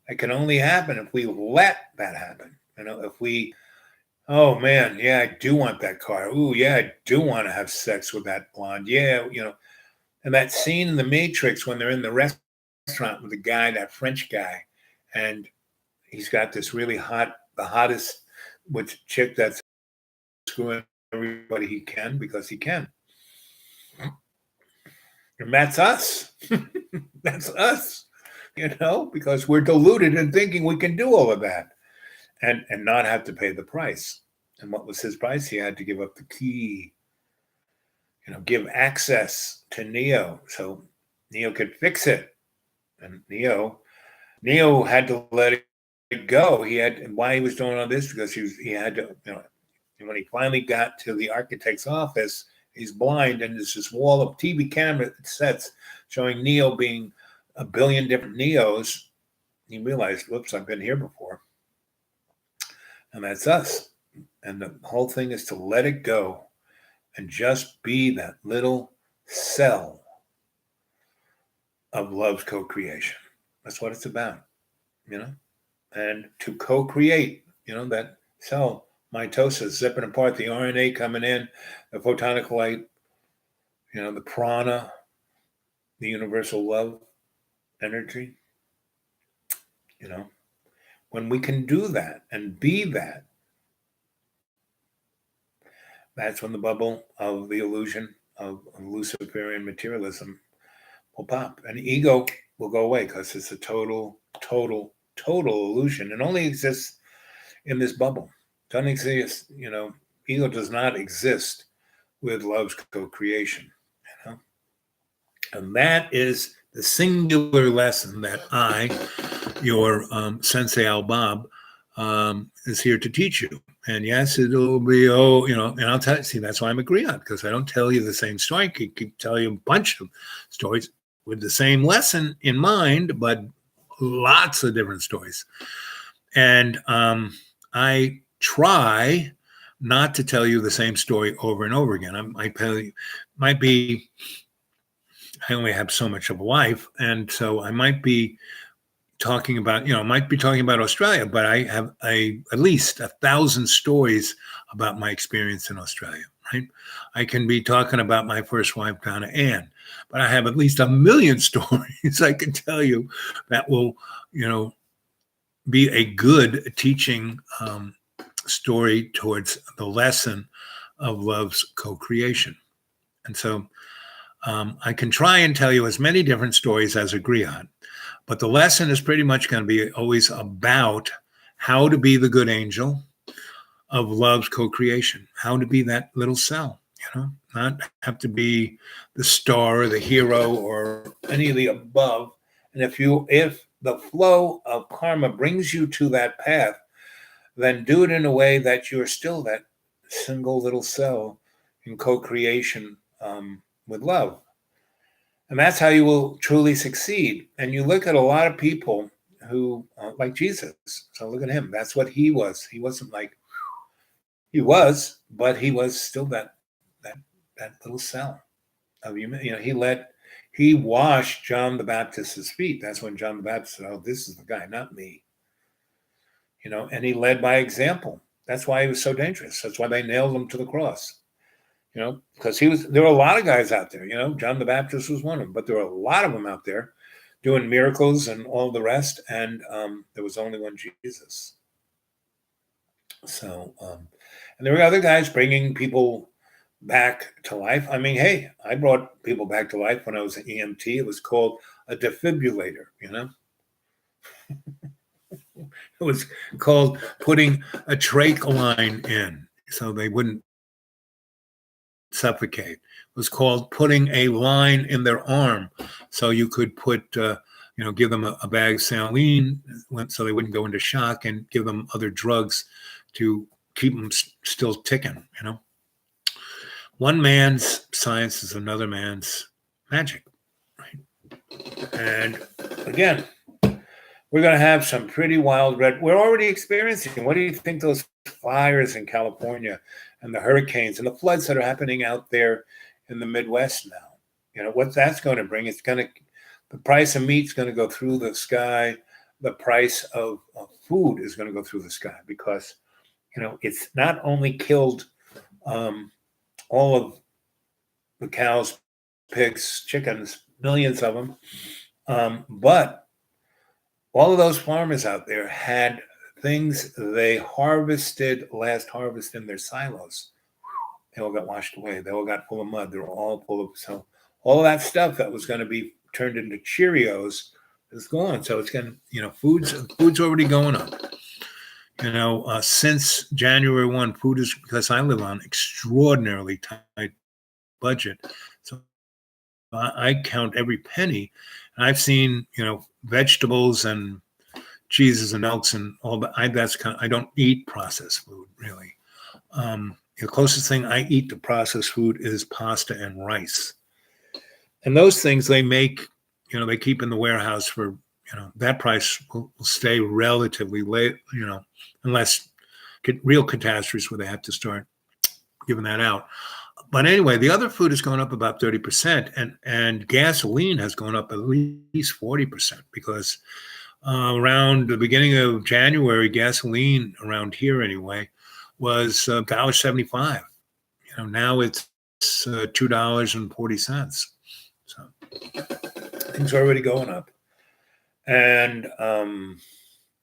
it can only happen if we let that happen. If we, oh man, yeah, I do want that car. Ooh, yeah, I do want to have sex with that blonde. Yeah, and that scene in The Matrix when they're in the restaurant with the guy, that French guy, and he's got this really the hottest chick that's screwing everybody he can because he can. And that's us. That's us, because we're deluded in thinking we can do all of that and not have to pay the price. And what was his price? He had to give up the key, give access to Neo so Neo could fix it. And Neo had to let it go. Why he was doing all this, because he had to, when he finally got to the architect's office, he's blind, and there's this wall of TV camera sets showing Neo being a billion different Neos. He realized, whoops, I've been here before. And that's us. And the whole thing is to let it go and just be that little cell of love's co-creation. That's what it's about, and to co-create, that cell mitosis, zipping apart, the RNA coming in, the photonic light, the prana, the universal love energy. When we can do that and be that, that's when the bubble of the illusion of Luciferian materialism will pop, and ego will go away, because it's a total illusion. It only exists in this bubble. It doesn't exist, ego does not exist with love's co-creation, and that is the singular lesson that your Sensei Al Bob, is here to teach you. And yes, it'll be, and I'll tell you, see, that's why I'm a griot, because I don't tell you the same story. I could tell you a bunch of stories with the same lesson in mind, but lots of different stories. And I try not to tell you the same story over and over again. I only have so much of a life, and so I might be talking about, Australia, but I have at least 1,000 stories about my experience in Australia, right? I can be talking about my first wife, Donna Ann, but I have at least 1 million stories I can tell you that will, be a good teaching story towards the lesson of love's co-creation. And so I can try and tell you as many different stories as agree on, but the lesson is pretty much going to be always about how to be the good angel of love's co-creation, how to be that little cell, not have to be the star or the hero or any of the above. And if the flow of karma brings you to that path, then do it in a way that you're still that single little cell in co-creation with love. And that's how you will truly succeed. And you look at a lot of people who, like Jesus. So look at him. That's what he was. He wasn't like, he was, but he was still that little cell of human. He washed John the Baptist's feet. That's when John the Baptist said, "Oh, this is the guy, not me." And he led by example. That's why he was so dangerous. That's why they nailed him to the cross. Because there were a lot of guys out there. John the Baptist was one of them, but there were a lot of them out there doing miracles and all the rest. And there was only one Jesus. So, and there were other guys bringing people back to life. I mean, hey, I brought people back to life when I was an EMT. It was called a defibrillator, It was called putting a trach line in so they wouldn't suffocate. It was called putting a line in their arm so you could put, give them a bag of saline so they wouldn't go into shock, and give them other drugs to keep them still ticking, One man's science is another man's magic, right? And again, we're going to have some pretty wild we're already experiencing. What do you think those fires in California and the hurricanes and the floods that are happening out there in the Midwest now? What that's going to bring, the price of meat's going to go through the sky. The price of food is going to go through the sky because, it's not only killed all of the cows, pigs, chickens, millions of them, but all of those farmers out there had things they harvested last harvest in their silos. They all got washed away. They all got full of mud. They were all full of, so all of that stuff that was going to be turned into Cheerios is gone. So it's going to, food's already going up. Since January 1, food is, because I live on extraordinarily tight budget. So I count every penny. And I've seen, vegetables and cheeses and milks and all that. I don't eat processed food, really. The closest thing I eat to processed food is pasta and rice. And those things they make, they keep in the warehouse for, that price will stay relatively late, unless real catastrophes where they have to start giving that out. But anyway, the other food has gone up about 30%, and gasoline has gone up at least 40% because around the beginning of January, gasoline around here anyway was $1.75. Now it's $2.40. So things are already going up, and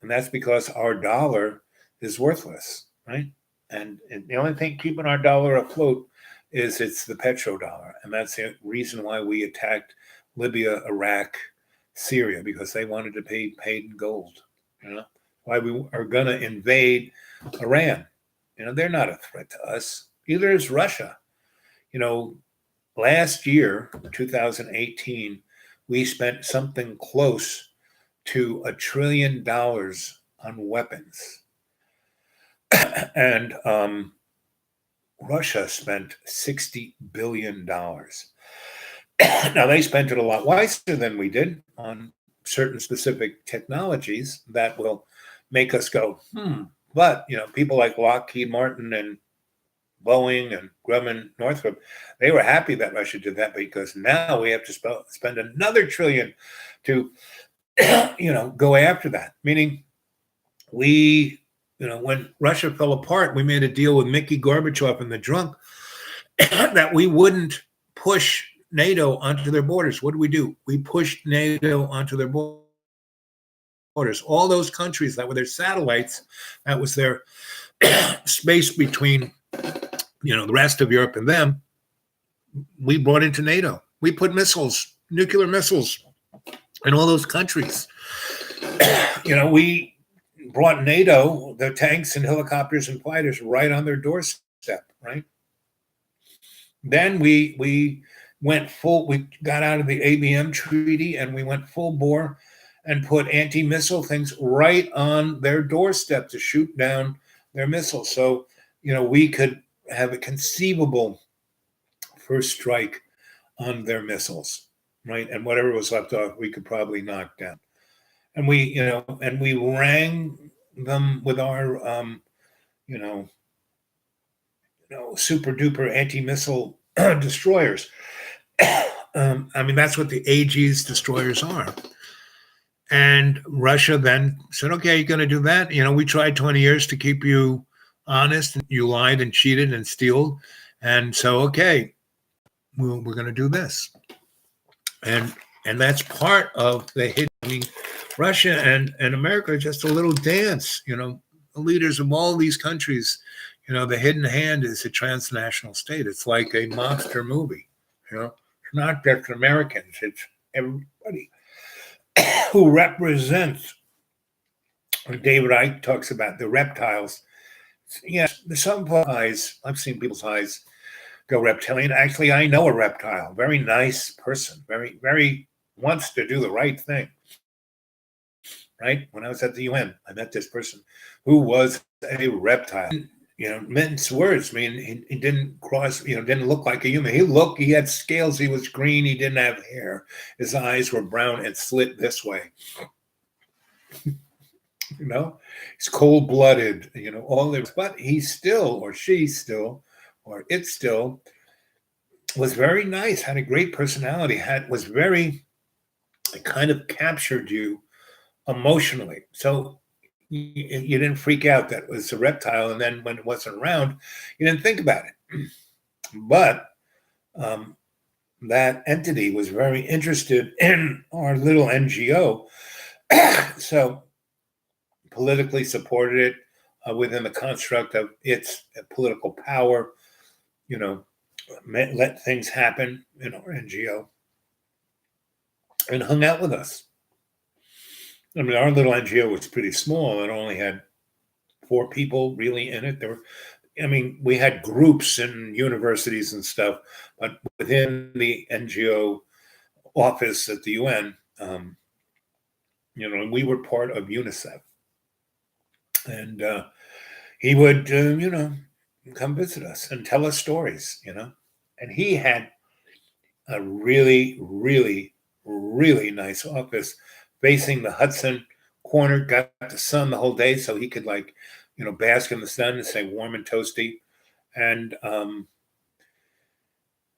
that's because our dollar is worthless, right? And the only thing keeping our dollar afloat is it's the petrodollar. And that's the reason why we attacked Libya, Iraq, Syria, because they wanted to pay paid in gold. Why we are going to invade Iran. They're not a threat to us. Either is Russia. Last year, 2018, we spent something close to $1 trillion on weapons. And Russia spent $60 billion. Now, they spent it a lot wiser than we did on certain specific technologies that will make us go, But, people like Lockheed Martin and Boeing and Grumman, Northrop, they were happy that Russia did that because now we have to spend another $1 trillion to, go after that. Meaning when Russia fell apart, we made a deal with Mickey Gorbachev and the drunk that we wouldn't push NATO onto their borders. What do? We pushed NATO onto their borders. All those countries that were their satellites, that was their space between, the rest of Europe and them, we brought into NATO. We put missiles, nuclear missiles, in all those countries. We brought NATO, the tanks and helicopters and fighters, right on their doorstep, right? Then we went full, we got out of the ABM treaty and we went full bore and put anti-missile things right on their doorstep to shoot down their missiles. So, we could have a conceivable first strike on their missiles, right? And whatever was left off, we could probably knock down. And we rang them with our, super duper anti-missile destroyers. That's what the Aegis destroyers are. And Russia then said, okay, you're going to do that. We tried 20 years to keep you honest. And you lied and cheated and stealed. And so, okay, we're going to do this. And that's part of the hidden. Russia and America are just a little dance. The leaders of all these countries, the hidden hand is a transnational state. It's like a monster movie. It's not just Americans. It's everybody who represents. David Icke talks about the reptiles. Yes, some eyes, I've seen people's eyes go reptilian. Actually, I know a reptile, very nice person, very, very wants to do the right thing. Right? When I was at the UN, I met this person who was a reptile. Mince words. He didn't cross, didn't look like a human. He had scales. He was green. He didn't have hair. His eyes were brown and slit this way. He's cold-blooded, all this. But he still, or she still, or it still was very nice, had a great personality, it kind of captured you emotionally. So you didn't freak out that it was a reptile, and then when it wasn't around, you didn't think about it. But that entity was very interested in our little NGO, so politically supported it within the construct of its political power, let things happen in our NGO, and hung out with us. Our little NGO was pretty small. It only had 4 people really in it. We had groups in universities and stuff, but within the NGO office at the UN, we were part of UNICEF. And he would, come visit us and tell us stories, And he had a really, really, really nice office facing the Hudson corner, got the sun the whole day, so he could bask in the sun and stay warm and toasty. And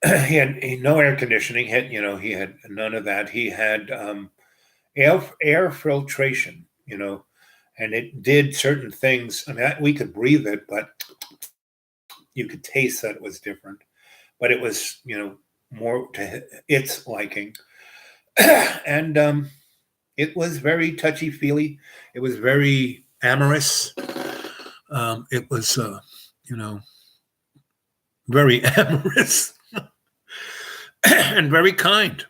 he had no air conditioning. He had none of that. He had air filtration, and it did certain things. We could breathe it, but you could taste that it was different. But it was, more to its liking. And it was very touchy-feely. It was very amorous. It was, very amorous and very kind,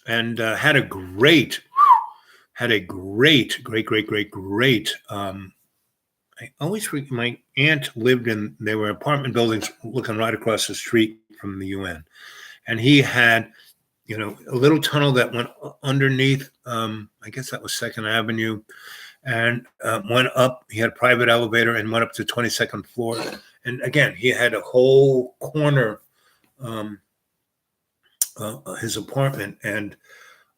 and had a great, great. I always my aunt lived in. There were apartment buildings looking right across the street from the UN, and he had, a little tunnel that went underneath. I guess that was 2nd Avenue, and went up. He had a private elevator and went up to 22nd floor. And again, he had a whole corner, his apartment, and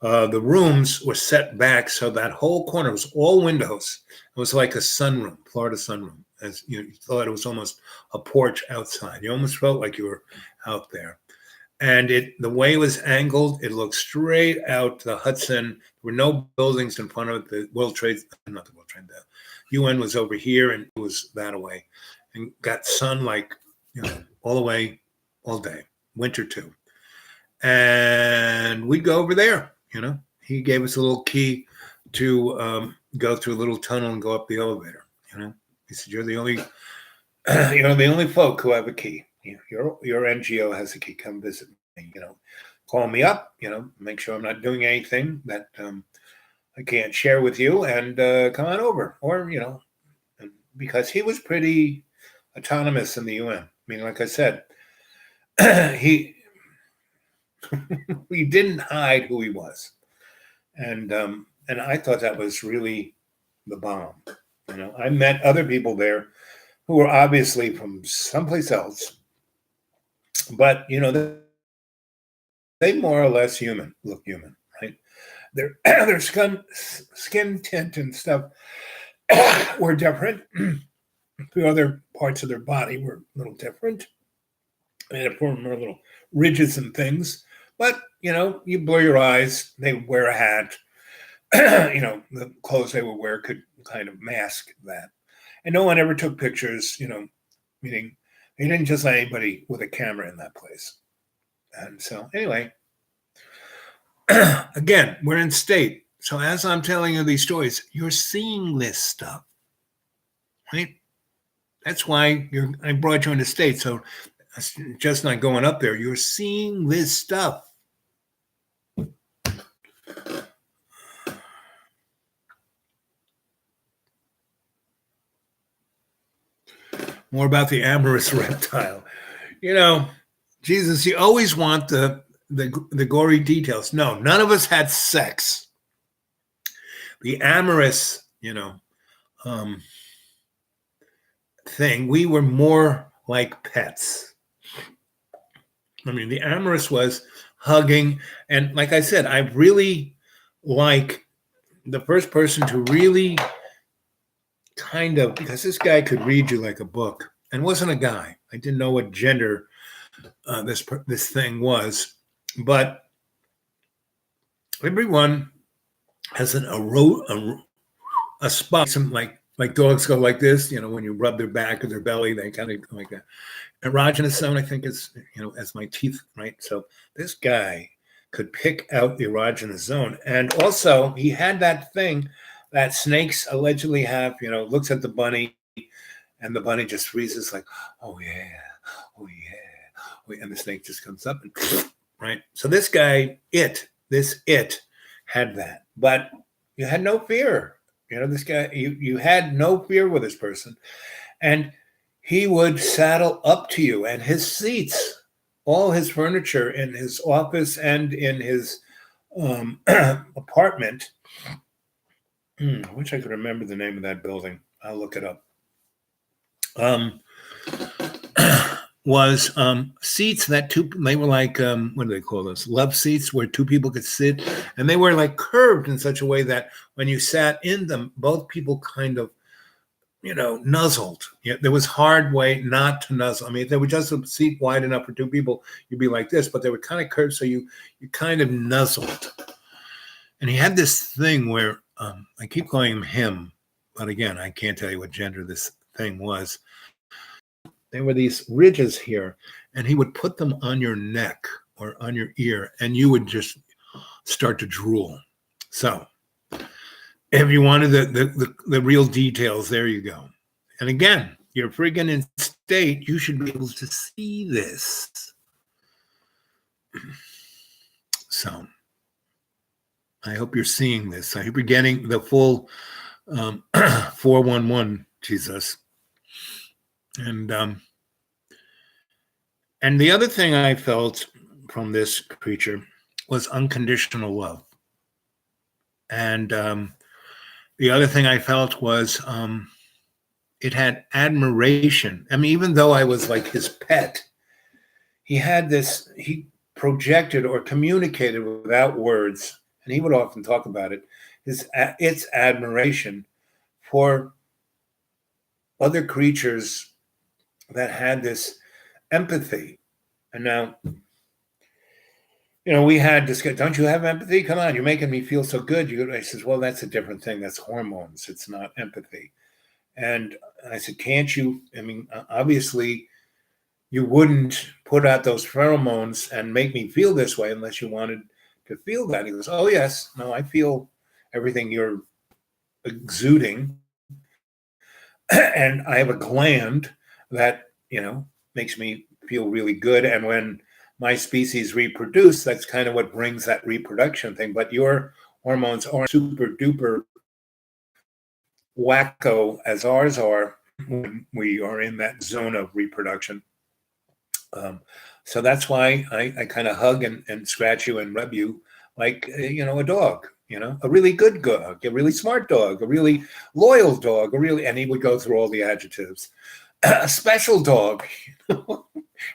the rooms were set back, so that whole corner was all windows. It was like a sunroom, Florida sunroom. As you thought, it was almost a porch outside. You almost felt like you were out there. And the way it was angled, it looked straight out the Hudson. There were no buildings in front of it. The UN was over here, and it was that away. And got sun all the way, all day, winter too. And we'd go over there, He gave us a little key to go through a little tunnel and go up the elevator. He said, "You're the only, the only folk who have a key. Your NGO has a key. Come visit me. Call me up. Make sure I'm not doing anything that I can't share with you, and come on over." Or because he was pretty autonomous in the UN. I mean, like I said, he he didn't hide who he was, and I thought that was really the bomb. I met other people there who were obviously from someplace else, but they more or less look human, right? Their skin tint and stuff were different. The other parts of their body were a little different. They had more little ridges and things. But, you blur your eyes. They wear a hat. The clothes they would wear could kind of mask that. And no one ever took pictures, meaning they didn't just let anybody with a camera in that place. And so, anyway, again, we're in state. So as I'm telling you these stories, you're seeing this stuff, right? That's why I brought you into state. So it's just not going up there. You're seeing this stuff. More about the amorous reptile. Jesus, you always want the gory details. No, none of us had sex. The amorous, thing, we were more like pets. I mean, the amorous was hugging. And like I said, I really like the first person to really kind of, because this guy could read you like a book, and wasn't a guy. I didn't know what gender this thing was, but everyone has a spot. Some like dogs go like this, when you rub their back or their belly, they kind of go like that. Erogenous zone, I think, is as my teeth, right? So this guy could pick out the erogenous zone, and also he had that thing that snakes allegedly have. Looks at the bunny, and the bunny just freezes like, oh yeah, oh yeah, and the snake just comes up and right. So this guy, this had that, but you had no fear. This guy, you had no fear with this person, and he would saddle up to you, and his seats, all his furniture in his office and in his apartment. I wish I could remember the name of that building. I'll look it up. Was seats that they were like, what do they call those? Love seats, where two people could sit, and they were like curved in such a way that when you sat in them, both people kind of, nuzzled. There was hard way not to nuzzle. I mean, if they were just a seat wide enough for two people, you'd be like this, but they were kind of curved, so you kind of nuzzled. And he had this thing where I keep calling him, but again, I can't tell you what gender this thing was. There were these ridges here, and he would put them on your neck or on your ear, and you would just start to drool. So if you wanted the real details, there you go. And again, you're freaking in state. You should be able to see this. So I hope you're seeing this. I hope you're getting the full 411, Jesus. And the other thing I felt from this creature was unconditional love. And the other thing I felt was it had admiration. I mean, even though I was like his pet, he projected or communicated without words, and he would often talk about it, its admiration for other creatures that had this empathy. And now, we had this, don't you have empathy? Come on, you're making me feel so good. I says, well, that's a different thing. That's hormones. It's not empathy. And I said, can't you? I mean, obviously, you wouldn't put out those pheromones and make me feel this way unless you wanted to feel that. He goes, oh, yes. No, I feel everything you're exuding. And I have a gland that, makes me feel really good. And when my species reproduce, that's kind of what brings that reproduction thing. But your hormones aren't super duper wacko as ours are when we are in that zone of reproduction. So that's why I kind of hug and scratch you and rub you like, a dog, a really good dog, a really smart dog, a really loyal dog, and he would go through all the adjectives. A special dog.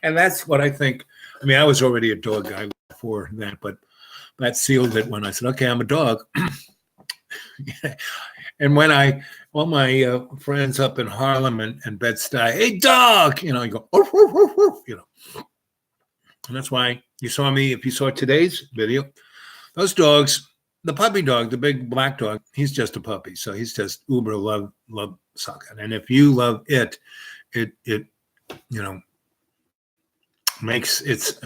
And that's what I think. I mean, I was already a dog guy before that, but that sealed it when I said, okay, I'm a dog. And when all my friends up in Harlem and Bed-Stuy, hey, dog, I go, woof, woof, woof, woof, And that's why you saw me, if you saw today's video, those dogs, the puppy dog, the big black dog, he's just a puppy. So he's just uber love sucking. And if you love it makes its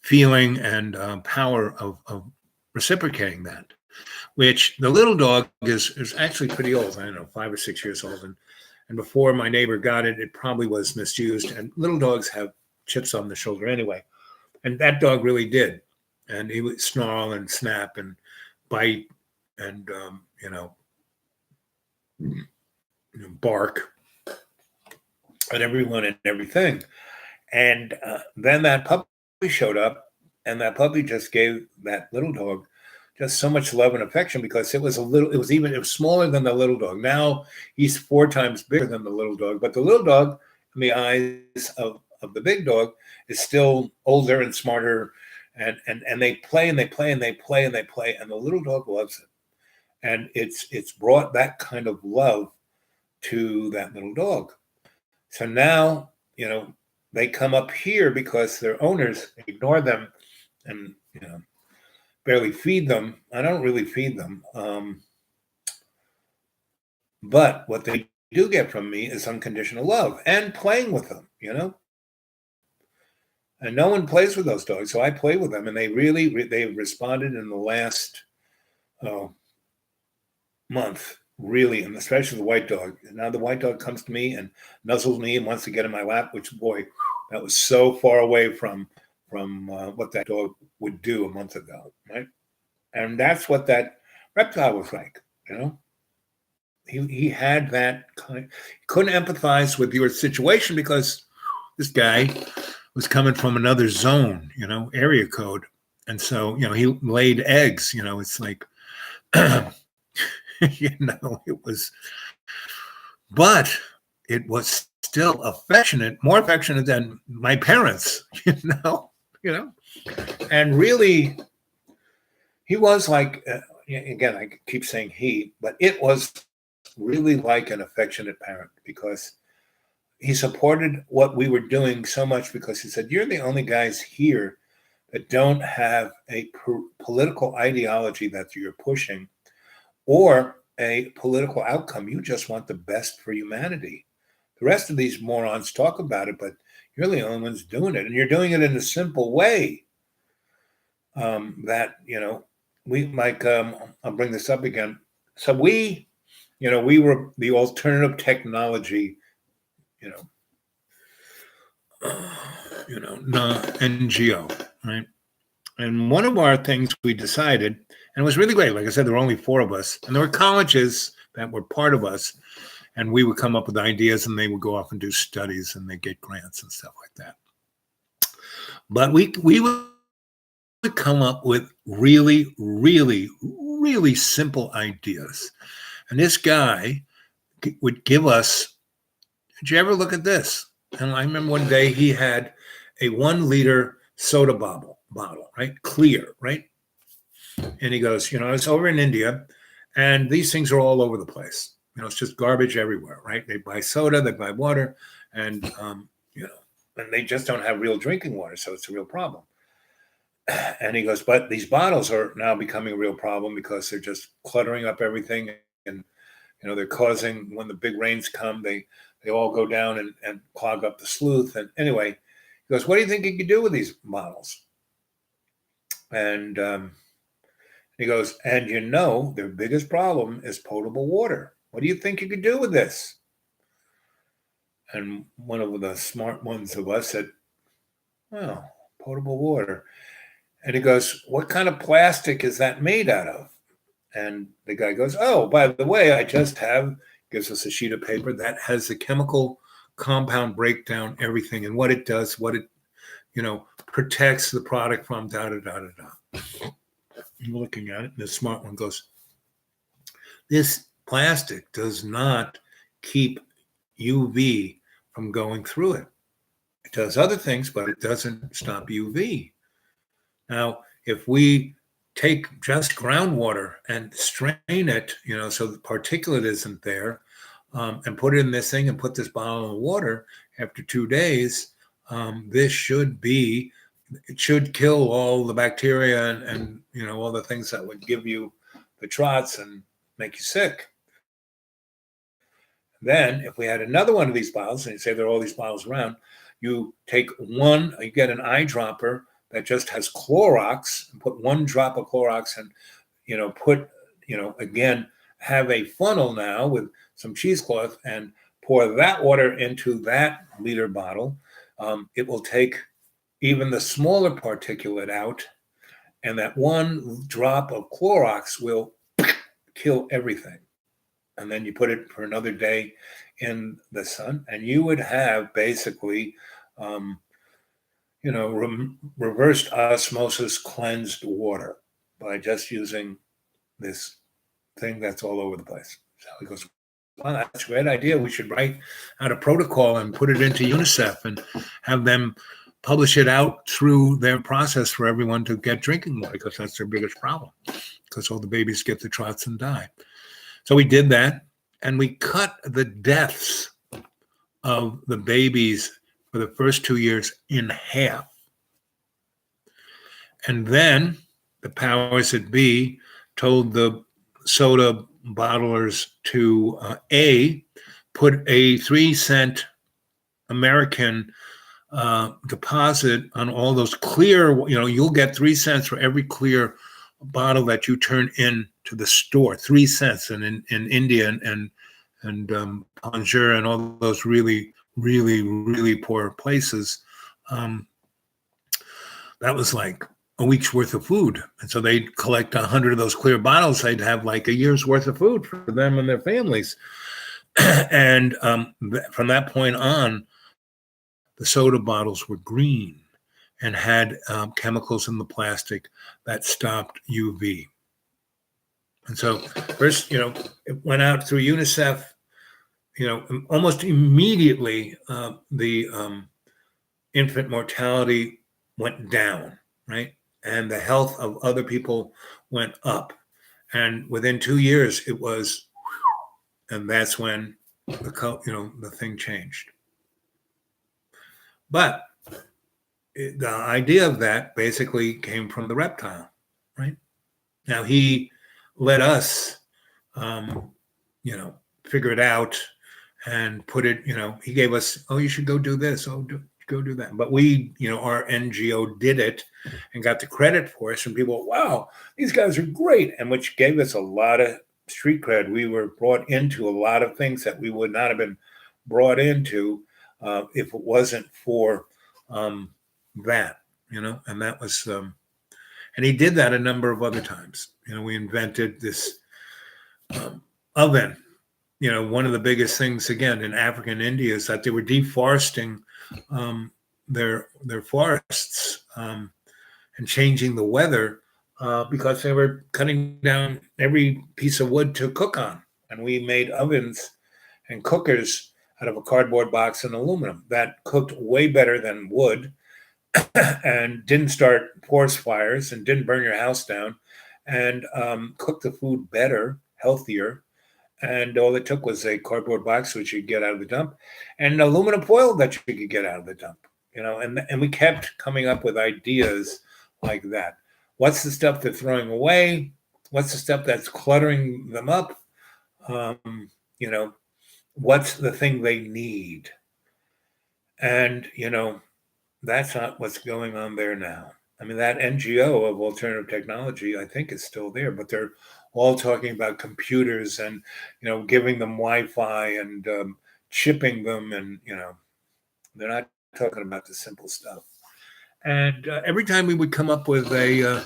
feeling and power of reciprocating that, which the little dog is actually pretty old. I don't know, 5 or 6 years old. And before my neighbor got it, it probably was misused. And little dogs have chips on the shoulder anyway. And that dog really did. And he would snarl and snap and bite and, bark at everyone and everything. And then that puppy showed up, and that puppy just gave that little dog just so much love and affection because it was smaller than the little dog. Now he's 4 times bigger than the little dog, but the little dog, in the eyes of the big dog, is still older and smarter. And they play and they play and they play and they play, and the little dog loves it. And it's brought that kind of love to that little dog. So now, they come up here because their owners ignore them and, barely feed them. I don't really feed them. But what they do get from me is unconditional love and playing with them, And no one plays with those dogs, so I play with them, and they responded in the last month, really, and especially the white dog. And now the white dog comes to me and nuzzles me and wants to get in my lap, which, boy, that was so far away from what that dog would do a month ago, right? And that's what that reptile was like, He had that kind. He couldn't empathize with your situation because this guy was coming from another zone, area code, and so he laid eggs. It's like, it was, but it was still affectionate, more affectionate than my parents, and really, he was like, again, I keep saying he, but it was really like an affectionate parent because he supported what we were doing so much because he said, you're the only guys here that don't have a political ideology that you're pushing or a political outcome. You just want the best for humanity. The rest of these morons talk about it, but you're the only ones doing it. And you're doing it in a simple way that, we like, I'll bring this up again. So we were the alternative technology, NGO, right? And one of our things we decided, and it was really great. Like I said, there were only 4 of us, and there were colleges that were part of us, and we would come up with ideas, and they would go off and do studies, and they get grants and stuff like that. But we would come up with really, really, really simple ideas, and this guy would give us. Did you ever look at this? And I remember one day he had a 1-liter soda bottle, right? Clear, right? And he goes, I was over in India and these things are all over the place. It's just garbage everywhere, right? They buy soda, they buy water, and, and they just don't have real drinking water. So it's a real problem. And he goes, but these bottles are now becoming a real problem because they're just cluttering up everything. And, they're causing, when the big rains come, they all go down and clog up the sluice. And anyway, he goes, what do you think you could do with these bottles? And He goes, and their biggest problem is potable water. What do you think you could do with this? And one of the smart ones of us said, well, potable water. And he goes, what kind of plastic is that made out of? And the guy goes, oh, by the way, I just gives us a sheet of paper that has the chemical compound breakdown, everything, and what it does, what it, protects the product from da-da-da-da-da. I'm looking at it, and the smart one goes, this plastic does not keep UV from going through it. It does other things, but it doesn't stop UV. Now, if we take just groundwater and strain it, so the particulate isn't there, and put it in this thing and put this bottle of water, after 2 days, it should kill all the bacteria and all the things that would give you the trots and make you sick. Then, if we had another one of these bottles, and you say there are all these bottles around, you take one, you get an eyedropper that just has Clorox, and put 1 drop of Clorox and, again, have a funnel now with some cheesecloth and pour that water into that liter bottle. It will take even the smaller particulate out, and that 1 drop of Clorox will kill everything. And then you put it for another day in the sun, and you would have basically, reversed osmosis cleansed water by just using this thing that's all over the place. So he goes, well, that's a great idea. We should write out a protocol and put it into UNICEF and have them publish it out through their process for everyone to get drinking water, because that's their biggest problem, because all the babies get the trots and die. So we did that, and we cut the deaths of the babies for the first 2 years in half. And then the powers that be told the soda bottlers to put a 3-cent American deposit on all those clear, you'll get 3 cents for every clear bottle that you turn in to the store, 3 cents. And in India and Panjshir and all those really, really, really poor places, that was like a week's worth of food. And so they'd collect 100 of those clear bottles. They'd have like a year's worth of food for them and their families. And from that point on, the soda bottles were green and had chemicals in the plastic that stopped UV. And so first, it went out through UNICEF, almost immediately the infant mortality went down, right? And the health of other people went up. And within 2 years, it was, and that's when the thing changed. But the idea of that basically came from the reptile, right? Now he let us, figure it out and put it, he gave us, oh, you should go do this. Oh, go do that. But we, our NGO did it and got the credit for us. And people, wow, these guys are great. And which gave us a lot of street cred. We were brought into a lot of things that we would not have been brought into if it wasn't for that, and that was, and he did that a number of other times. We invented this oven. One of the biggest things, again, in Africa and India is that they were deforesting their forests and changing the weather because they were cutting down every piece of wood to cook on. And we made ovens and cookers out of a cardboard box and aluminum that cooked way better than wood and didn't start forest fires and didn't burn your house down and cooked the food better, healthier. And all it took was a cardboard box, which you get out of the dump, and aluminum foil that you could get out of the dump, and we kept coming up with ideas like that. What's the stuff they're throwing away? What's the stuff that's cluttering them up? What's the thing they need? And, that's not what's going on there now. I mean, that NGO of alternative technology, I think, is still there, but they're all talking about computers and, giving them Wi-Fi and chipping them, and they're not talking about the simple stuff. And every time we would come up with a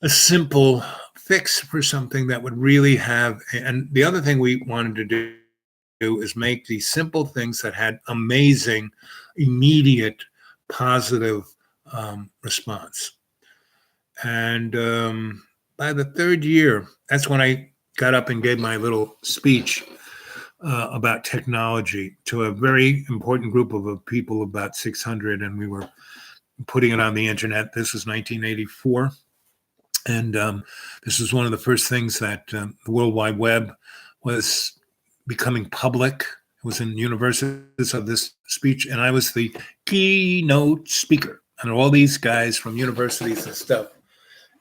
simple fix for something that would really have, and the other thing we wanted to do is make these simple things that had amazing, immediate, positive response. And by the third year, that's when I got up and gave my little speech about technology to a very important group of people, about 600, and we were putting it on the internet. This was 1984. And this was one of the first things that the World Wide Web was becoming public. It was in universities of this speech, and I was the keynote speaker. And all these guys from universities and stuff.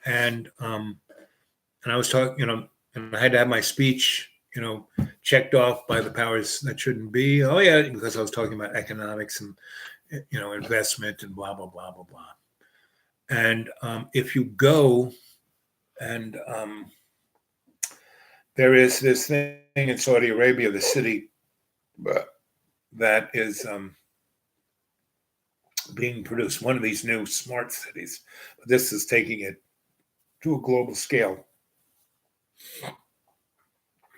And I was talking, and I had to have my speech, checked off by the powers that shouldn't be. Oh yeah, because I was talking about economics and investment and blah blah blah blah blah. And if you go and there is this thing in Saudi Arabia, the city that is being produced, one of these new smart cities. This is taking it to a global scale.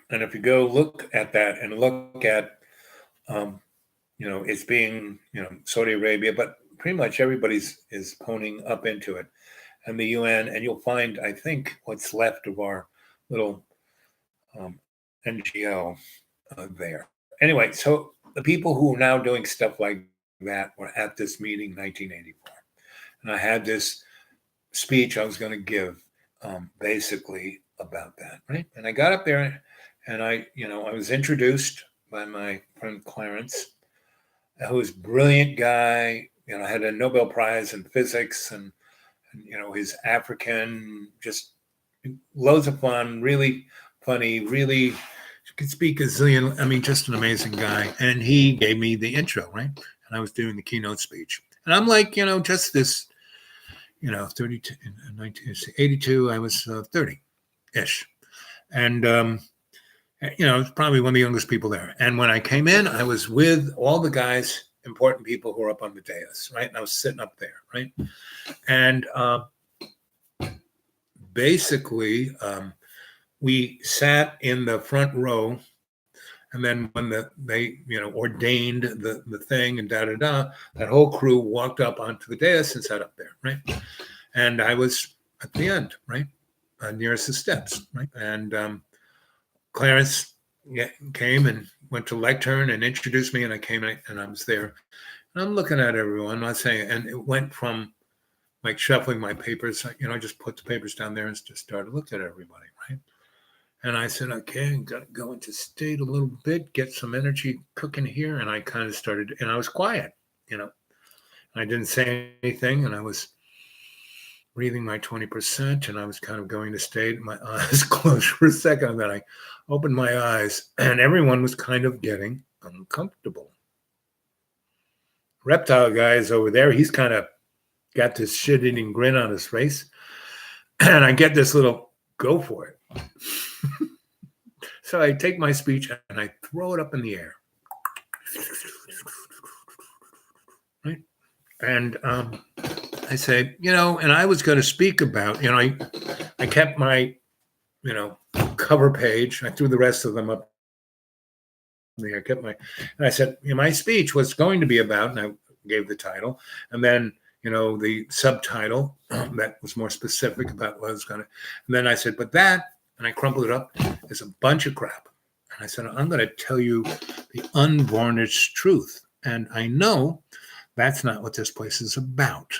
And if you go look at that and look at, it's being, Saudi Arabia, but pretty much everybody's is ponying up into it. And the UN, and you'll find, I think, what's left of our little NGO there. Anyway, so the people who are now doing stuff like that were at this meeting in 1984. And I had this speech I was going to give basically about that, right? And I got up there and I was introduced by my friend Clarence, who was a brilliant guy, had a Nobel Prize in physics and his African, just loads of fun, really funny, really could speak a zillion. I mean, just an amazing guy. And he gave me the intro, right? And I was doing the keynote speech. And I'm like, just this, 32, in 1982, I was 30-ish. And, I was probably one of the youngest people there. And when I came in, I was with all the guys, important people who were up on the dais, right? And I was sitting up there, right? And basically, we sat in the front row, and then when they ordained the thing and that whole crew walked up onto the dais and sat up there, right? And I was at the end, right, nearest the steps, right? And Clarence came and went to lectern and introduced me, and I came and I was there, and I'm looking at everyone, I'm not saying, and it went from like shuffling my papers, I just put the papers down there and just started looking at everybody, right? And I said, okay, I'm going to go into state a little bit, get some energy cooking here. And I kind of started, and I was quiet, I didn't say anything, and I was breathing my 20%, and I was kind of going to state, my eyes closed for a second, and then I opened my eyes, and everyone was kind of getting uncomfortable. Reptile guy is over there. He's kind of got this shit-eating grin on his face, and I get this little go for it. So I take my speech and I throw it up in the air. Right? And I say, and I was going to speak about, I kept my, cover page. I threw the rest of them up there. And I said, my speech was going to be about, and I gave the title, and then, the subtitle that was more specific about what I was going to, and then I said, but that, and I crumpled it up, is a bunch of crap. And I said, I'm going to tell you the unvarnished truth. And I know that's not what this place is about.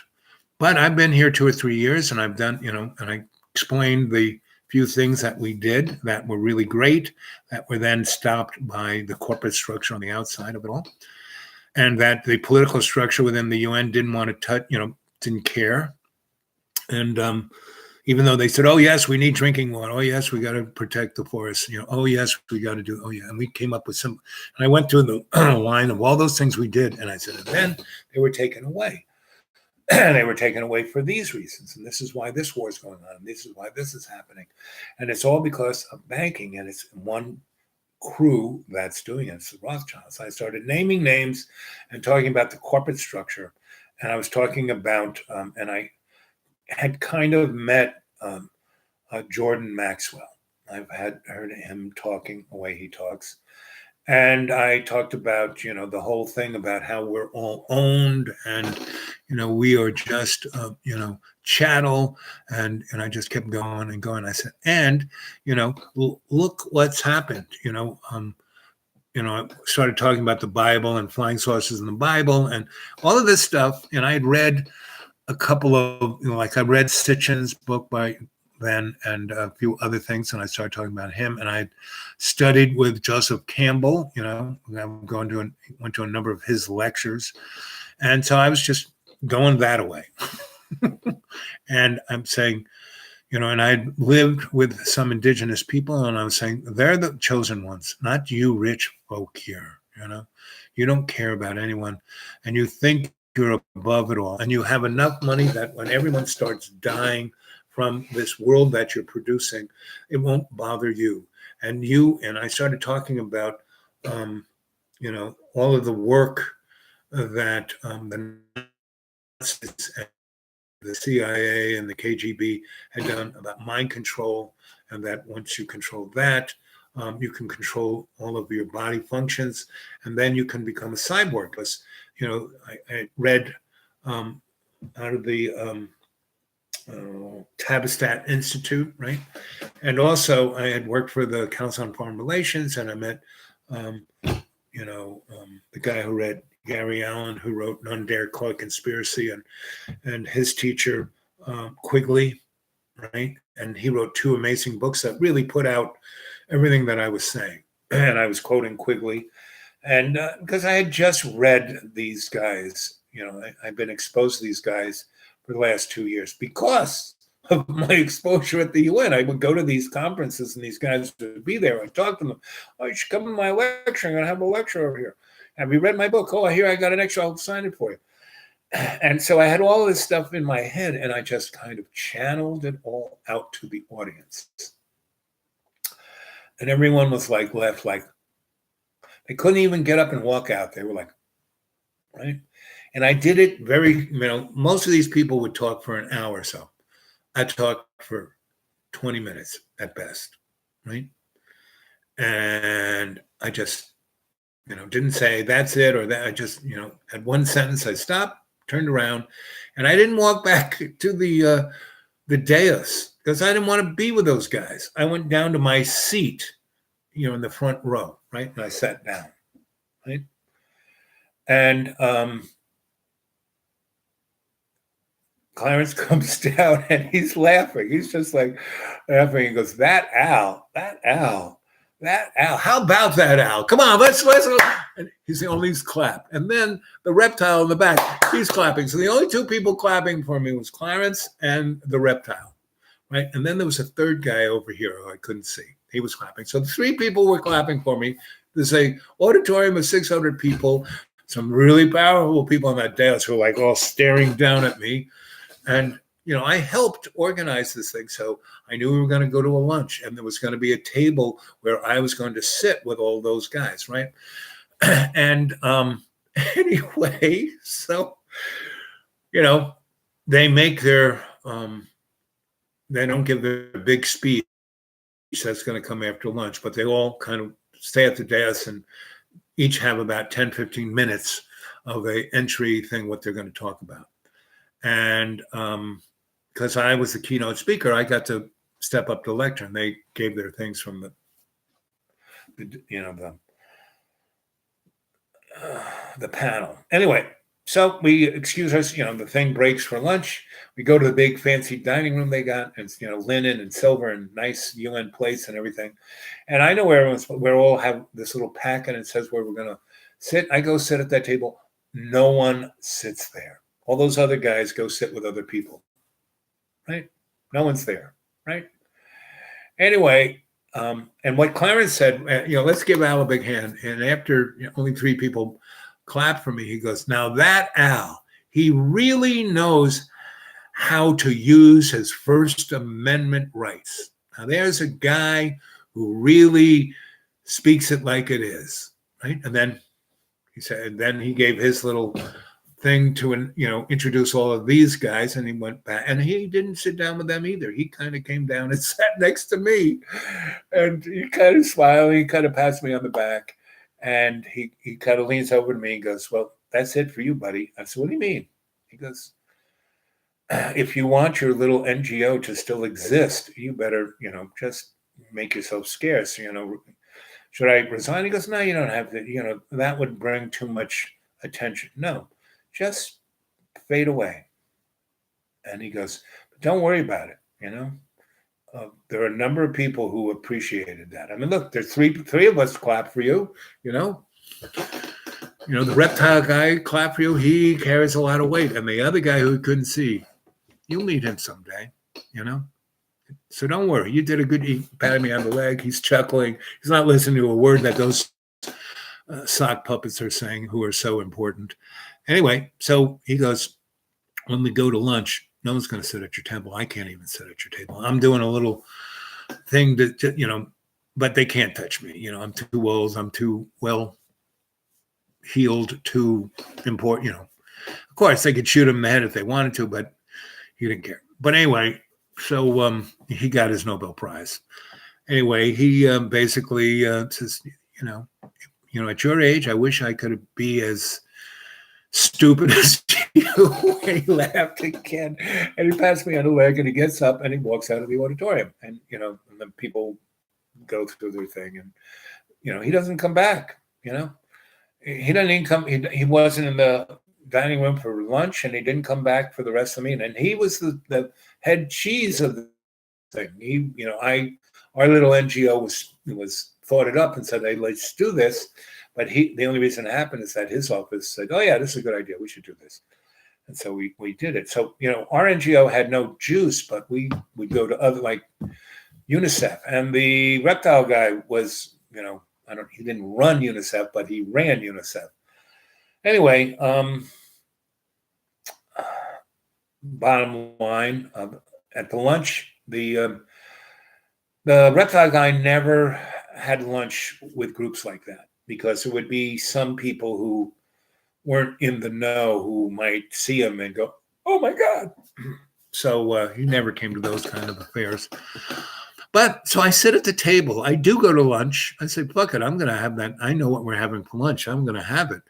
But I've been here 2 or 3 years, and I've done, and I explained the few things that we did that were really great, that were then stopped by the corporate structure on the outside of it all. And that the political structure within the UN didn't want to touch, didn't care. And even though they said, oh, yes, we need drinking water. Oh, yes, we got to protect the forest. Oh, yes, we got to do. Oh, yeah. And we came up with some. And I went through the line of all those things we did. And I said, and then they were taken away. they were taken away for these reasons. And this is why this war is going on. And this is why this is happening. And it's all because of banking. And it's one crew that's doing it. It's the Rothschilds. I started naming names and talking about the corporate structure. And I was talking about, and I had kind of met Jordan Maxwell. I've heard him talking the way he talks. And I talked about, the whole thing about how we're all owned and, we are just, chattel. And I just kept going and going. I said, and, look what's happened, I started talking about the Bible and flying saucers in the Bible and all of this stuff. And I had read a couple of, like I read Sitchin's book by then and a few other things. And I started talking about him. And I studied with Joseph Campbell, I'm went to a number of his lectures. And so I was just going that way. And I'm saying, and I lived with some indigenous people, and I was saying, they're the chosen ones, not you rich folk here. You don't care about anyone, and you think you're above it all, and you have enough money that when everyone starts dying from this world that you're producing, it won't bother you. And I started talking about, all of the work that the Nazis and the CIA and the KGB had done about mind control, and that once you control that, you can control all of your body functions, and then you can become a cyborg. Because, I read out of the Tavistock Institute, right? And also I had worked for the Council on Foreign Relations, and I met, the guy who read Gary Allen, who wrote None Dare Call It Conspiracy, and his teacher, Quigley, right? And he wrote 2 amazing books that really put out everything that I was saying. And I was quoting Quigley. And because I had just read these guys, I've been exposed to these guys for the last 2 years because of my exposure at the UN. I would go to these conferences and these guys would be there. I'd talk to them. Oh, you should come to my lecture. I'm going to have a lecture over here. Have you read my book? Oh, here I got an extra. I'll sign it for you. And so I had all this stuff in my head, and I just kind of channeled it all out to the audience. And everyone was left like, they couldn't even get up and walk out. They were like, right? And I did it very, most of these people would talk for an hour or so. I talked for 20 minutes at best, right? And I just, didn't say that's it or that. I just, had one sentence. I stopped, turned around, and I didn't walk back to the dais because I didn't want to be with those guys. I went down to my seat, in the front row, right? And I sat down, right? And Clarence comes down and he's laughing. He's just like laughing. He goes, that Al. How about that, Al? Come on, let's. And he's the only clap. And then the reptile in the back, he's clapping. So the only 2 people clapping for me was Clarence and the reptile, right? And then there was a third guy over here who I couldn't see. He was clapping. So the 3 people were clapping for me. There's a auditorium of 600 people, some really powerful people on that dais who were all staring down at me. And, I helped organize this thing. So I knew we were going to go to a lunch, and there was going to be a table where I was going to sit with all those guys, right? And anyway, so, they make their, they don't give their big speech that's going to come after lunch, but they all kind of stay at the dais and each have about 10, 15 minutes of a entry thing, what they're going to talk about. And because I was the keynote speaker, I got to step up to lecture, and they gave their things from the panel. Anyway, so we excuse us, the thing breaks for lunch. We go to the big fancy dining room they got, and it's, linen and silver and nice UN plates and everything. And I know we all have this little packet and it says where we're going to sit. I go sit at that table. No one sits there. All those other guys go sit with other people, right? No one's there, right? Anyway, and what Clarence said, let's give Al a big hand. And after only 3 people clapped for me, he goes, now that Al He really knows how to use his First Amendment rights. Now, there's a guy who really speaks it like it is, right? And then he said, and then he gave his little thing to, introduce all of these guys, and he went back, and he didn't sit down with them either. He kind of came down and sat next to me, and he kind of smiled. He kind of passed me on the back, and he kind of leans over to me and goes, "Well, that's it for you, buddy." I said, "What do you mean?" He goes, "If you want your little NGO to still exist, you better, just make yourself scarce. Should I resign?" He goes, "No, you don't have to. That would bring too much attention. No, just fade away." And he goes, "Don't worry about it. There are a number of people who appreciated that. I mean, look, there's three of us clap for you. The reptile guy clap for you. He carries a lot of weight, and the other guy who couldn't see, you'll meet him someday. So don't worry. You did a good." He patted me on the leg. He's chuckling. He's not listening to a word that those sock puppets are saying, who are so important. Anyway, so he goes, "When we go to lunch, no one's going to sit at your table. I can't even sit at your table. I'm doing a little thing to but they can't touch me. I'm too old. I'm too well healed, too important. Of course, they could shoot him in the head if they wanted to, but he didn't care. But anyway, so he got his Nobel Prize. Anyway, he basically says, at your age, I wish I could be as stupid as you." And he laughed again, and he passed me on the leg, and he gets up and he walks out of the auditorium, and and the people go through their thing, and he doesn't come back. He doesn't even come. He wasn't in the dining room for lunch, and he didn't come back for the rest of the meeting. And he was the head cheese of the thing. Our little NGO was thought it up and said, "Hey, let's do this." But the only reason it happened is that his office said, "Oh yeah, this is a good idea. We should do this." And so we did it. So, our NGO had no juice, but we would go to other, like UNICEF. And the reptile guy was, he didn't run UNICEF, but he ran UNICEF. Anyway, bottom line, at the lunch, the reptile guy never had lunch with groups like that, because there would be some people who weren't in the know who might see him and go, "Oh my God." So he never came to those kind of affairs. But so I sit at the table. I do go to lunch. I say, "Fuck it, I'm going to have that. I know what we're having for lunch. I'm going to have it."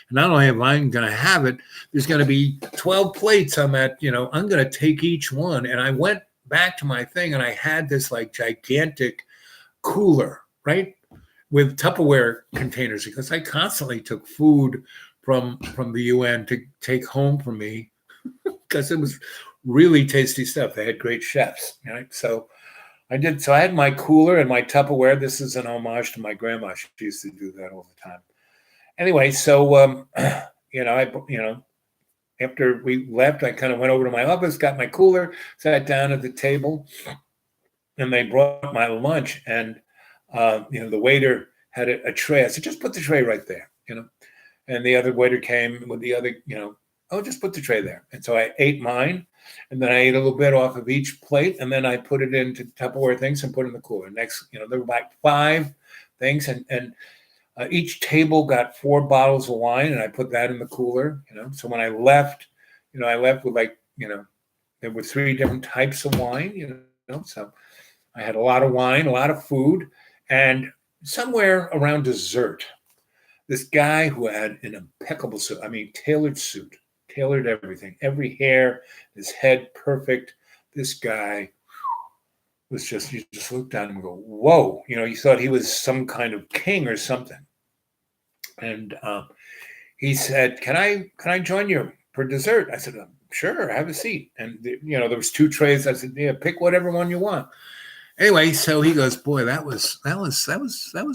And not only am I going to have it, there's going to be 12 plates. I'm going to take each one. And I went back to my thing, and I had this like gigantic cooler, right, with Tupperware containers, because I constantly took food from the UN to take home for me, because it was really tasty stuff. They had great chefs, right? So I did. So I had my cooler and my Tupperware. This is an homage to my grandma. She used to do that all the time. Anyway, so after we left, I kind of went over to my office, got my cooler, sat down at the table, and they brought my lunch. And the waiter had a tray. I said, "Just put the tray right there," And the other waiter came with the other, "Oh, just put the tray there." And so I ate mine, and then I ate a little bit off of each plate, and then I put it into Tupperware things and put it in the cooler. Next, there were like 5 things, and each table got 4 bottles of wine, and I put that in the cooler. So when I left, I left with there were 3 different types of wine. So I had a lot of wine, a lot of food, and somewhere around dessert, this guy who had an impeccable suit, tailored suit, tailored everything, every hair, his head perfect. This guy was just, you just looked at him and go, "Whoa." You thought he was some kind of king or something. And he said, can I join you for dessert?" I said, "Sure, have a seat." And, there was 2 trays. I said, "Yeah, pick whatever one you want." Anyway, so he goes, "Boy, that was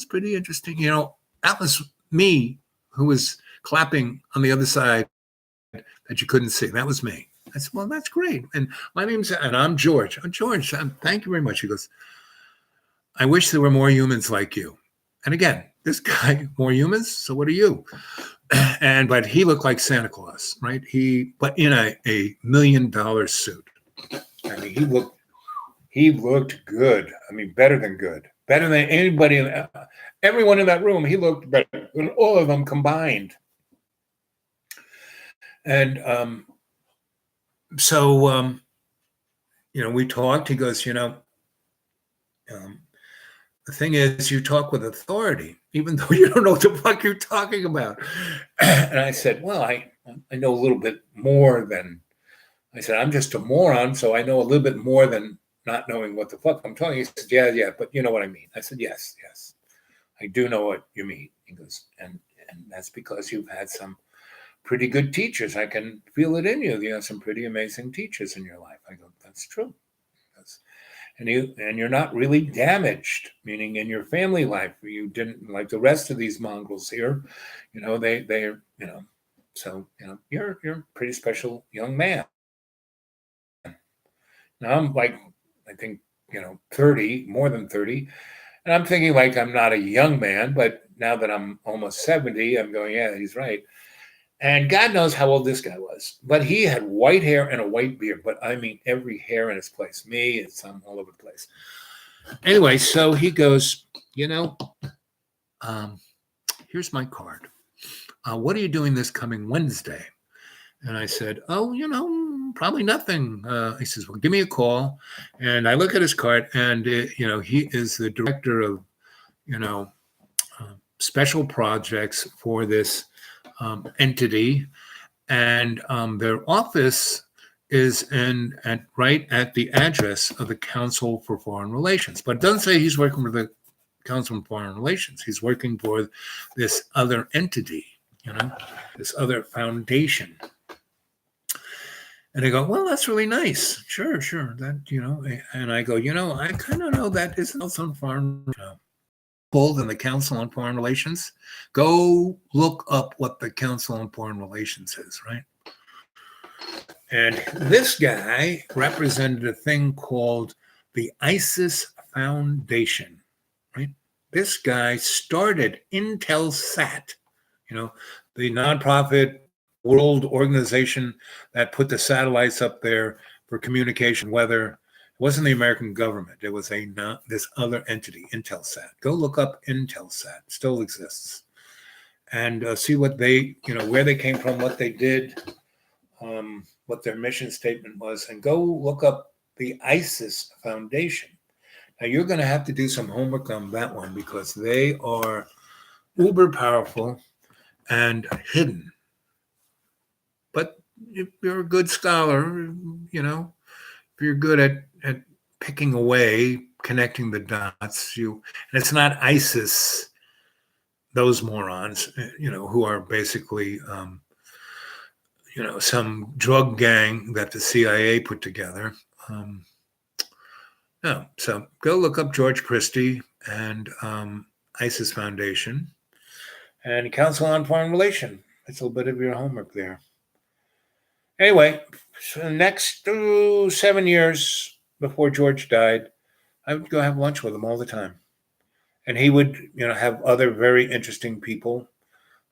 pretty interesting. That was me who was clapping on the other side that you couldn't see. That was me." I said, "Well, that's great. And I'm George." "Oh, George, thank you very much." He goes, "I wish there were more humans like you." And again, this guy more humans. So what are you? But he looked like Santa Claus, right? But in a $1 million suit. I mean, he looked good. I mean, better than good, better than anybody everyone in that room. He looked better than all of them combined. And so we talked. He goes, the thing is, you talk with authority, even though you don't know what the fuck you're talking about. And I said, well, I know a little bit more than, I said, I'm just a moron, so I know a little bit more than not knowing what the fuck I'm talking. He said, yeah, but you know what I mean. I said, yes, I do know what you mean. He goes, and that's because you've had some pretty good teachers. I can feel it in you. You have some pretty amazing teachers in your life. I go, that's true. And you're not really damaged, meaning in your family life, you didn't like the rest of these mongrels here. So you're a pretty special young man. Now I'm like, I think 30, more than 30, and I'm thinking like I'm not a young man, but now that I'm almost 70, I'm going, yeah, he's right. And God knows how old this guy was, but he had white hair and a white beard. But I mean, every hair in its place. Me, it's all over the place. Anyway, so he goes, here's my card. What are you doing this coming Wednesday? And I said, oh, probably nothing. He says, well, give me a call. And I look at his card, and he is the director of, special projects for this entity, and their office is right at the address of the Council for Foreign Relations. But it doesn't say he's working for the Council for Foreign Relations. He's working for this other entity, this other foundation. And I go, well, that's really nice. Sure. That, and I go, I kind of know that isn't also on foreign, than the Council on Foreign Relations. Go look up what the Council on Foreign Relations is, right? And this guy represented a thing called the ISIS Foundation, right? This guy started Intelsat, the nonprofit world organization that put the satellites up there for communication, weather. It wasn't the American government. It was this other entity, Intelsat. Go look up Intelsat. Still exists. And see what they, where they came from, what they did, what their mission statement was, and go look up the ISIS Foundation. Now, you're going to have to do some homework on that one because they are uber powerful and hidden. But if you're a good scholar, if you're good at picking away, connecting the dots, and it's not ISIS, those morons, who are basically, some drug gang that the CIA put together. No, so go look up George Christie and ISIS Foundation and Council on Foreign Relations. That's a little bit of your homework there. Anyway, so the next 7 years before George died, I would go have lunch with him all the time. And he would, have other very interesting people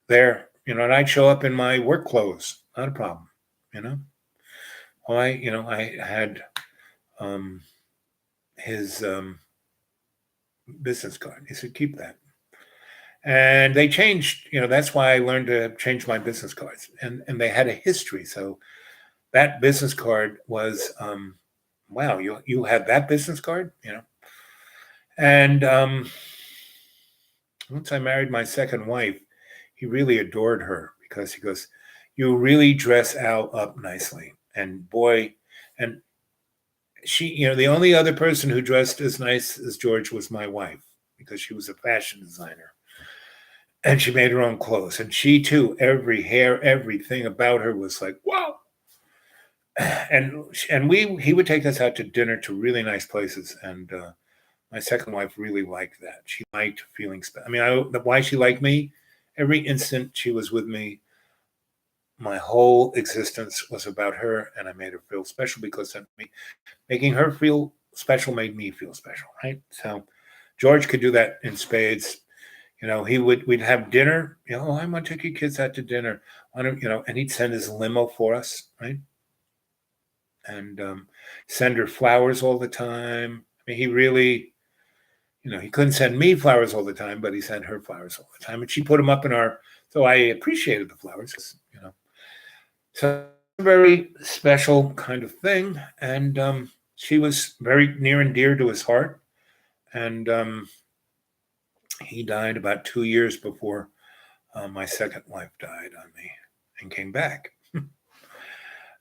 there, and I'd show up in my work clothes, not a problem, Well, I had his business card. He said, keep that. And they changed, that's why I learned to change my business cards. And they had a history. So that business card was, wow, you had that business card, And once I married my second wife, he really adored her because he goes, you really dress Al up nicely. And boy, and she, the only other person who dressed as nice as George was my wife because she was a fashion designer. And she made her own clothes. And she too, every hair, everything about her was like, wow. And he would take us out to dinner to really nice places. And my second wife really liked that. She liked feeling special. I mean, why she liked me? Every instant she was with me, my whole existence was about her, and I made her feel special because making her feel special made me feel special, right? So George could do that in spades. we'd have dinner. I want to take your kids out to dinner. I don't, and he'd send his limo for us, right? And send her flowers all the time. I mean, he really, he couldn't send me flowers all the time, but he sent her flowers all the time, and she put them up in our. So I appreciated the flowers, So a very special kind of thing, and she was very near and dear to his heart, and he died about 2 years before my second wife died on me and came back.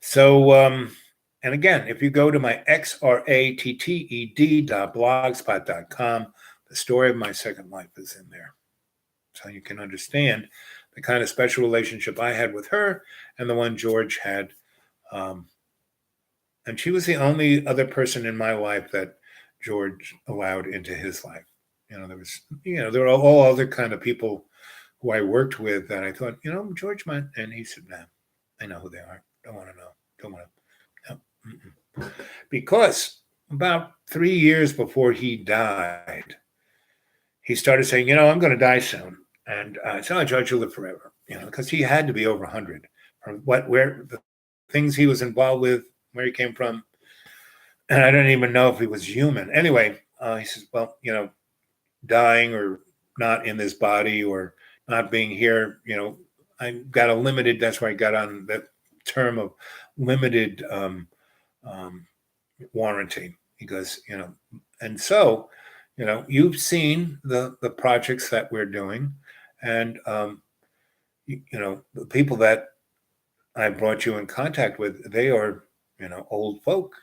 So, and again, if you go to my xratted.blogspot.com, the story of my second wife is in there. So you can understand the kind of special relationship I had with her and the one George had. And she was the only other person in my life that George allowed into his life. There were all other kind of people who I worked with that I thought, George might. And he said, no, I know who they are. Don't want to know. Don't want to. No. Because about 3 years before he died, he started saying, I'm going to die soon. And I said, George, you'll live forever, because he had to be over 100 from where the things he was involved with, where he came from. And I don't even know if he was human. Anyway, he says, well, dying or not in this body or not being here, I got a limited, that's where I got on that term of limited warranty. Because, and so, you've seen the projects that we're doing, and, the people that I brought you in contact with, they are, old folk.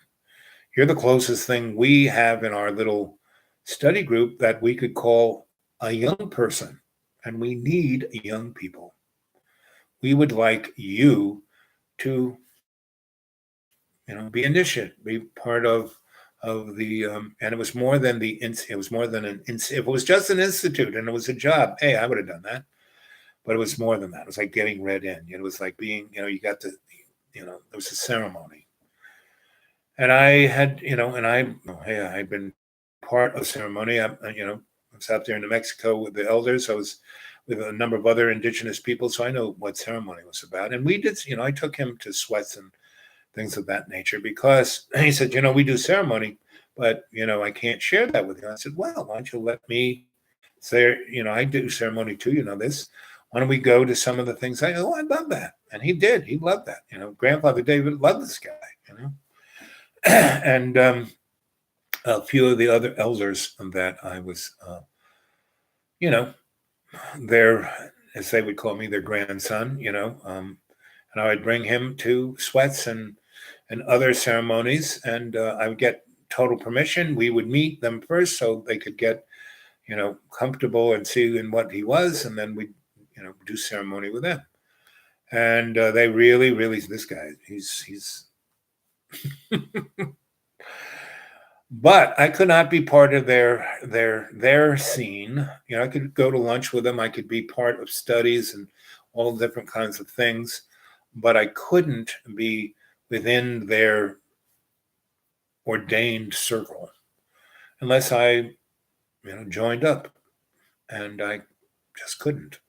You're the closest thing we have in our little study group that we could call a young person, and we need young people. We would like you to, be initiated, be part of the, and it was more than it was more than if it was just an institute and it was a job, hey, I would have done that. But it was more than that. It was like getting read in. It was like being, you got to, there was a ceremony. And I had, I'd been part of the ceremony. I was out there in New Mexico with the elders. I was with a number of other indigenous people, so I know what ceremony was about. And we did, I took him to sweats and things of that nature because he said, we do ceremony, but, I can't share that with you. I said, well, why don't you let me say, I do ceremony too, this. Why don't we go to some of the things? I love that. And he did. He loved that. Grandfather David loved this guy, and a few of the other elders that I was, their, as they would call me, their grandson, and I would bring him to sweats and other ceremonies, and I would get total permission. We would meet them first so they could get, comfortable and see in what he was, and then we'd, do ceremony with them. And they really, this guy, he's but I could not be part of their scene. I could go to lunch with them. I could be part of studies and all different kinds of things, but I couldn't be within their ordained circle unless I, joined up, and I just couldn't,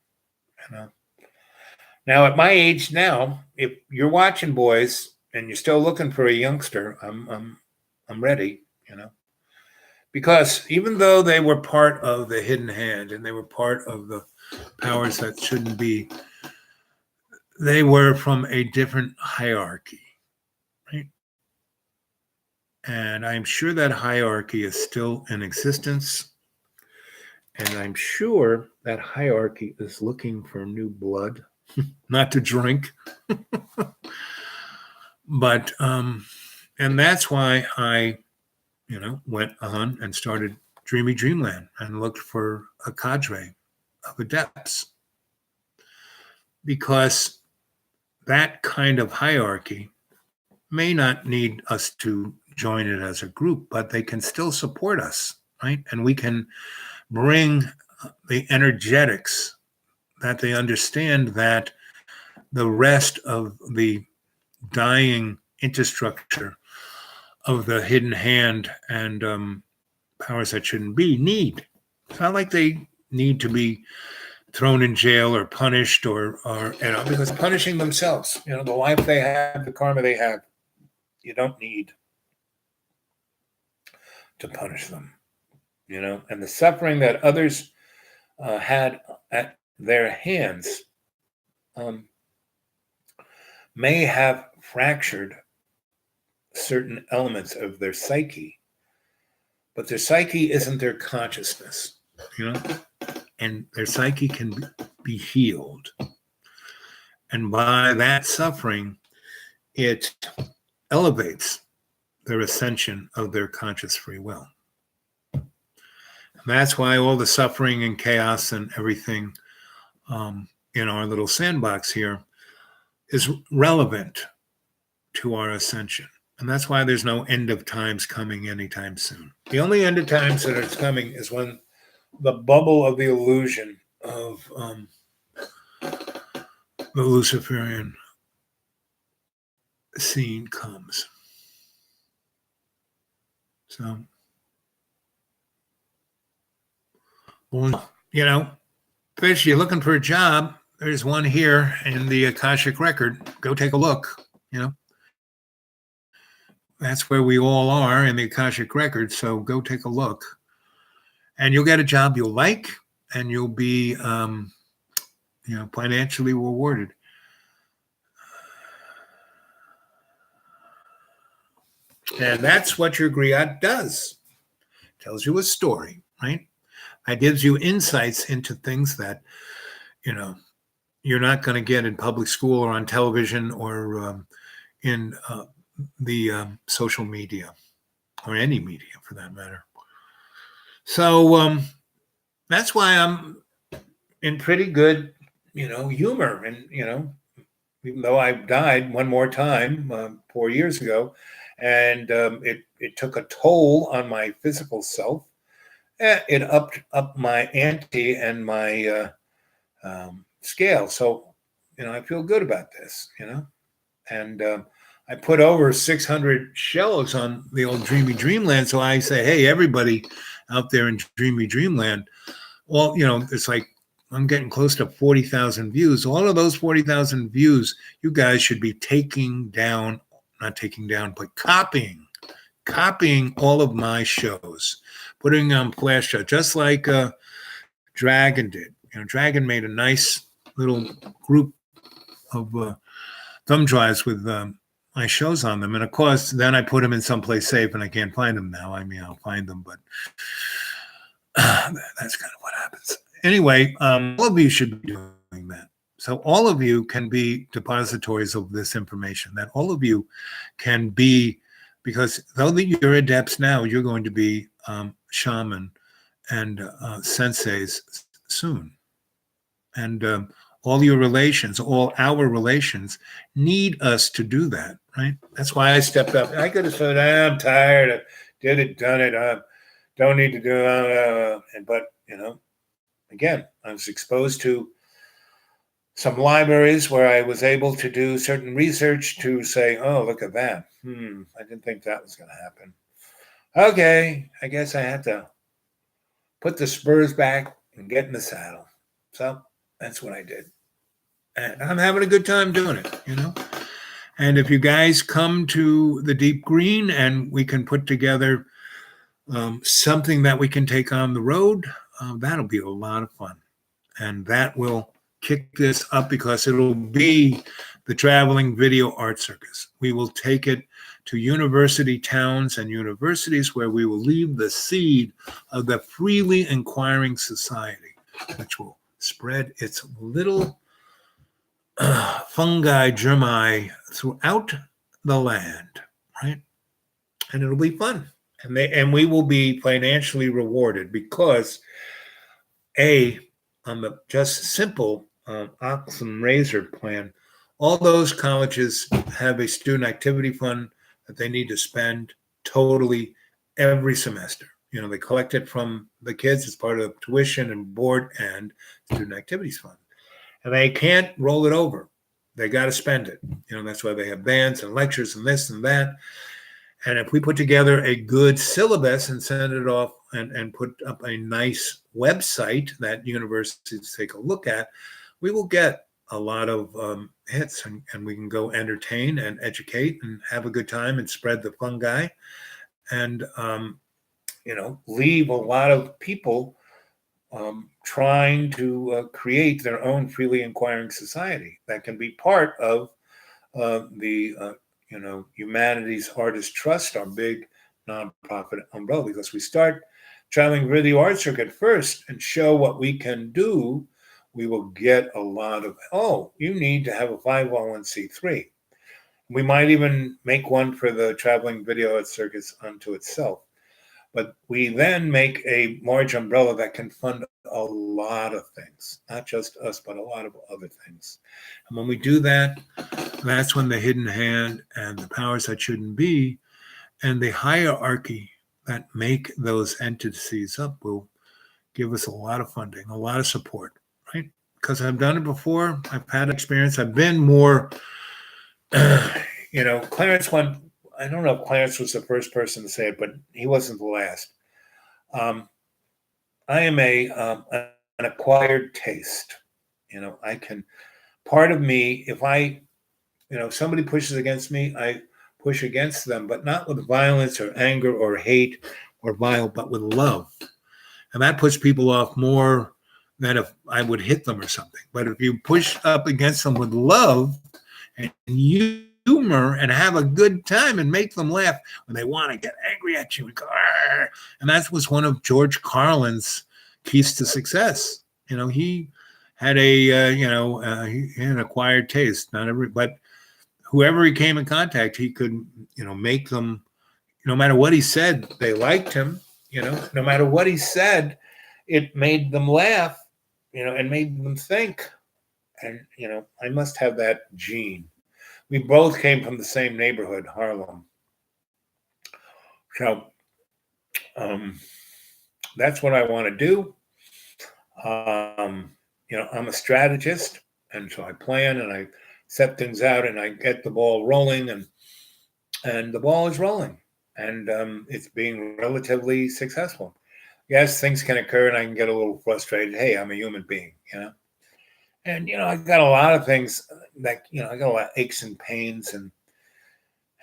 Now at my age now, if you're watching, boys, and you're still looking for a youngster, I'm ready, because even though they were part of the hidden hand and they were part of the powers that shouldn't be, they were from a different hierarchy, right? And I'm sure that hierarchy is still in existence. And I'm sure that hierarchy is looking for new blood, not to drink. But, and that's why I, went on and started Dreamy Dreamland and looked for a cadre of adepts. Because that kind of hierarchy may not need us to join it as a group, but they can still support us, right? And we can bring the energetics that they understand that the rest of the dying infrastructure of the hidden hand and powers that shouldn't be need. It's not like they need to be thrown in jail or punished or because punishing themselves, the life they have, the karma they have, you don't need to punish them, and the suffering that others had at their hands may have fractured certain elements of their psyche, but their psyche isn't their consciousness, and their psyche can be healed. And by that suffering, it elevates their ascension of their conscious free will. And that's why all the suffering and chaos and everything in our little sandbox here is relevant to our ascension. And that's why there's no end of times coming anytime soon. The only end of times that is coming is when the bubble of the illusion of the Luciferian scene comes. So, well, Fish, you're looking for a job. There's one here in the Akashic record. Go take a look. That's where we all are in the Akashic record. So go take a look, and you'll get a job you'll like, and you'll be, financially rewarded. And that's what your griot does. Tells you a story, right? It gives you insights into things that, you're not going to get in public school or on television or in the social media or any media for that matter. So that's why I'm in pretty good, humor. And, even though I died one more time 4 years ago, and it took a toll on my physical self, it upped up my ante and my scale. So, I feel good about this, and I put over 600 shows on the old Dreamy Dreamland. So I say, hey, everybody out there in Dreamy Dreamland, well, it's like I'm getting close to 40,000 views. All of those 40,000 views, you guys should be not taking down, but copying all of my shows, putting on flash show, just like Dragon did. Dragon made a nice little group of thumb drives with my shows on them. And of course, then I put them in someplace safe and I can't find them now. I mean, I'll find them, but that's kind of what happens. Anyway, all of you should be doing that. So all of you can be depositories of this information, that all of you can be, because though you're adepts now, you're going to be shaman and senseis soon. And all your relations, all our relations need us to do that, right? That's why I stepped up. I could have said, I'm tired. I did it, done it. I don't need to do it. But, again, I was exposed to some libraries where I was able to do certain research to say, oh, look at that. I didn't think that was going to happen. Okay, I guess I had to put the spurs back and get in the saddle. So that's what I did. And I'm having a good time doing it, And if you guys come to the Deep Green and we can put together something that we can take on the road, that'll be a lot of fun. And that will kick this up because it'll be the traveling video art circus. We will take it to university towns and universities where we will leave the seed of the freely inquiring society, which will spread its little fungi germi throughout the land, right? And it'll be fun. And we will be financially rewarded because on the just simple ox and razor plan, all those colleges have a student activity fund that they need to spend totally every semester. They collect it from the kids as part of tuition and board and student activities fund. And they can't roll it over. They got to spend it. That's why they have bands and lectures and this and that. And if we put together a good syllabus and send it off and put up a nice website that universities take a look at, we will get a lot of hits, and we can go entertain and educate and have a good time and spread the fungi, and leave a lot of people trying to create their own freely inquiring society that can be part of the Humanities Artist Trust, our big nonprofit umbrella, because we start traveling video art circuit first and show what we can do, we will get a lot of, oh, you need to have a 501c3. We might even make one for the traveling video art circus unto itself. But we then make a large umbrella that can fund a lot of things, not just us, but a lot of other things. And when we do that, that's when the hidden hand and the powers that shouldn't be and the hierarchy that make those entities up will give us a lot of funding, a lot of support, right? Because I've done it before. I've had experience. I've been more, Clarence went, I don't know if Clarence was the first person to say it, but he wasn't the last. I am an acquired taste. Part of me, if somebody pushes against me, I push against them, but not with violence or anger or hate or vile, but with love. And that puts people off more than if I would hit them or something. But if you push up against them with love and humor and have a good time and make them laugh when they want to get angry at you and go, argh. And that was one of George Carlin's keys to success. He had he had an acquired taste. But whoever he came in contact, he could, make them, no matter what he said, they liked him. No matter what he said, it made them laugh, and made them think. And, I must have that gene. We both came from the same neighborhood, Harlem. So that's what I want to do. I'm a strategist, and so I plan and I set things out and I get the ball rolling, and the ball is rolling, and it's being relatively successful. Yes, things can occur and I can get a little frustrated. Hey, I'm a human being, And, I got a lot of things that, I got a lot of aches and pains and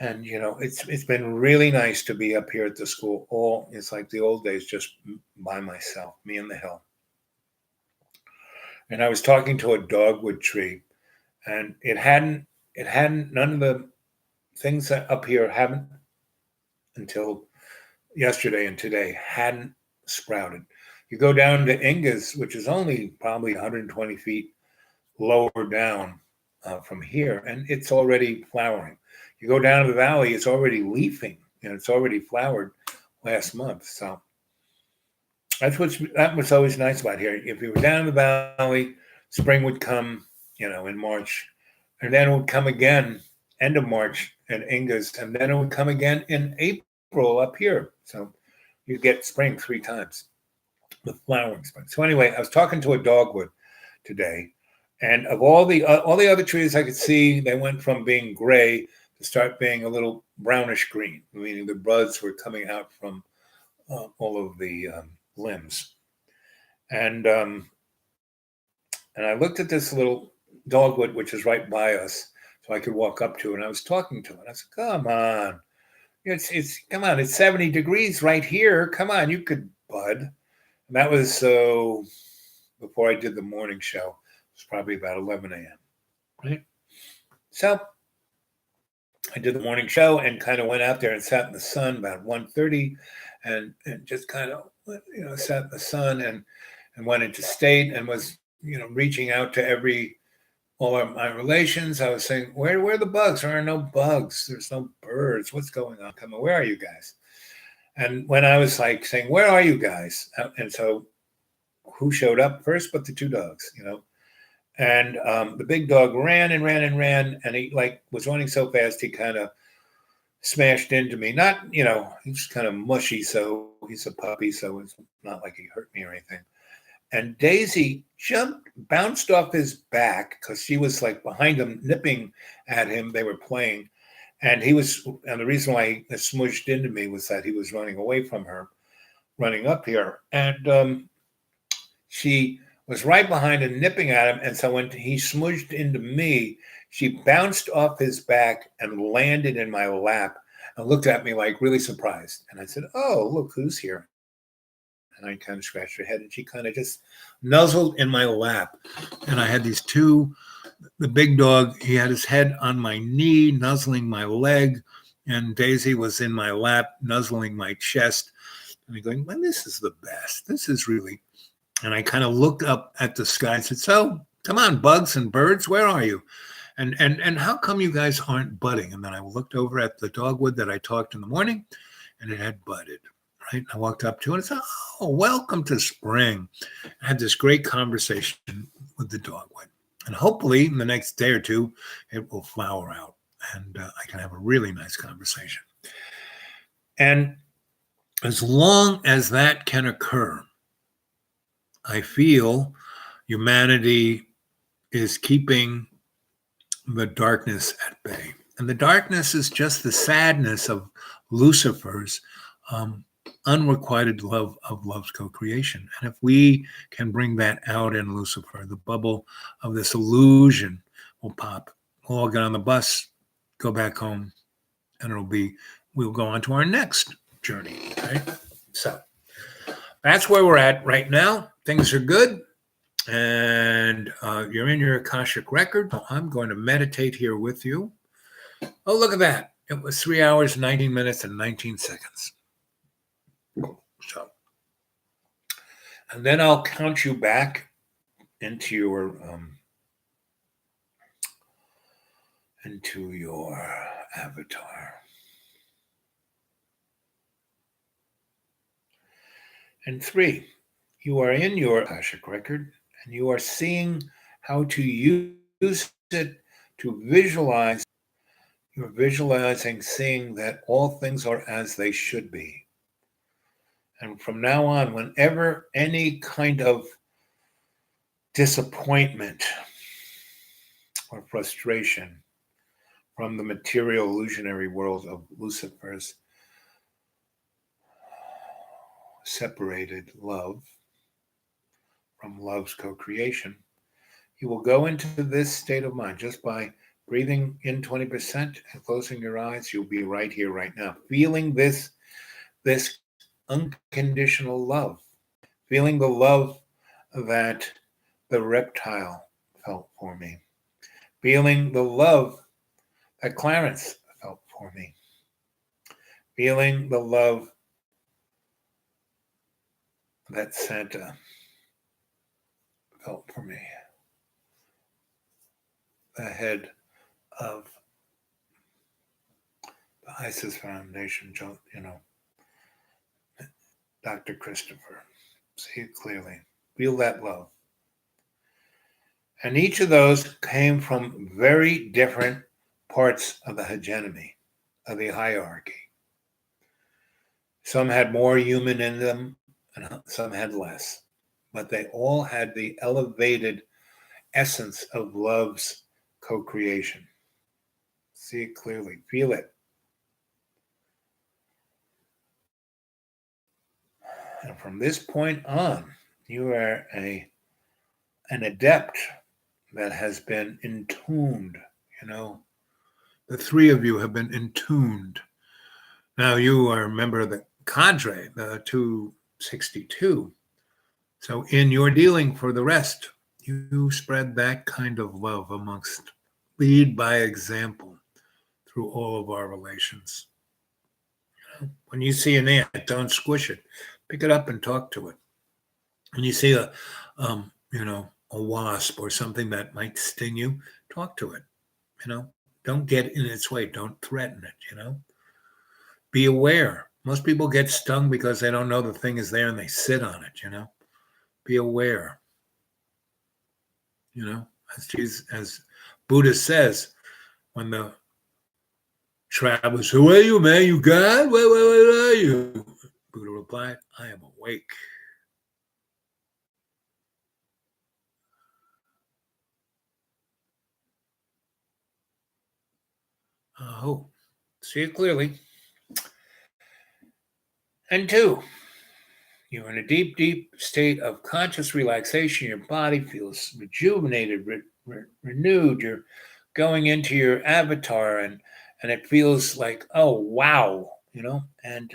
it's been really nice to be up here at the school. It's like the old days, just by myself, me and the hill. And I was talking to a dogwood tree, and it hadn't, none of the things that up here haven't until yesterday and today hadn't sprouted. You go down to Inga's, which is only probably 120 feet lower down from here, and it's already flowering. You go down to the valley, it's already leafing, and it's already flowered last month. So that was always nice about here. If you were down in the valley, spring would come, in March, and then it would come again end of March at Inga's, and then it would come again in April up here. So you get spring 3 times, the flowering spring. So anyway, I was talking to a dogwood today, and of all the other trees I could see, they went from being gray to start being a little brownish green, meaning the buds were coming out from all of the limbs. And I looked at this little dogwood, which is right by us, so I could walk up to it. And I was talking to it. I said, "Come on, come on! It's 70 degrees right here. Come on, you could bud." And that was before I did the morning show. It was probably about 11 a.m. Right? So I did the morning show and kind of went out there and sat in the sun about 1:30, and just kind of sat in the sun and went into state and was reaching out to all of my relations. I was saying, where are the bugs? There are no bugs. There's no birds. What's going on? Come on, where are you guys? And when I was like saying, where are you guys? And so who showed up first but the 2 dogs, And the big dog ran and ran and ran, and he was running so fast he kind of smashed into me. Not, he's kind of mushy, so he's a puppy, so it's not like he hurt me or anything. And Daisy bounced off his back because she was behind him, nipping at him. They were playing, and the reason why he smushed into me was that he was running away from her. running up here, and she was right behind and nipping at him. And so when he smooshed into me, she bounced off his back and landed in my lap and looked at me like really surprised. And I said, "Oh, look who's here." And I kind of scratched her head, and she kind of just nuzzled in my lap. And I had these two, the big dog, he had his head on my knee, nuzzling my leg, and Daisy was in my lap, nuzzling my chest. And I'm going, "Well, this is the best. This is really." And I kind of looked up at the sky and said, "So, come on, bugs and birds, where are you? And how come you guys aren't budding?" And then I looked over at the dogwood that I talked in the morning, and it had budded. Right? And I walked up to it and said, "Oh, welcome to spring." I had this great conversation with the dogwood. And hopefully in the next day or two, it will flower out and I can have a really nice conversation. And as long as that can occur, I feel humanity is keeping the darkness at bay. And the darkness is just the sadness of Lucifer's unrequited love of love's co-creation. And if we can bring that out in Lucifer, the bubble of this illusion will pop. We'll all get on the bus, go back home, and we'll go on to our next journey, right? So that's where we're at right now. Things are good. And you're in your Akashic record. I'm going to meditate here with you. Oh, look at that. It was 3 hours, 19 minutes, and 19 seconds. So, and then I'll count you back into your avatar. And 3, you are in your Akashic record, and you are seeing how to use it to visualize. You're visualizing, seeing that all things are as they should be. And from now on, whenever any kind of disappointment or frustration from the material illusionary world of Lucifer's separated love from love's co-creation, you will go into this state of mind just by breathing in 20% and closing your eyes. You'll be right here, right now, feeling this unconditional love, feeling the love that the reptile felt for me, feeling the love that Clarence felt for me, feeling the love that Santa felt for me, the head of the ISIS Foundation, Dr. Christopher. See it clearly. Feel that love. And each of those came from very different parts of the hegemony, of the hierarchy. Some had more human in them, and some had less. But they all had the elevated essence of love's co-creation. See it clearly. Feel it. And from this point on, you are an adept that has been entombed. The 3 of you have been entombed. Now you are a member of the cadre, the 262. So in your dealing for the rest, you spread that kind of love amongst, lead by example through all of our relations. When you see an ant, don't squish it. Pick it up and talk to it. When you see a wasp or something that might sting you, talk to it. Don't get in its way. Don't threaten it. Be aware. Most people get stung because they don't know the thing is there and they sit on it. Be aware. As Buddha says, when the travelers, "Who are you, man? You God? Where are you?" Buddha replied, "I am awake." Oh, see it clearly. And 2, You're in a deep, deep state of conscious relaxation. Your body feels rejuvenated, renewed. You're going into your avatar, and it feels like, oh wow, And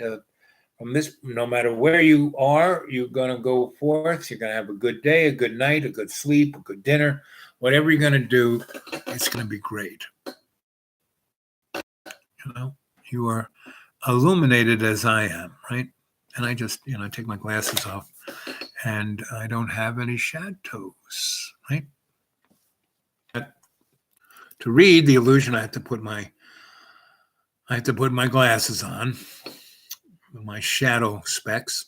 from this, no matter where you are, you're going to go forth. You're going to have a good day, a good night, a good sleep, a good dinner. Whatever you're going to do, it's going to be great. You are illuminated as I am, right? And I just, take my glasses off and I don't have any shadows, right? To read the illusion, I have to put my glasses on, my shadow specs.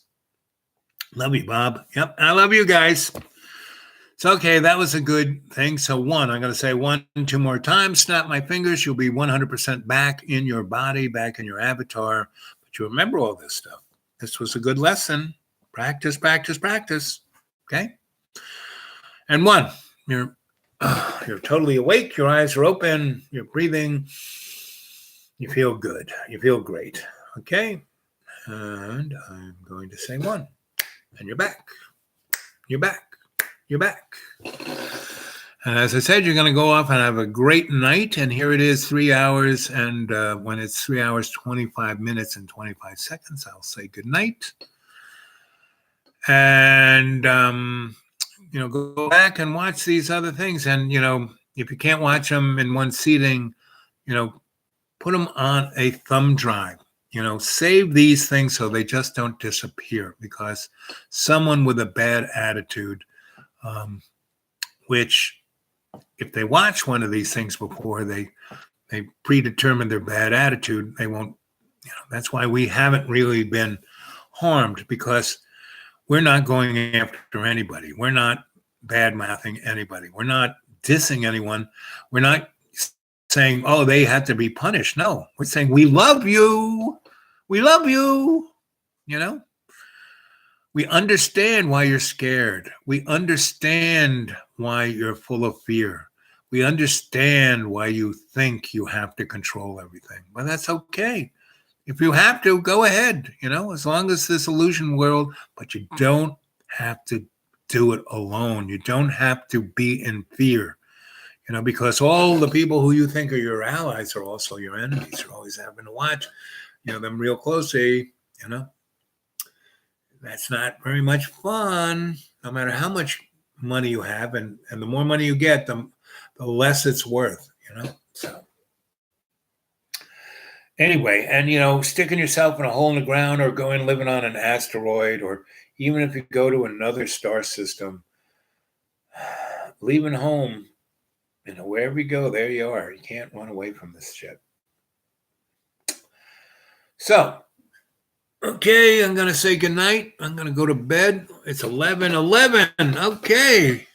Love you, Bob. Yep, I love you guys. It's okay. That was a good thing. So I'm going to say 1, 2 more times. Snap my fingers. You'll be 100% back in your body, back in your avatar. But you remember all this stuff. This was a good lesson. Practice, practice, practice. Okay. And 1, you're totally awake. Your eyes are open. You're breathing. You feel good. You feel great. Okay. And I'm going to say 1. And you're back. You're back. You're back. And as I said, you're going to go off and have a great night. And here it is, 3 hours. And when it's 3 hours, 25 minutes and 25 seconds, I'll say good night. And, go back and watch these other things. And, if you can't watch them in one seating, put them on a thumb drive. Save these things so they just don't disappear, because someone with a bad attitude, which if they watch one of these things before they predetermine their bad attitude, they won't, that's why we haven't really been harmed, because we're not going after anybody. We're not bad-mouthing anybody. We're not dissing anyone. We're not saying, oh, they have to be punished. No, we're saying, we love you. We love you. We understand why you're scared. We understand why you're full of fear. We understand why you think you have to control everything. But that's okay. If you have to, go ahead, as long as this illusion world, but you don't have to do it alone. You don't have to be in fear, because all the people who you think are your allies are also your enemies. You're always having to watch, them real closely, That's not very much fun, no matter how much money you have. And the more money you get, the less it's worth, So anyway, and, sticking yourself in a hole in the ground or going living on an asteroid, or even if you go to another star system, leaving home, wherever you go, there you are. You can't run away from this shit. So, okay, I'm going to say goodnight. I'm going to go to bed. It's 11:11. Okay.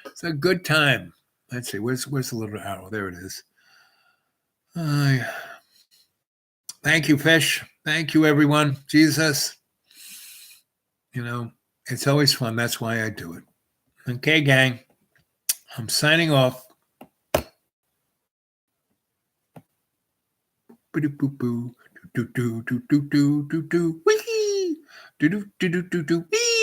It's a good time. Let's see. Where's the little arrow? There it is. Thank you, Fish. Thank you, everyone. Jesus. It's always fun. That's why I do it. Okay, gang. I'm signing off. Do-do-do-do-do-do-do-do. Wee! Do-do-do-do-do-do. Wee!